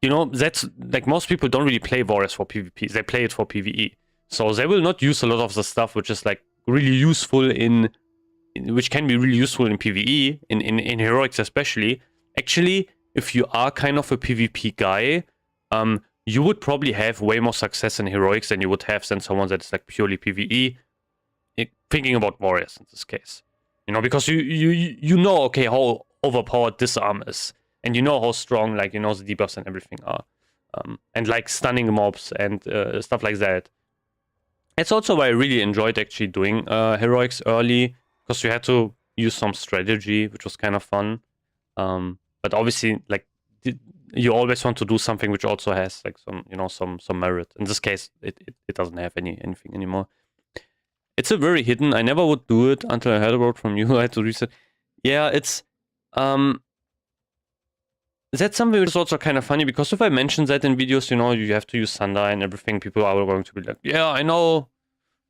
that's like, most people don't really play warriors for PvP. They play it for PvE. So they will not use a lot of the stuff which is like really useful which can be really useful in PvE, in heroics especially. Actually, if you are kind of a PvP guy, you would probably have way more success in heroics than you would have than someone that's like purely PvE. Thinking about warriors in this case, you know, because you know, okay, how overpowered this arm is, and you know how strong, like, you know, the debuffs and everything are, and like stunning mobs and stuff like that. It's also why I really enjoyed actually doing heroics early, because you had to use some strategy, which was kind of fun. But obviously, like, you always want to do something which also has like some, you know, some merit. In this case, it doesn't have anything anymore. It's a very hidden. I never would do it until I heard about from you. I had to reset. Yeah, it's that's something which is also kind of funny, because if I mention that in videos, you know, you have to use Thunder and everything, people are going to be like, yeah, I know,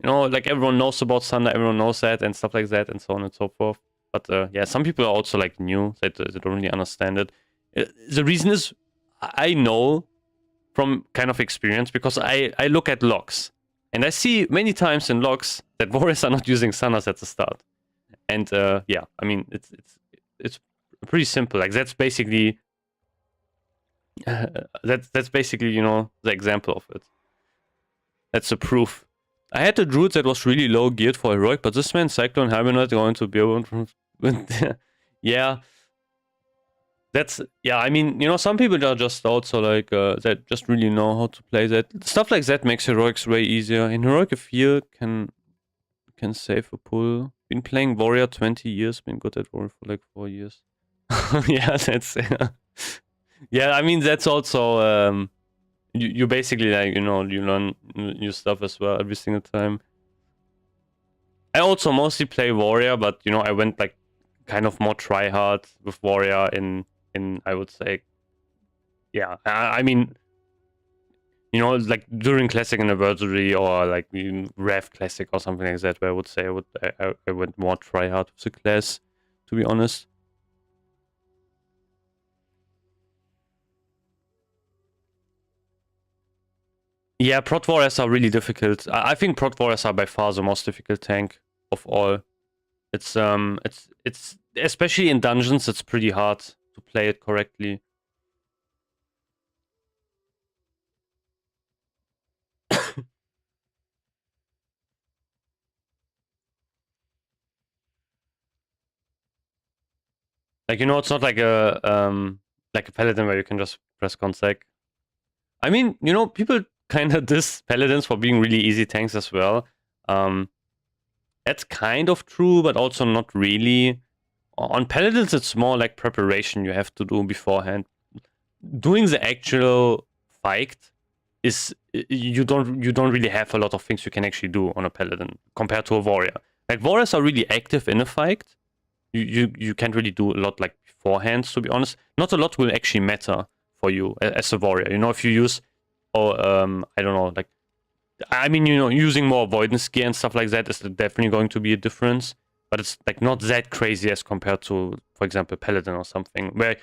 you know, like everyone knows about Thunder, everyone knows that and stuff like that and so on and so forth. But yeah, some people are also like new, they don't really understand it. The reason is, I know from kind of experience, because I look at logs, and I see many times in logs that warriors are not using Thunders at the start. And yeah, I mean, it's pretty simple. Like, that's basically that's basically, you know, the example of it. That's the proof. I had a druid that was really low geared for heroic, but this man Cyclone Hibernate going to be able to... yeah. That's... Yeah, I mean, you know, some people are just also like, that just really know how to play that. Stuff like that makes heroics way easier. In heroic, a fear can save a pull. Been playing warrior 20 years, been good at warrior for like 4 years. Yeah, that's... yeah, I mean, that's also... you basically, like, you know, you learn new stuff as well every single time. I also mostly play warrior, but, you know, I went like kind of more try hard with warrior in I would say, yeah, I mean, you know, like during classic anniversary or like Rev classic or something like that, where I would say I went more try hard with the class, to be honest. Yeah, Prot Warriors are really difficult. I think Prot Warriors are by far the most difficult tank of all. It's especially in dungeons, it's pretty hard to play it correctly. Like, you know, it's not like a paladin where you can just press consec. I mean, you know, people kind of diss paladins for being really easy tanks as well. That's kind of true, but also not really. On paladins, it's more like preparation you have to do beforehand. Doing the actual fight is you don't really have a lot of things you can actually do on a paladin compared to a warrior. Like, warriors are really active in a fight. You can't really do a lot like beforehand, to be honest. Not a lot will actually matter for you as a warrior. You know, if you use, I don't know, like, I mean, you know, using more avoidance gear and stuff like that is definitely going to be a difference. But it's like not that crazy as compared to, for example, paladin or something, where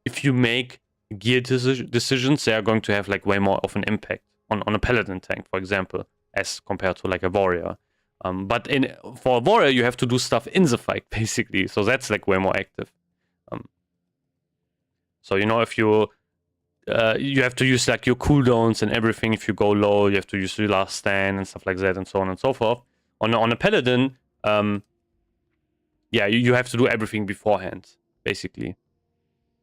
if you make gear decisions, they are going to have like way more of an impact on a paladin tank, for example, as compared to like a warrior. But for a warrior, you have to do stuff in the fight, basically. So that's like way more active. So, you know, if you have to use like your cooldowns and everything. If you go low, you have to use your last stand and stuff like that, and so on and so forth. On a paladin, yeah, you have to do everything beforehand, basically.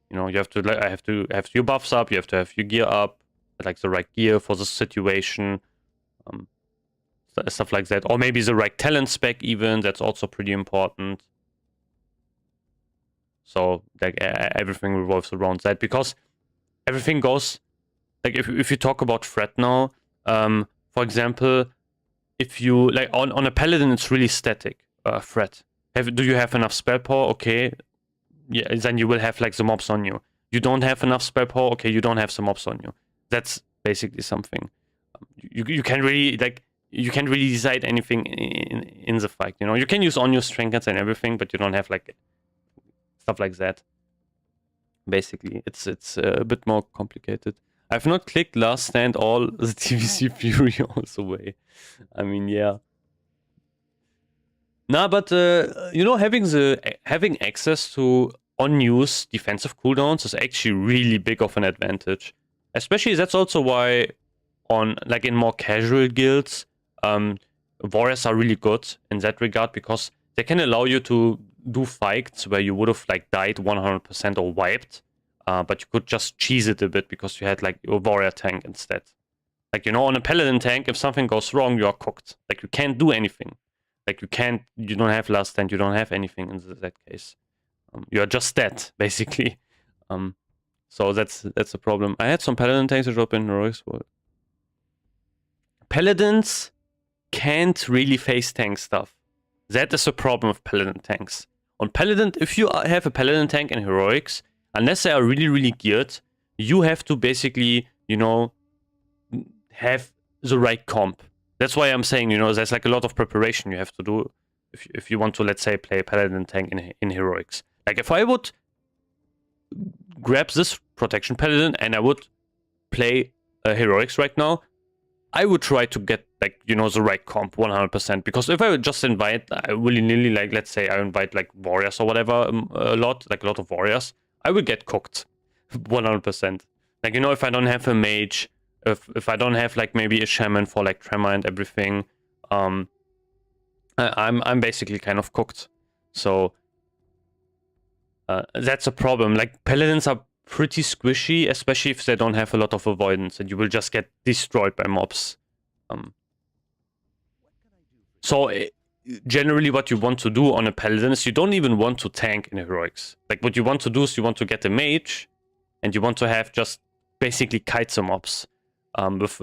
You know, you have to have your buffs up, you have to have your gear up, like the right gear for the situation. Stuff like that, or maybe the right talent spec even, that's also pretty important. So like everything revolves around that, because everything goes, like, if you talk about threat now, for example, if you like on a paladin, it's really static threat. Do you have enough spell power? Okay, yeah, then you will have like the mobs on you. You don't have enough spell power? Okay, you don't have the mobs on you. That's basically something. You can really like, you can't really decide anything in the fight. You know, you can use on your trinkets and everything, but you don't have like stuff like that. Basically, it's a bit more complicated. I've not clicked last stand all the TBC Fury also way. I mean, yeah. Nah, but you know, having access to unused defensive cooldowns is actually really big of an advantage. Especially that's also why on like in more casual guilds, warriors are really good in that regard because they can allow you to do fights where you would have like died 100% or wiped, but you could just cheese it a bit because you had like a warrior tank instead. Like, you know, on a paladin tank, if something goes wrong, you are cooked. Like, you can't do anything. Like, you don't have last stand, you don't have anything in that case. You are just dead, basically. So that's a problem. I had some paladin tanks that drop in heroics. Paladins can't really face tank stuff. That is the problem with paladin tanks. On paladin, if you have a paladin tank in heroics, unless they are really, really geared, you have to basically, you know, have the right comp. That's why I'm saying, you know, there's like a lot of preparation you have to do if you want to, let's say, play a paladin tank in heroics. Like if I would grab this protection paladin and I would play heroics right now, I would try to get like, you know, the right comp 100%. Because if I would just invite willy-nilly, like let's say I invite like warriors or whatever, a lot of warriors, I would get cooked 100%. Like, you know, if I don't have a mage, if I don't have like maybe a shaman for like tremor and everything, I'm basically kind of cooked. So that's a problem. Like paladins are pretty squishy, especially if they don't have a lot of avoidance, and you will just get destroyed by mobs. So generally what you want to do on a paladin is you don't even want to tank in heroics. Like what you want to do is you want to get a mage, and you want to have just basically kite some mobs. With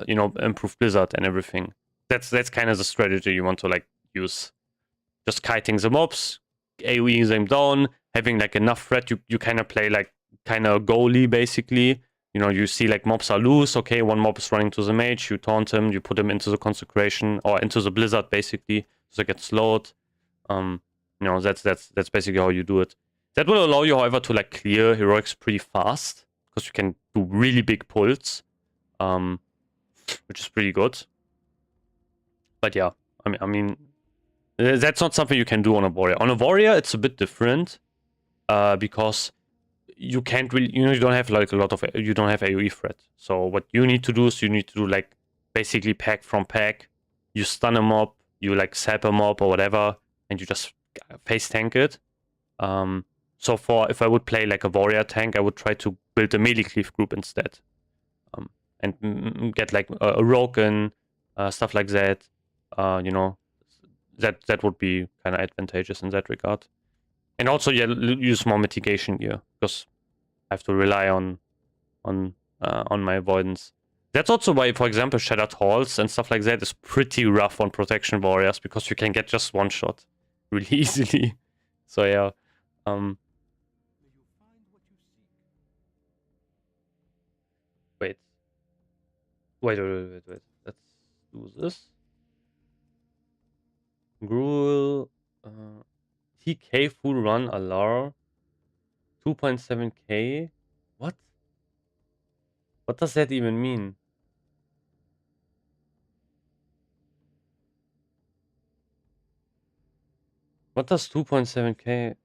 you know, improved blizzard and everything. That's kind of the strategy you want to like use. Just kiting the mobs, AoEing them down, having like enough threat. You kind of play like kind of goalie basically. You know, you see like mobs are loose. Okay, one mob is running to the mage. You taunt him. You put him into the consecration or into the blizzard basically, so they get slowed. You know, that's basically how you do it. That will allow you, however, to like clear heroics pretty fast because you can do really big pulls. Which is pretty good. But yeah, I mean, that's not something you can do on a warrior. On a warrior, it's a bit different, because you can't really, you know, you don't have like you don't have AoE threat. So what you need to do is you need to do like basically pack from pack. You stun a mob, you like sap a mob or whatever, and you just face tank it. So if I would play like a warrior tank, I would try to build a melee cleave group instead. And get like a rogue and stuff like that. You know, that would be kind of advantageous in that regard. And also, yeah, use more mitigation gear because I have to rely on my avoidance. That's also why, for example, Shattered Halls and stuff like that is pretty rough on protection warriors because you can get just one shot really easily. So yeah. Wait. Let's do this. Gruel. TK full run alar. 2.7k. What? What does that even mean? What does 2.7k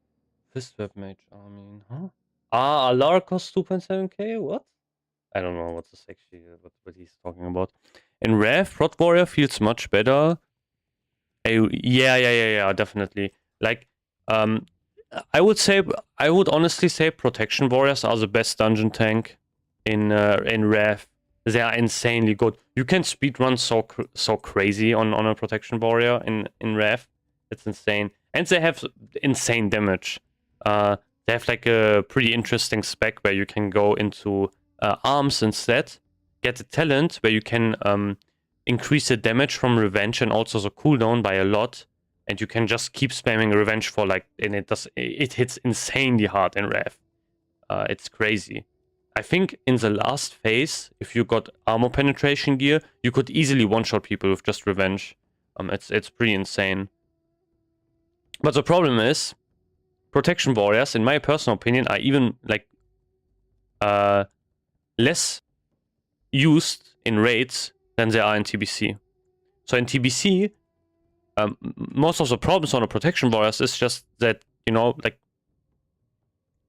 Fistweb Mage mean? Huh? Alar costs 2.7k? What? I don't know what this actually what he's talking about. In Rev, Prot Warrior feels much better. Yeah, definitely. Like, I would honestly say Protection Warriors are the best dungeon tank in Rev. They are insanely good. You can speedrun so crazy on a Protection Warrior in Rev. It's insane. And they have insane damage. They have like a pretty interesting spec where you can go into arms instead, get a talent where you can increase the damage from revenge and also the cooldown by a lot, and you can just keep spamming revenge for like, and it hits insanely hard in Rev. It's crazy. I think in the last phase, if you got armor penetration gear, you could easily one-shot people with just revenge. It's pretty insane. But the problem is, protection warriors, in my personal opinion, are even like less used in raids than they are in TBC. So in TBC, most of the problems on the protection warriors is just that, you know, like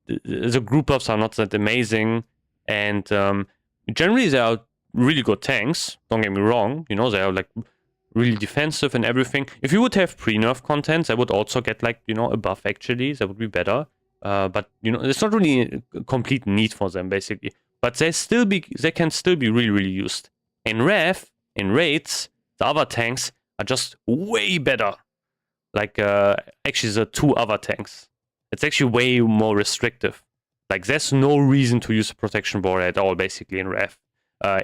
the group buffs are not that amazing, and generally they are really good tanks. Don't get me wrong, you know, they are like really defensive and everything. If you would have pre-nerf content, they would also get like, you know, a buff actually. That would be better. But you know, it's not really a complete need for them basically. But they can still be really, really used. In Rev, in raids, the other tanks are just way better. Like actually the 2 other tanks. It's actually way more restrictive. Like there's no reason to use a protection warrior at all basically in Rev.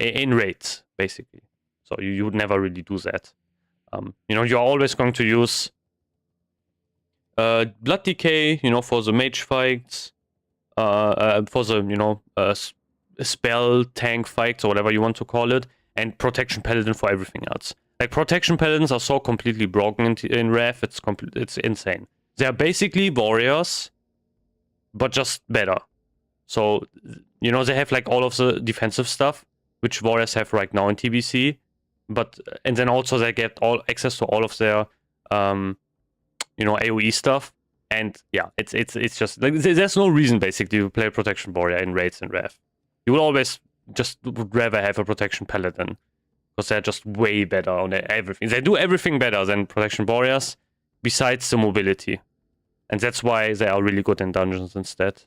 In raids, basically. So you would never really do that. You know, you're always going to use Blood Decay, you know, for the mage fights, for the, you know, spell tank fights or whatever you want to call it, and Protection Paladin for everything else. Like Protection Paladins are so completely broken in Rev, it's insane. They are basically warriors, but just better. So, you know, they have like all of the defensive stuff, which warriors have right now in TBC. But and then also they get all access to all of their you know, AoE stuff, and yeah, it's just like there's no reason basically to play a protection warrior in raids and Rev. You will always just would rather have a protection paladin because they're just way better on everything. They do everything better than protection warriors, besides the mobility, and that's why they are really good in dungeons instead.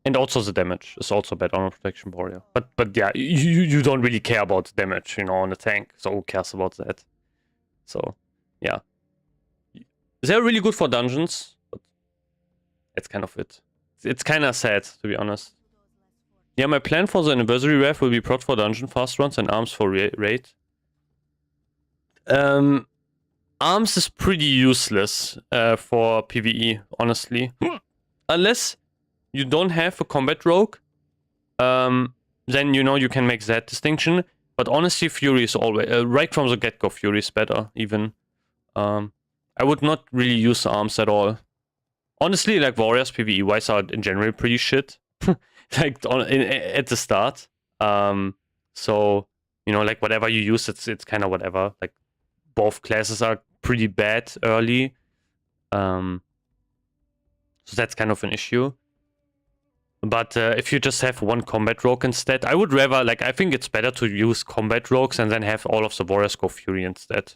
And also the damage is also better on a protection warrior. But yeah, you don't really care about damage, you know, on a tank. So who cares about that? So yeah, they're really good for dungeons, but that's kind of it. It's kind of sad, to be honest. Yeah, my plan for the anniversary ref will be prot for dungeon fast runs and arms for raid. Arms is pretty useless for PvE, honestly, unless you don't have a combat rogue, then you know you can make that distinction. But honestly, Fury is always right from the get-go. Fury is better. Even I would not really use arms at all. Honestly, like warriors PvE wise are in general pretty shit. Like at the start. So you know, like whatever you use, it's kind of whatever. Like both classes are pretty bad early. So that's kind of an issue. But if you just have one combat rogue instead, I would rather, like, I think it's better to use combat rogues and then have all of the warriors go Fury instead.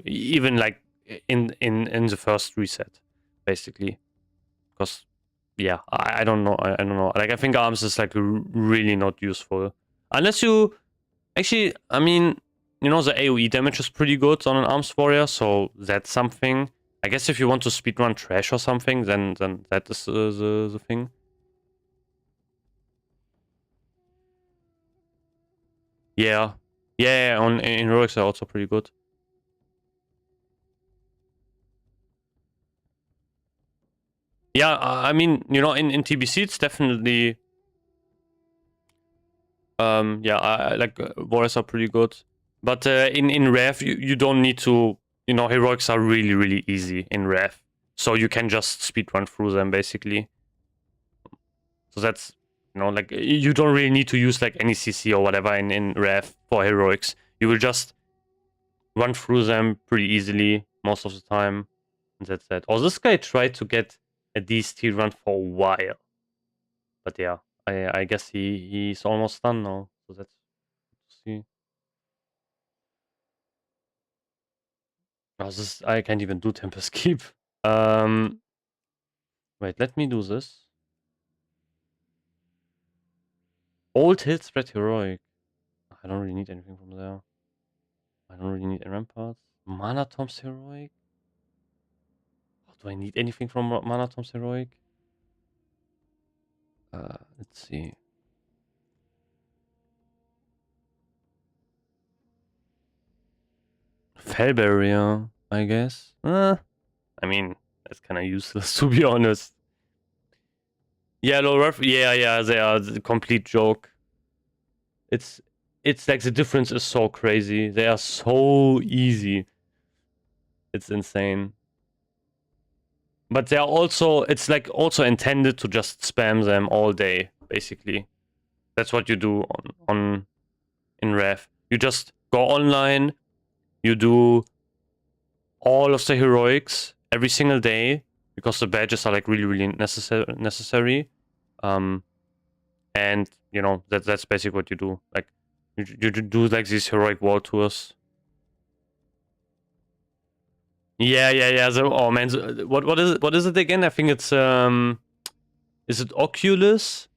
Even like in the first reset, basically. Because yeah, I don't know. I don't know. Like I think arms is like really not useful. Unless you actually, I mean, you know, the AoE damage is pretty good on an arms warrior, so that's something. I guess if you want to speedrun trash or something, then that is the thing. Yeah. Yeah, in heroics are also pretty good. Yeah, I mean, you know, in TBC it's definitely yeah, like warriors are pretty good. But in Rev you don't need to, you know, heroics are really easy in Rev. So you can just speedrun through them basically. So that's, you know, like you don't really need to use like any CC or whatever in Rev for heroics. You will just run through them pretty easily most of the time. And that's that. Oh, this guy tried to get a DST run for a while. But yeah, I guess he's almost done now. So that's see. Oh, this I can't even do Tempest Keep. Wait, let me do this. Old Hill Spread Heroic. I don't really need anything from there. I don't really need Ramparts. Mana Tomb's Heroic. Oh, do I need anything from Mana Tomb's Heroic? Let's see. Fell Barrier, I guess. I mean, that's kind of useless to be honest. Yeah, low ref. Yeah, they are the complete joke. It's like the difference is so crazy. They are so easy. It's insane. But they are also, it's like also intended to just spam them all day, basically. That's what you do in Rev. You just go online, you do all of the heroics every single day, because the badges are like really necessary. And you know, that's basically what you do. Like you do like these heroic wall tours. Yeah. So, oh man, so, what is it again? I think it's is it Oculus?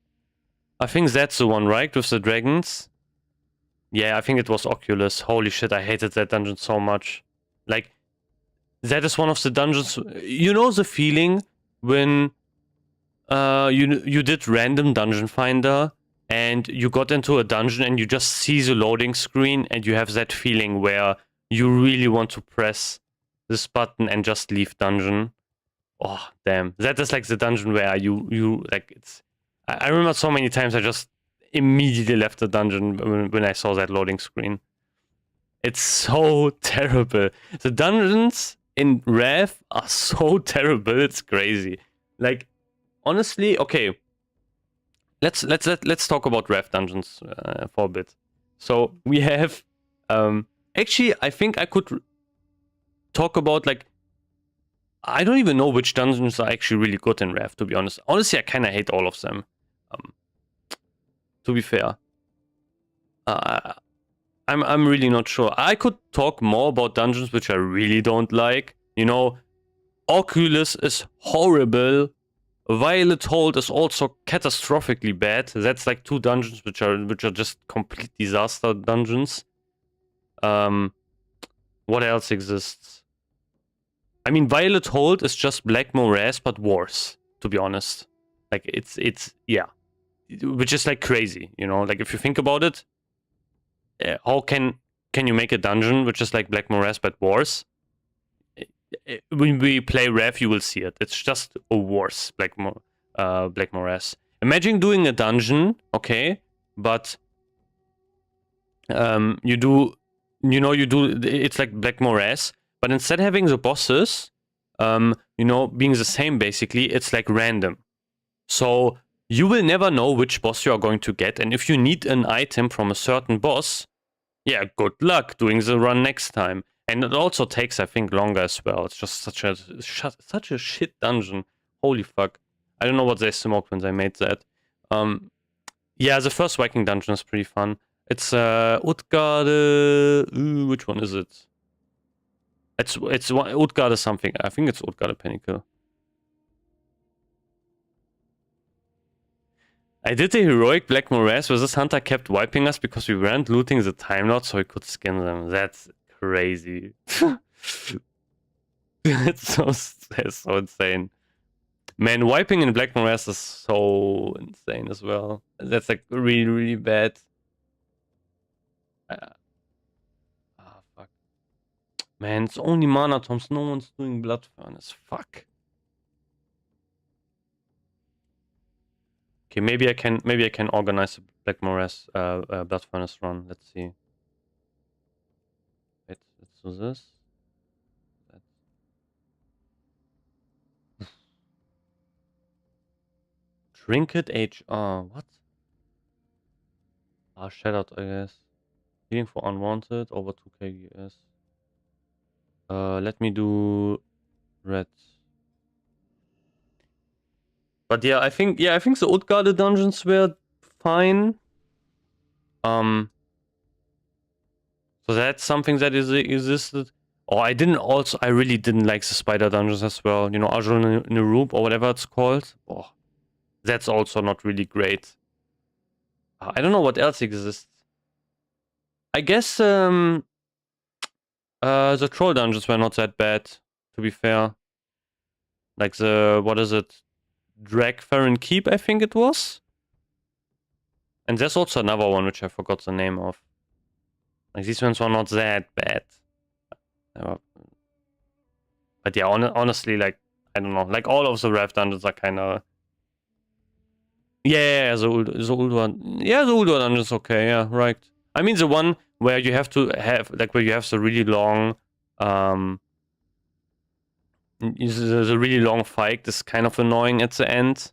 I think that's the one, right? With the dragons. Yeah, I think it was Oculus. Holy shit, I hated that dungeon so much. Like, that is one of the dungeons. You know the feeling when you did random dungeon finder and you got into a dungeon and you just see the loading screen and you have that feeling where you really want to press this button and just leave dungeon. Oh damn, that is like the dungeon where you like it's. I remember so many times I just immediately left the dungeon when I saw that loading screen. It's so terrible. The dungeons in Rev are so terrible. It's crazy. Like, honestly, okay. Let's talk about Rev dungeons for a bit. So we have, actually, I think I could talk about like. I don't even know which dungeons are actually really good in Rev, to be honest. Honestly, I kind of hate all of them. To be fair, I'm really not sure. I could talk more about dungeons which I really don't like. You know, Oculus is horrible. Violet Hold is also catastrophically bad. That's like two dungeons which are just complete disaster dungeons. What else exists? I mean, Violet Hold is just Black Morass but worse, to be honest. Like it's yeah, which is like crazy, you know. Like if you think about it, how can you make a dungeon which is like Black Morass but worse? When we play Rev, you will see it. It's just a worse Black Morass. Imagine doing a dungeon, okay, but you do it's like Black Morass, but instead of having the bosses, you know, being the same basically, it's like random. So you will never know which boss you are going to get, and if you need an item from a certain boss, yeah, good luck doing the run next time. And it also takes, I think, longer as well. It's just such a shit dungeon. Holy fuck. I don't know what they smoked when they made that. Yeah, the first Viking dungeon is pretty fun. It's Utgarde. Which one is it? It's Utgarde something. I think it's Utgarde Pinnacle. I did the heroic Black Morass where this hunter kept wiping us because we weren't looting the Time Lord so he could skin them. That's crazy. That's so insane. Man, wiping in Black Morass is so insane as well. That's like really bad. Fuck. Man, it's only mana tomes. No one's doing Blood Furnace. Fuck. Okay, maybe I can organize a Black Morass Blood Furnace run. Let's see. Wait, let's do this. Trinket HR. What? Shadowed, I guess. Healing for unwanted over 2k US. Let me do red. But yeah, I think the Utgarde dungeons were fine. So that's something that existed. Oh, I really didn't like the spider dungeons as well. You know, Ajul Nirub or whatever it's called. Oh, that's also not really great. I don't know what else exists. I guess the troll dungeons were not that bad, to be fair. Like the, what is it? Dragfarron Keep, I think it was. And there's also another one which I forgot the name of. Like these ones were not that bad. But yeah, honestly, like, I don't know. Like all of the Rev dungeons are kind of... Yeah, the old one. Yeah, the old one dungeon's okay, yeah, right. I mean the one where you have to have, like where you have the really long... the really long fight is kind of annoying at the end.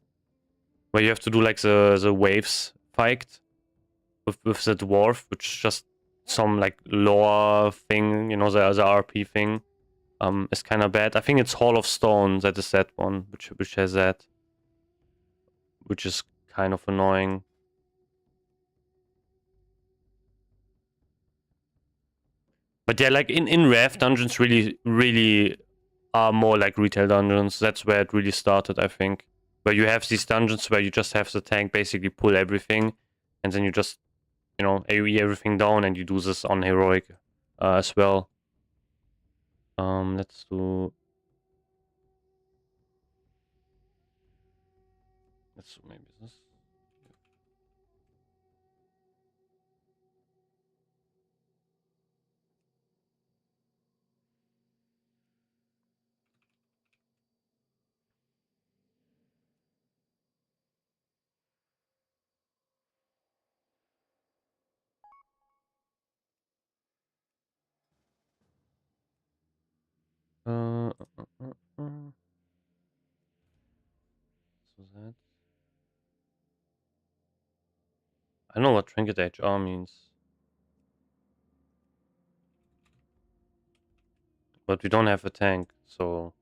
where you have to do like the waves fight with the dwarf, which is just some like lore thing, you know, the RP thing. Is kind of bad. I think it's Hall of Stone that is that one, which has that, which is kind of annoying. But yeah, like in Rev, dungeons really are more like retail dungeons. That's where it really started, I think. Where you have these dungeons where you just have the tank basically pull everything, and then you just, you know, AoE everything down, and you do this on heroic as well. Let's do maybe this. Uh, uh, uh, uh. So that I don't know what Trinket HR means, but we don't have a tank, so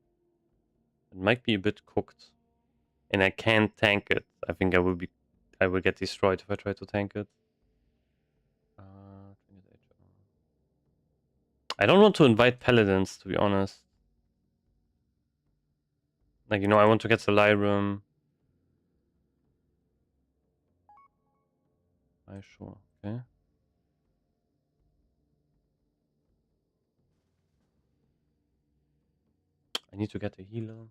it might be a bit cooked. And I can't tank it. I think I will get destroyed if I try to tank it. Trinket HR. I don't want to invite paladins, to be honest. Like, you know, I want to get the Lyrum. Sure, okay. I need to get a healer.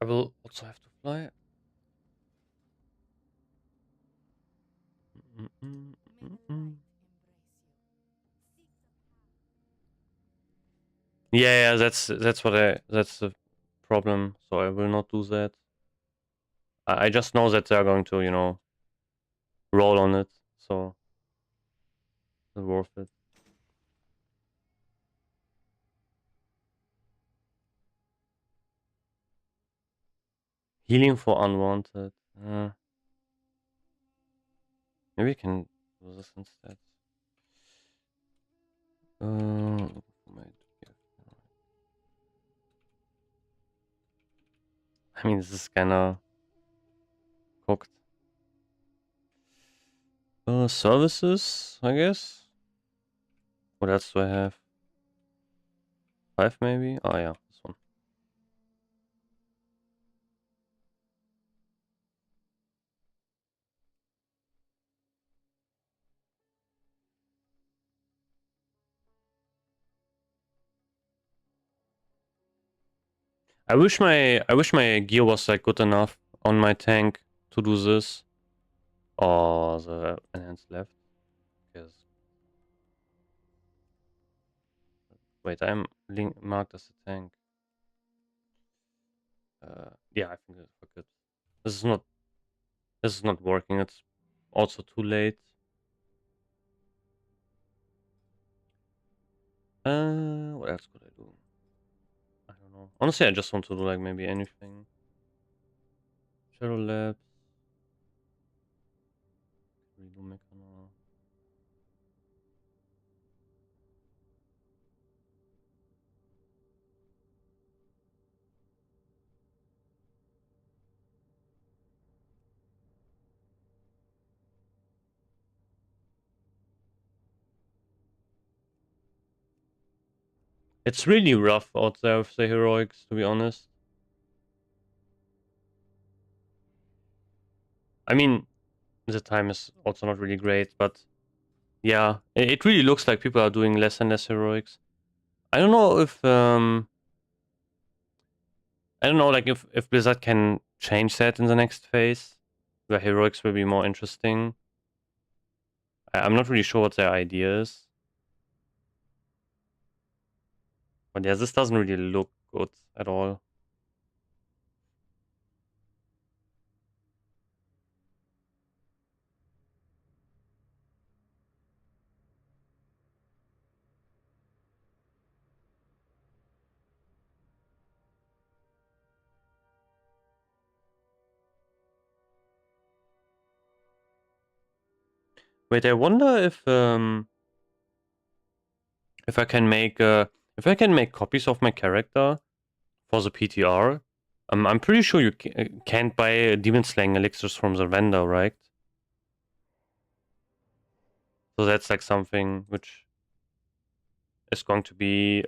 I will also have to fly. Yeah, that's that's the problem. So I will not do that. I just know that they're going to, you know, roll on it. So it's worth it. Healing for unwanted. Maybe we can do this instead. I mean, this is kind of cooked. Services, I guess. What else do I have? 5 maybe? Oh yeah, this one. I wish my gear was like good enough on my tank to do this. Or the enhanced left. Because wait, I'm marked as a tank. Yeah, I think that's good. This is not working. It's also too late. What else could I do? I don't know. Honestly, I just want to do like maybe anything. Shadow Labs. Redo Mechano. It's really rough out there with the heroics, to be honest. I mean, the time is also not really great, but yeah, it really looks like people are doing less and less heroics. I don't know if I don't know, like if Blizzard can change that in the next phase, where heroics will be more interesting. I'm not really sure what their idea is, but yeah, this doesn't really look good at all. Wait, I wonder if I can make copies of my character for the PTR. I'm pretty sure you can't buy demon slaying elixirs from the vendor, right? So that's like something which is going to be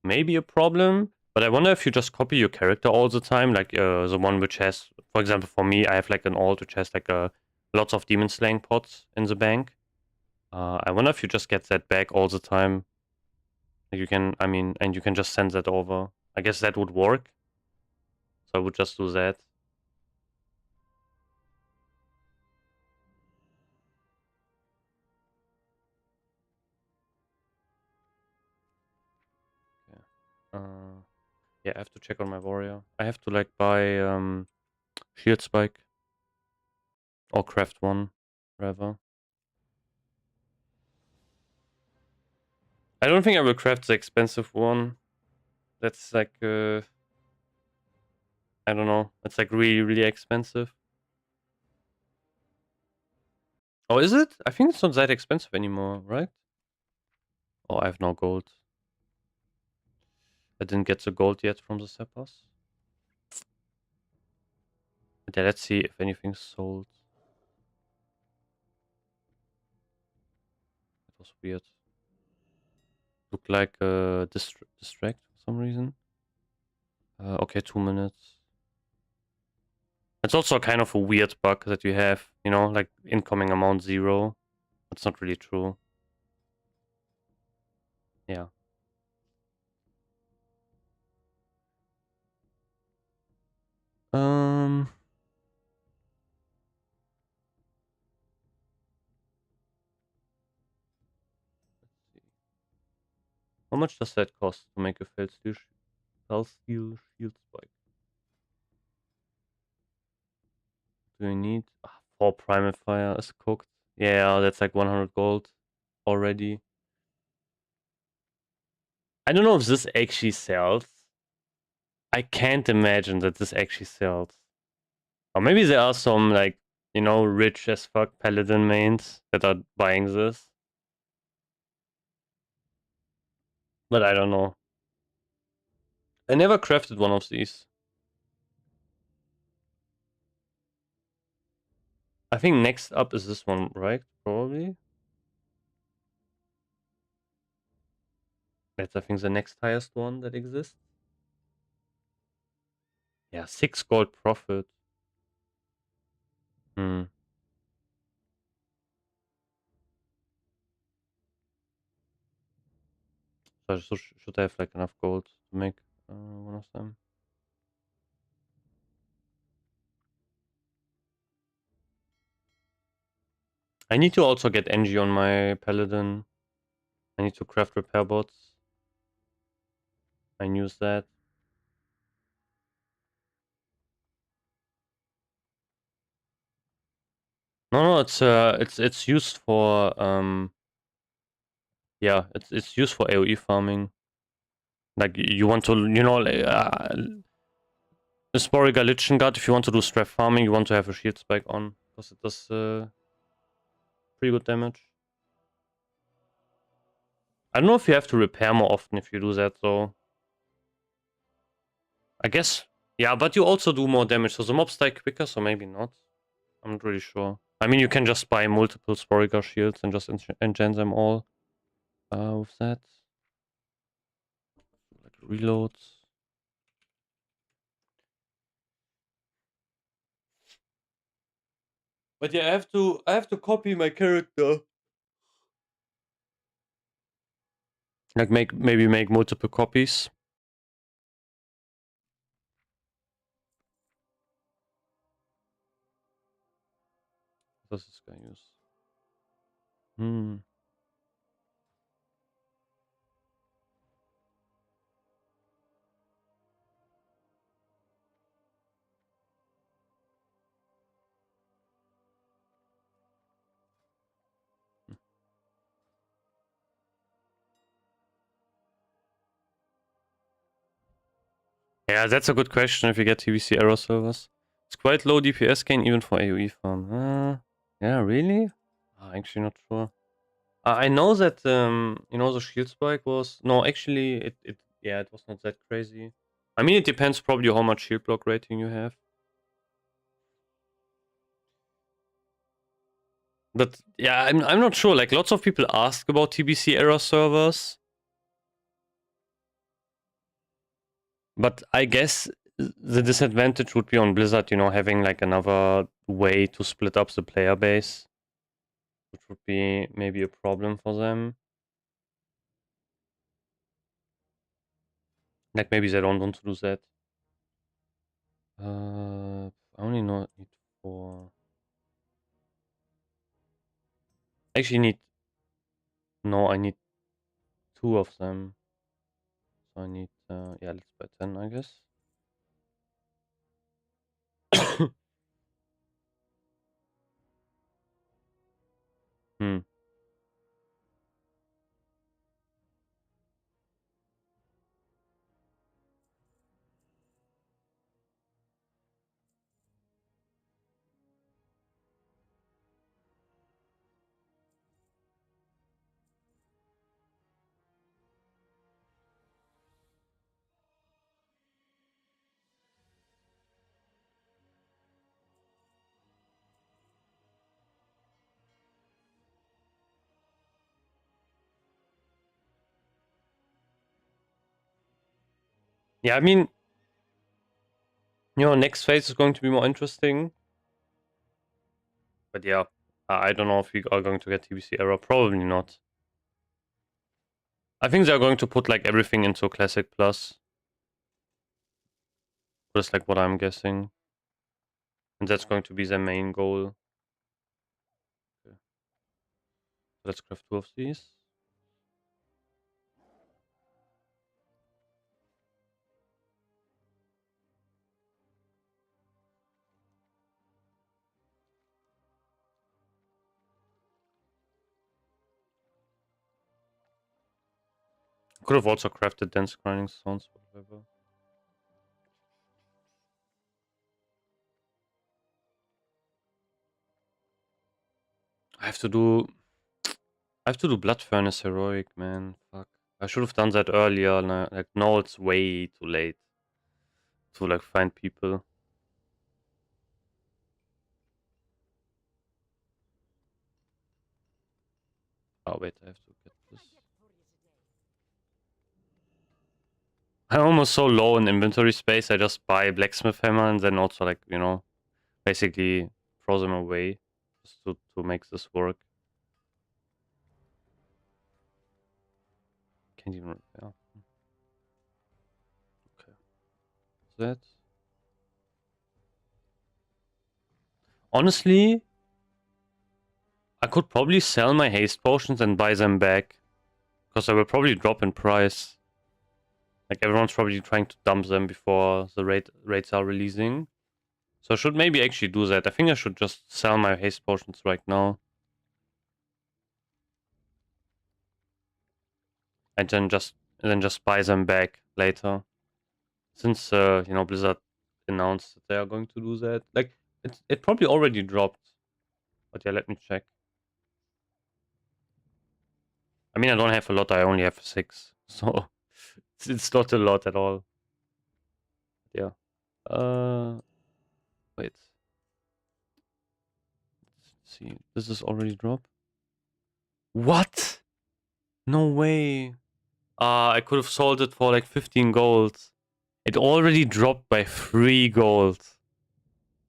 maybe a problem. But I wonder if you just copy your character all the time, like the one which has, for example, for me, I have like an alt which has like lots of demon slaying pots in the bank. I wonder if you just get that back all the time. You can, I mean, and you can just send that over. I guess that would work. So I would just do that. Yeah. Yeah, I have to check on my warrior. I have to like buy shield spike or craft one, rather. I don't think I will craft the expensive one. That's like I don't know. It's like really, really expensive. Oh, is it? I think it's not that expensive anymore, right? Oh, I have no gold. I didn't get the gold yet from the Seppers. Yeah, let's see if anything's sold. It was weird. Looked like distract for some reason. Okay, 2 minutes. It's also kind of a weird bug that you have, you know, like incoming amount 0. That's not really true. Yeah. Um. Let's see. How much does that cost to make a Felsteel shield spike? Do we need 4 primal fire is cooked? Yeah, that's like 100 gold already. I don't know if this actually sells. I can't imagine that this actually sells. Or maybe there are some like, you know, rich as fuck paladin mains that are buying this. But I don't know. I never crafted one of these. I think next up is this one, right? Probably. That's I think the next highest one that exists. Yeah, 6 gold profit. Hmm. So I should have like enough gold to make one of them. I need to also get NG on my paladin. I need to craft repair bots. I use that. No, it's used for yeah, it's used for AoE farming. Like you want to, you know, like, the Sporiga Lichen Guard. If you want to do strap farming, you want to have a shield spike on because it does pretty good damage. I don't know if you have to repair more often if you do that though. I guess yeah, but you also do more damage, so the mobs die quicker, so maybe not. I'm not really sure. I mean, you can just buy multiple Sporiga shields and just enchant them all with that. Like reloads. But yeah, I have to copy my character. Like maybe make multiple copies. What does this guy use? Hmm. Yeah, that's a good question if you get TBC error servers. It's quite low DPS gain even for AoE farm. Yeah, really? Actually not sure. I know that the shield spike was no, actually it yeah, it was not that crazy. I mean, it depends probably how much shield block rating you have. But yeah, I'm not sure. Like lots of people ask about TBC error servers, but I guess the disadvantage would be on Blizzard, having like another way to split up the player base, which would be maybe a problem for them. Like maybe they don't want to do that. I only need four. Actually, need no. I need two of them. So I need yeah. Let's buy 10, I guess. Hmm. Yeah, I mean, next phase is going to be more interesting. But yeah, I don't know if we are going to get TBC error. Probably not. I think they're going to put like everything into Classic Plus. Just like what I'm guessing. And that's going to be their main goal. Okay. Let's craft two of these. Could have also crafted dense grinding stones, whatever. I have to do Blood Furnace Heroic, man. Fuck. I should have done that earlier. Like now it's way too late to like find people. Oh wait, I have to get this. I'm almost so low in inventory space. I just buy blacksmith hammer and then also like basically throw them away just to make this work. Can't even repair. Okay, that. Honestly, I could probably sell my haste potions and buy them back because they will probably drop in price. Like everyone's probably trying to dump them before the rates are releasing. So I should maybe actually do that. I think I should just sell my haste potions right now. And then just buy them back later. Since Blizzard announced that they are going to do that. Like it probably already dropped. But yeah, let me check. I mean I don't have a lot, I only have 6. So it's not a lot at all. Yeah. Wait. Let's see. Does this already drop? What? No way. I could have sold it for like 15 gold. It already dropped by 3 gold.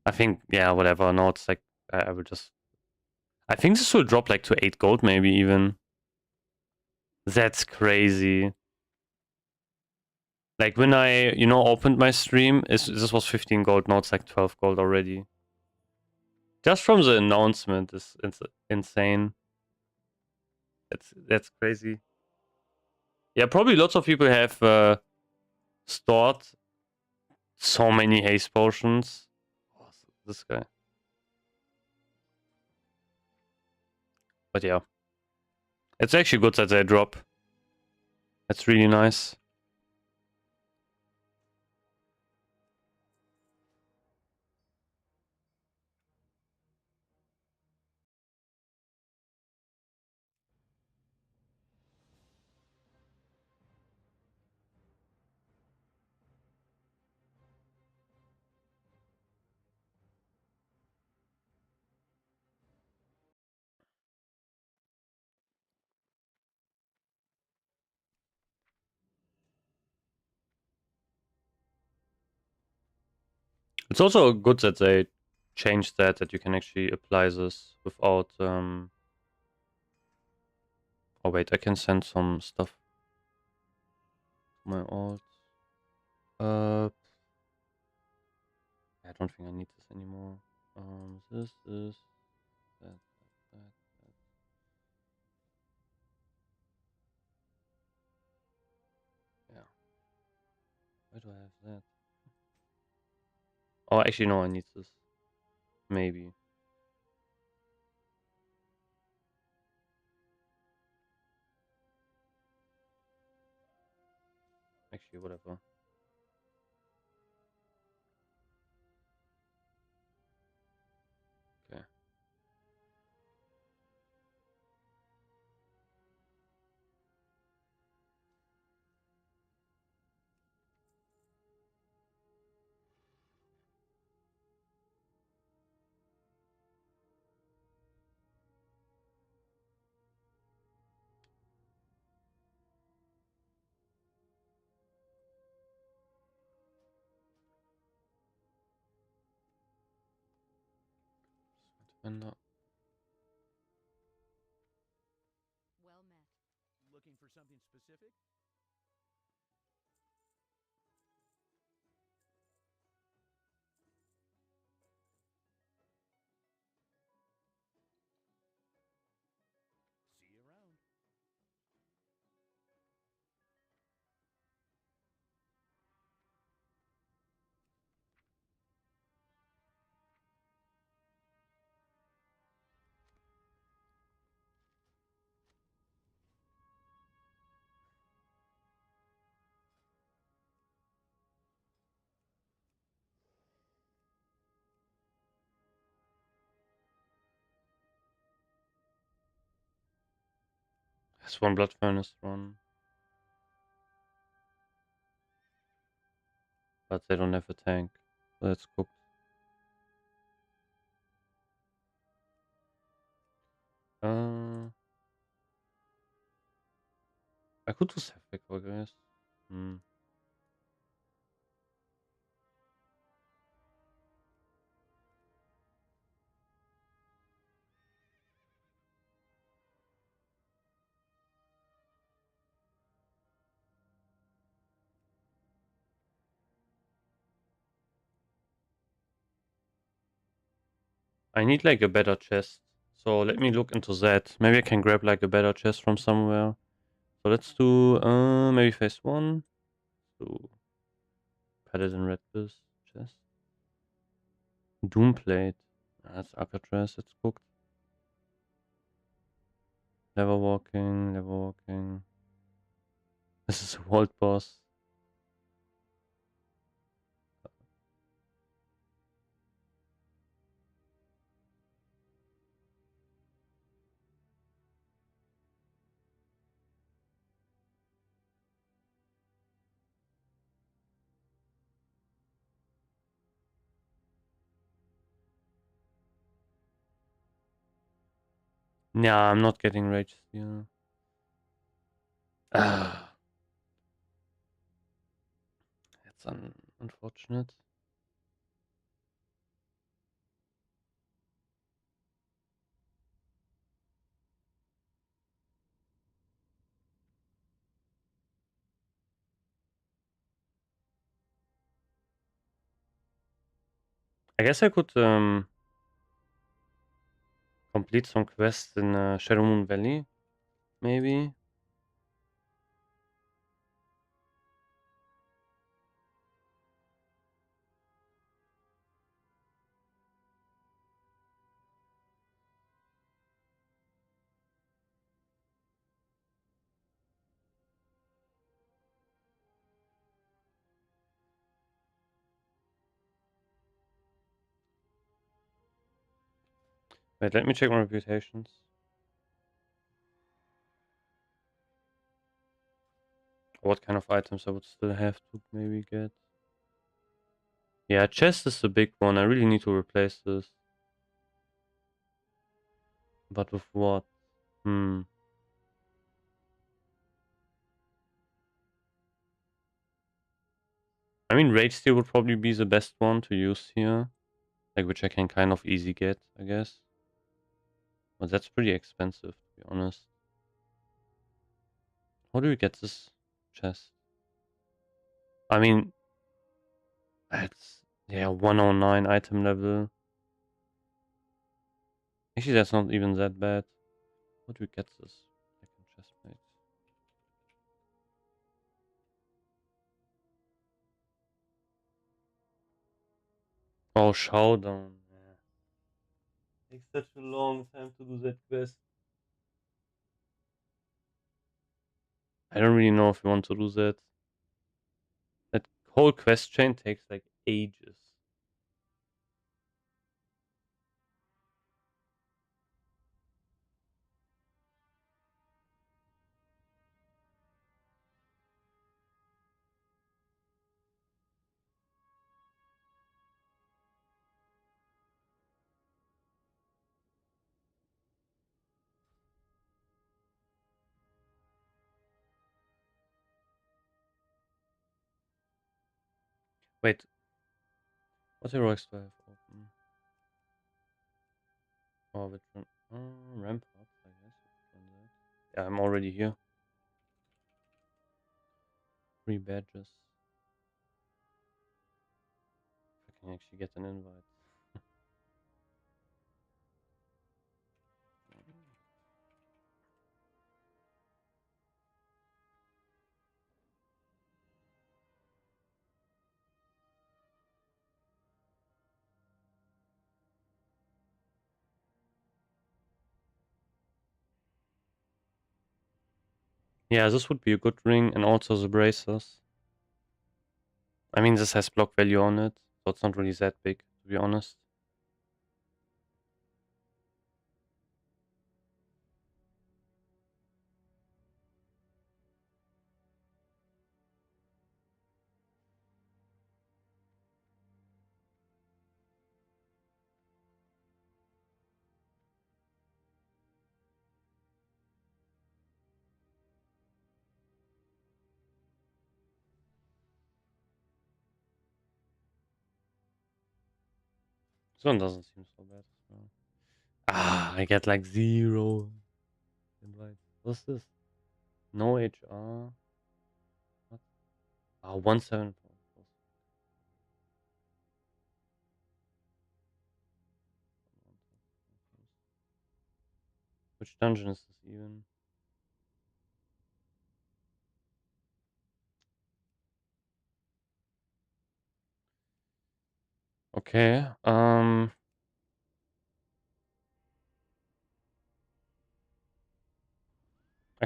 I think, yeah, whatever. No, it's like, I will just... I think this will drop like to 8 gold maybe even. That's crazy. Like when I, opened my stream, this was 15 gold. Now it's like 12 gold already. Just from the announcement it's insane. That's crazy. Yeah, probably lots of people have stored so many haste potions. Oh, this guy. But yeah. It's actually good that they drop. That's really nice. It's also good that they changed that you can actually apply this without oh wait, I can send some stuff to my alt. I don't think I need this anymore. This is that. Yeah. Why do I have that? Oh, actually, no, I need this. Maybe. Actually, whatever. Okay. Vendor. Well met. Looking for something specific? See you around. There's one blood furnace run. But they don't have a tank. So it's cooked. Uh, I could do Sephic, I guess. Hmm. I need like a better chest. So let me look into that. Maybe I can grab like a better chest from somewhere. So let's do maybe phase one. So Paladin Red Piss chest. Doomplate. That's Alcatraz, it's cooked. Lever walking, lever walking. This is a world boss. Yeah, I'm not getting rage here. Ah, that's unfortunate. I guess I could complete some quests in Shadow Moon Valley, maybe. Wait, let me check my reputations. What kind of items I would still have to maybe get. Yeah, chest is the big one. I really need to replace this. But with what? Hmm. I I mean, Rage Steel would probably be the best one to use here. Like, which I can kind of easy get, I guess. But that's pretty expensive, to be honest. How do we get this chest? I mean, that's, yeah, 109 item level. Actually, that's not even that bad. How do we get this? Second chest plate. Oh, Showdown. Yeah. Takes such a long time to do that quest. I don't really know if we want to do that. That whole quest chain takes like ages. Wait, what heroics do I have open? Oh, which one? Rampart, I guess. Which one is that? Yeah, I'm already here. 3 badges. If I can actually get an invite. Yeah, this would be a good ring, and also the bracers. I mean, this has block value on it, so it's not really that big, to be honest. This one doesn't seem so bad as well. Ah, I get like 0 invites. What's this? No HR. What? Ah, 174. Which dungeon is this even? Okay, I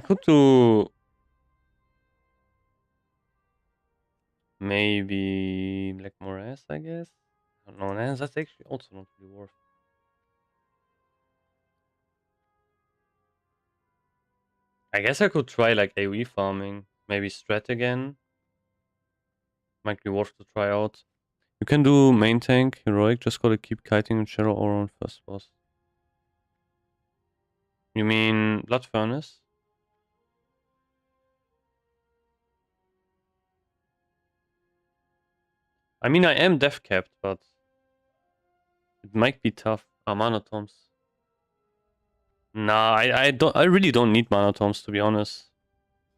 could do maybe Black Morass, I guess. I don't know, nah, that's actually also not really worth. I guess I could try like AoE farming, maybe Strat again. Might be worth to try out. You can do main tank, heroic, just gotta keep kiting and Shadow Aura on first boss. You mean Blood Furnace? I mean, I am death capped, but it might be tough. Ah, Mana Tomes. Nah, I really don't need Mana Tomes, to be honest.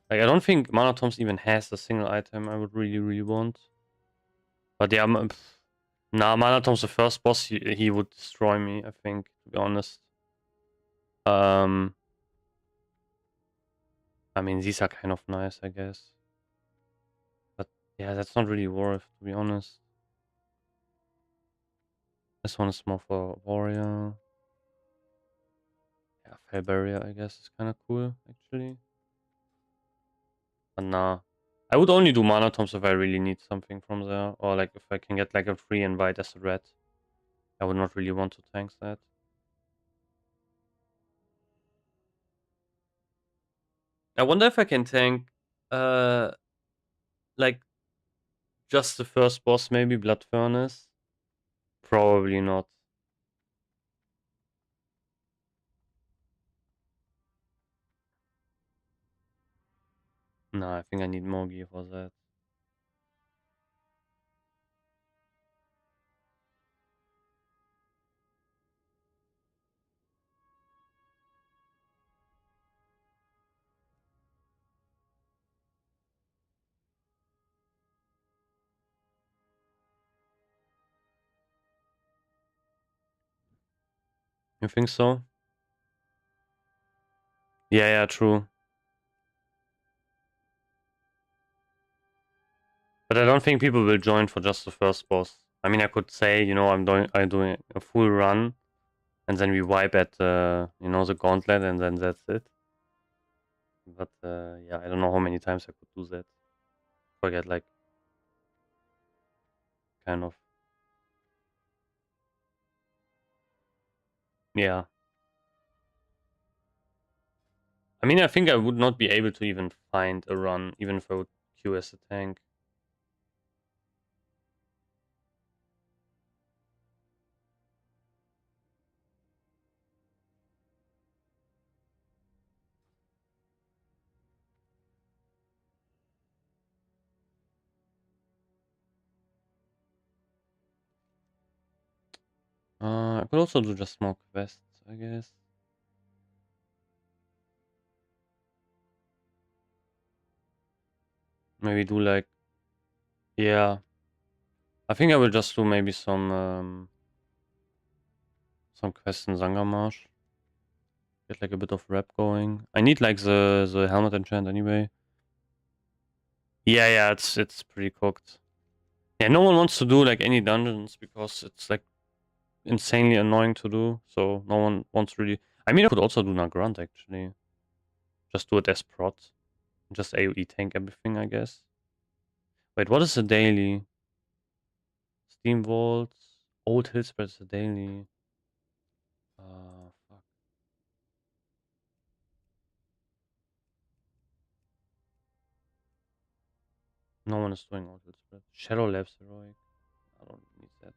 Like, I don't think Mana Tomes even has a single item I would really want. But yeah, nah, Mana Tomes the first boss, he would destroy me, I think, to be honest. Um, I mean, these are kind of nice, I guess. But yeah, that's not really worth, to be honest. This one is more for warrior. Yeah, Fell Barrier, I guess, is kind of cool, actually. But nah. I would only do Mana Tomes if I really need something from there. Or like if I can get like a free invite as a red. I would not really want to tank that. I wonder if I can tank uh like just the first boss, maybe Blood Furnace. Probably not. No, I think I need more gear for that. You think so? Yeah, true. But I don't think people will join for just the first boss. I mean, I could say, you know, I'm doing a full run, and then we wipe at you know, the gauntlet, and then that's it. But yeah, I don't know how many times I could do that. Forget, like, kind of. Yeah. I mean, I think I would not be able to even find a run, even if I would queue as a tank. I could also do just more quests, I guess. Maybe do like, yeah. I think I will just do maybe some quests in Sangamarsh. Get like a bit of rep going. I need like the helmet enchant anyway. Yeah, it's pretty cooked. Yeah, no one wants to do like any dungeons because it's like insanely annoying to do. So no one wants really. I mean, I could also do Nagrand actually. Just do it as prot. Just AoE tank everything, I guess. Wait, what is the daily? Steam Vaults. Old Hill Spread is the daily. Fuck. No one is doing Old Hill Spread. Shadow Labs Heroic. I don't need that.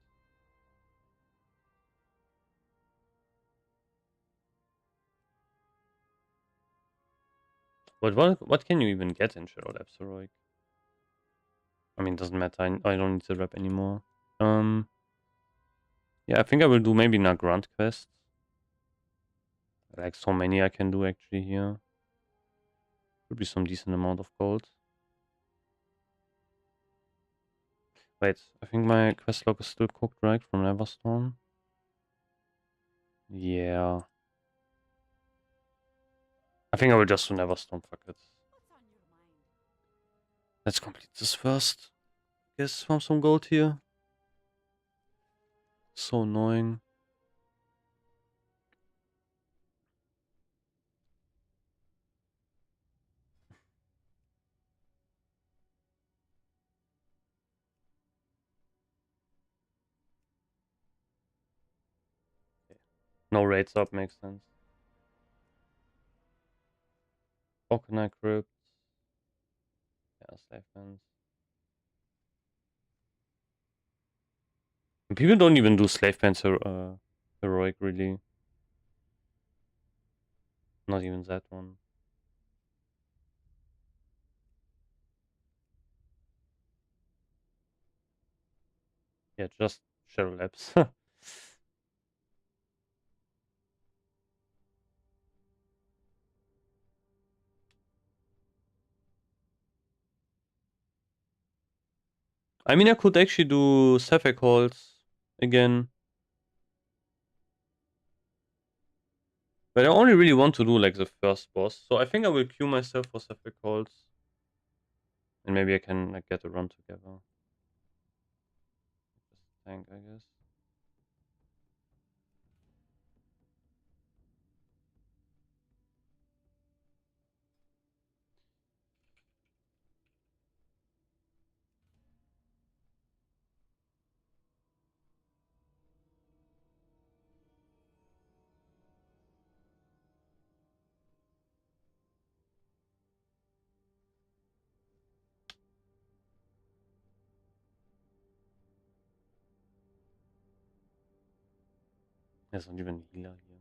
But what can you even get in Shadow Labs Heroic? I mean, doesn't matter. I don't need the rep anymore. Um, yeah, I think I will do maybe Nagrand quest. Like so many I can do actually here. Could be some decent amount of gold. Wait, I think my quest log is still cooked, right? From Neverstone. Yeah. I think I will just do Neverstone, fuck it. What's on your mind? Let's complete this first. Guess from some gold here. So annoying. No raids up makes sense. Okana Crypt. Yeah, slave fence. And people don't even do slave fence heroic really. Not even that one. Yeah, just Shadow Labs. I mean, I could actually do Sapphire Calls again. But I only really want to do like the first boss. So I think I will queue myself for Sapphire Calls. And maybe I can like get a run together. Just tank, I guess. There's not even a healer here.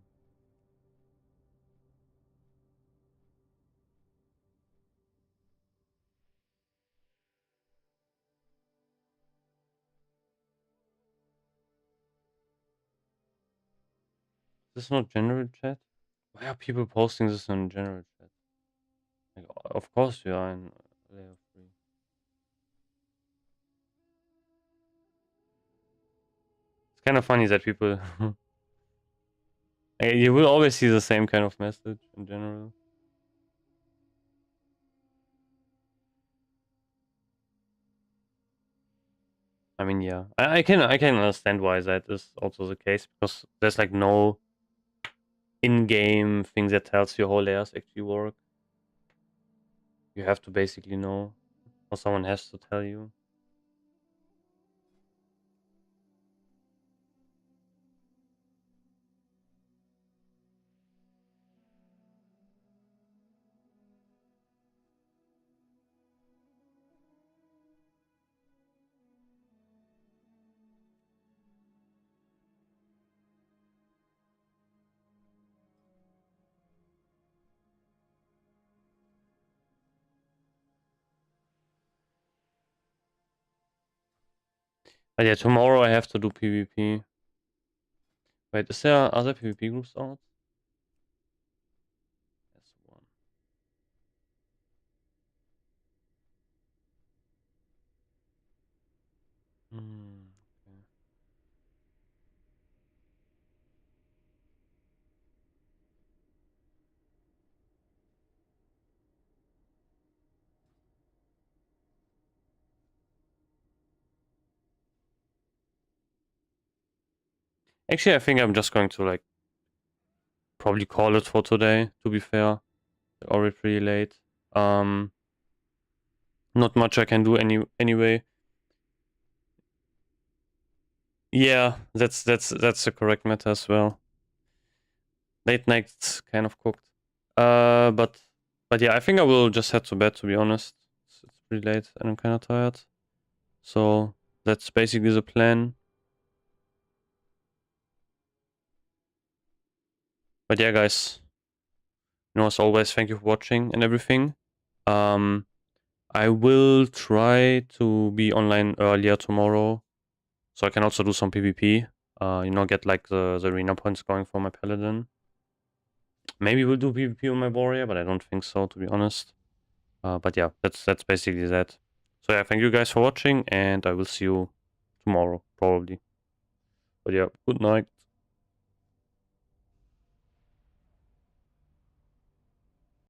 This is not general chat? Why are people posting this on general chat? Like, of course you are in layer 3. It's kind of funny that people You will always see the same kind of message in general. I mean, yeah, I can understand why that is also the case, because there's like no in-game thing that tells you how layers actually work. You have to basically know, or someone has to tell you. But yeah, tomorrow I have to do PvP. Wait, is there other PvP groups out? Yes, one. Hmm. Okay. Actually, I think I'm just going to like probably call it for today. To be fair, already pretty late. Not much I can do anyway. Yeah, that's the correct meta as well. Late night's kind of cooked. But yeah, I think I will just head to bed, to be honest. It's pretty late and I'm kind of tired. So that's basically the plan. But yeah, guys, as always, thank you for watching and everything. I will try to be online earlier tomorrow, so I can also do some PvP. Get like the arena points going for my paladin. Maybe we'll do PvP on my warrior, but I don't think so, to be honest. But yeah, that's basically that. So yeah, thank you guys for watching, and I will see you tomorrow, probably. But yeah, good night.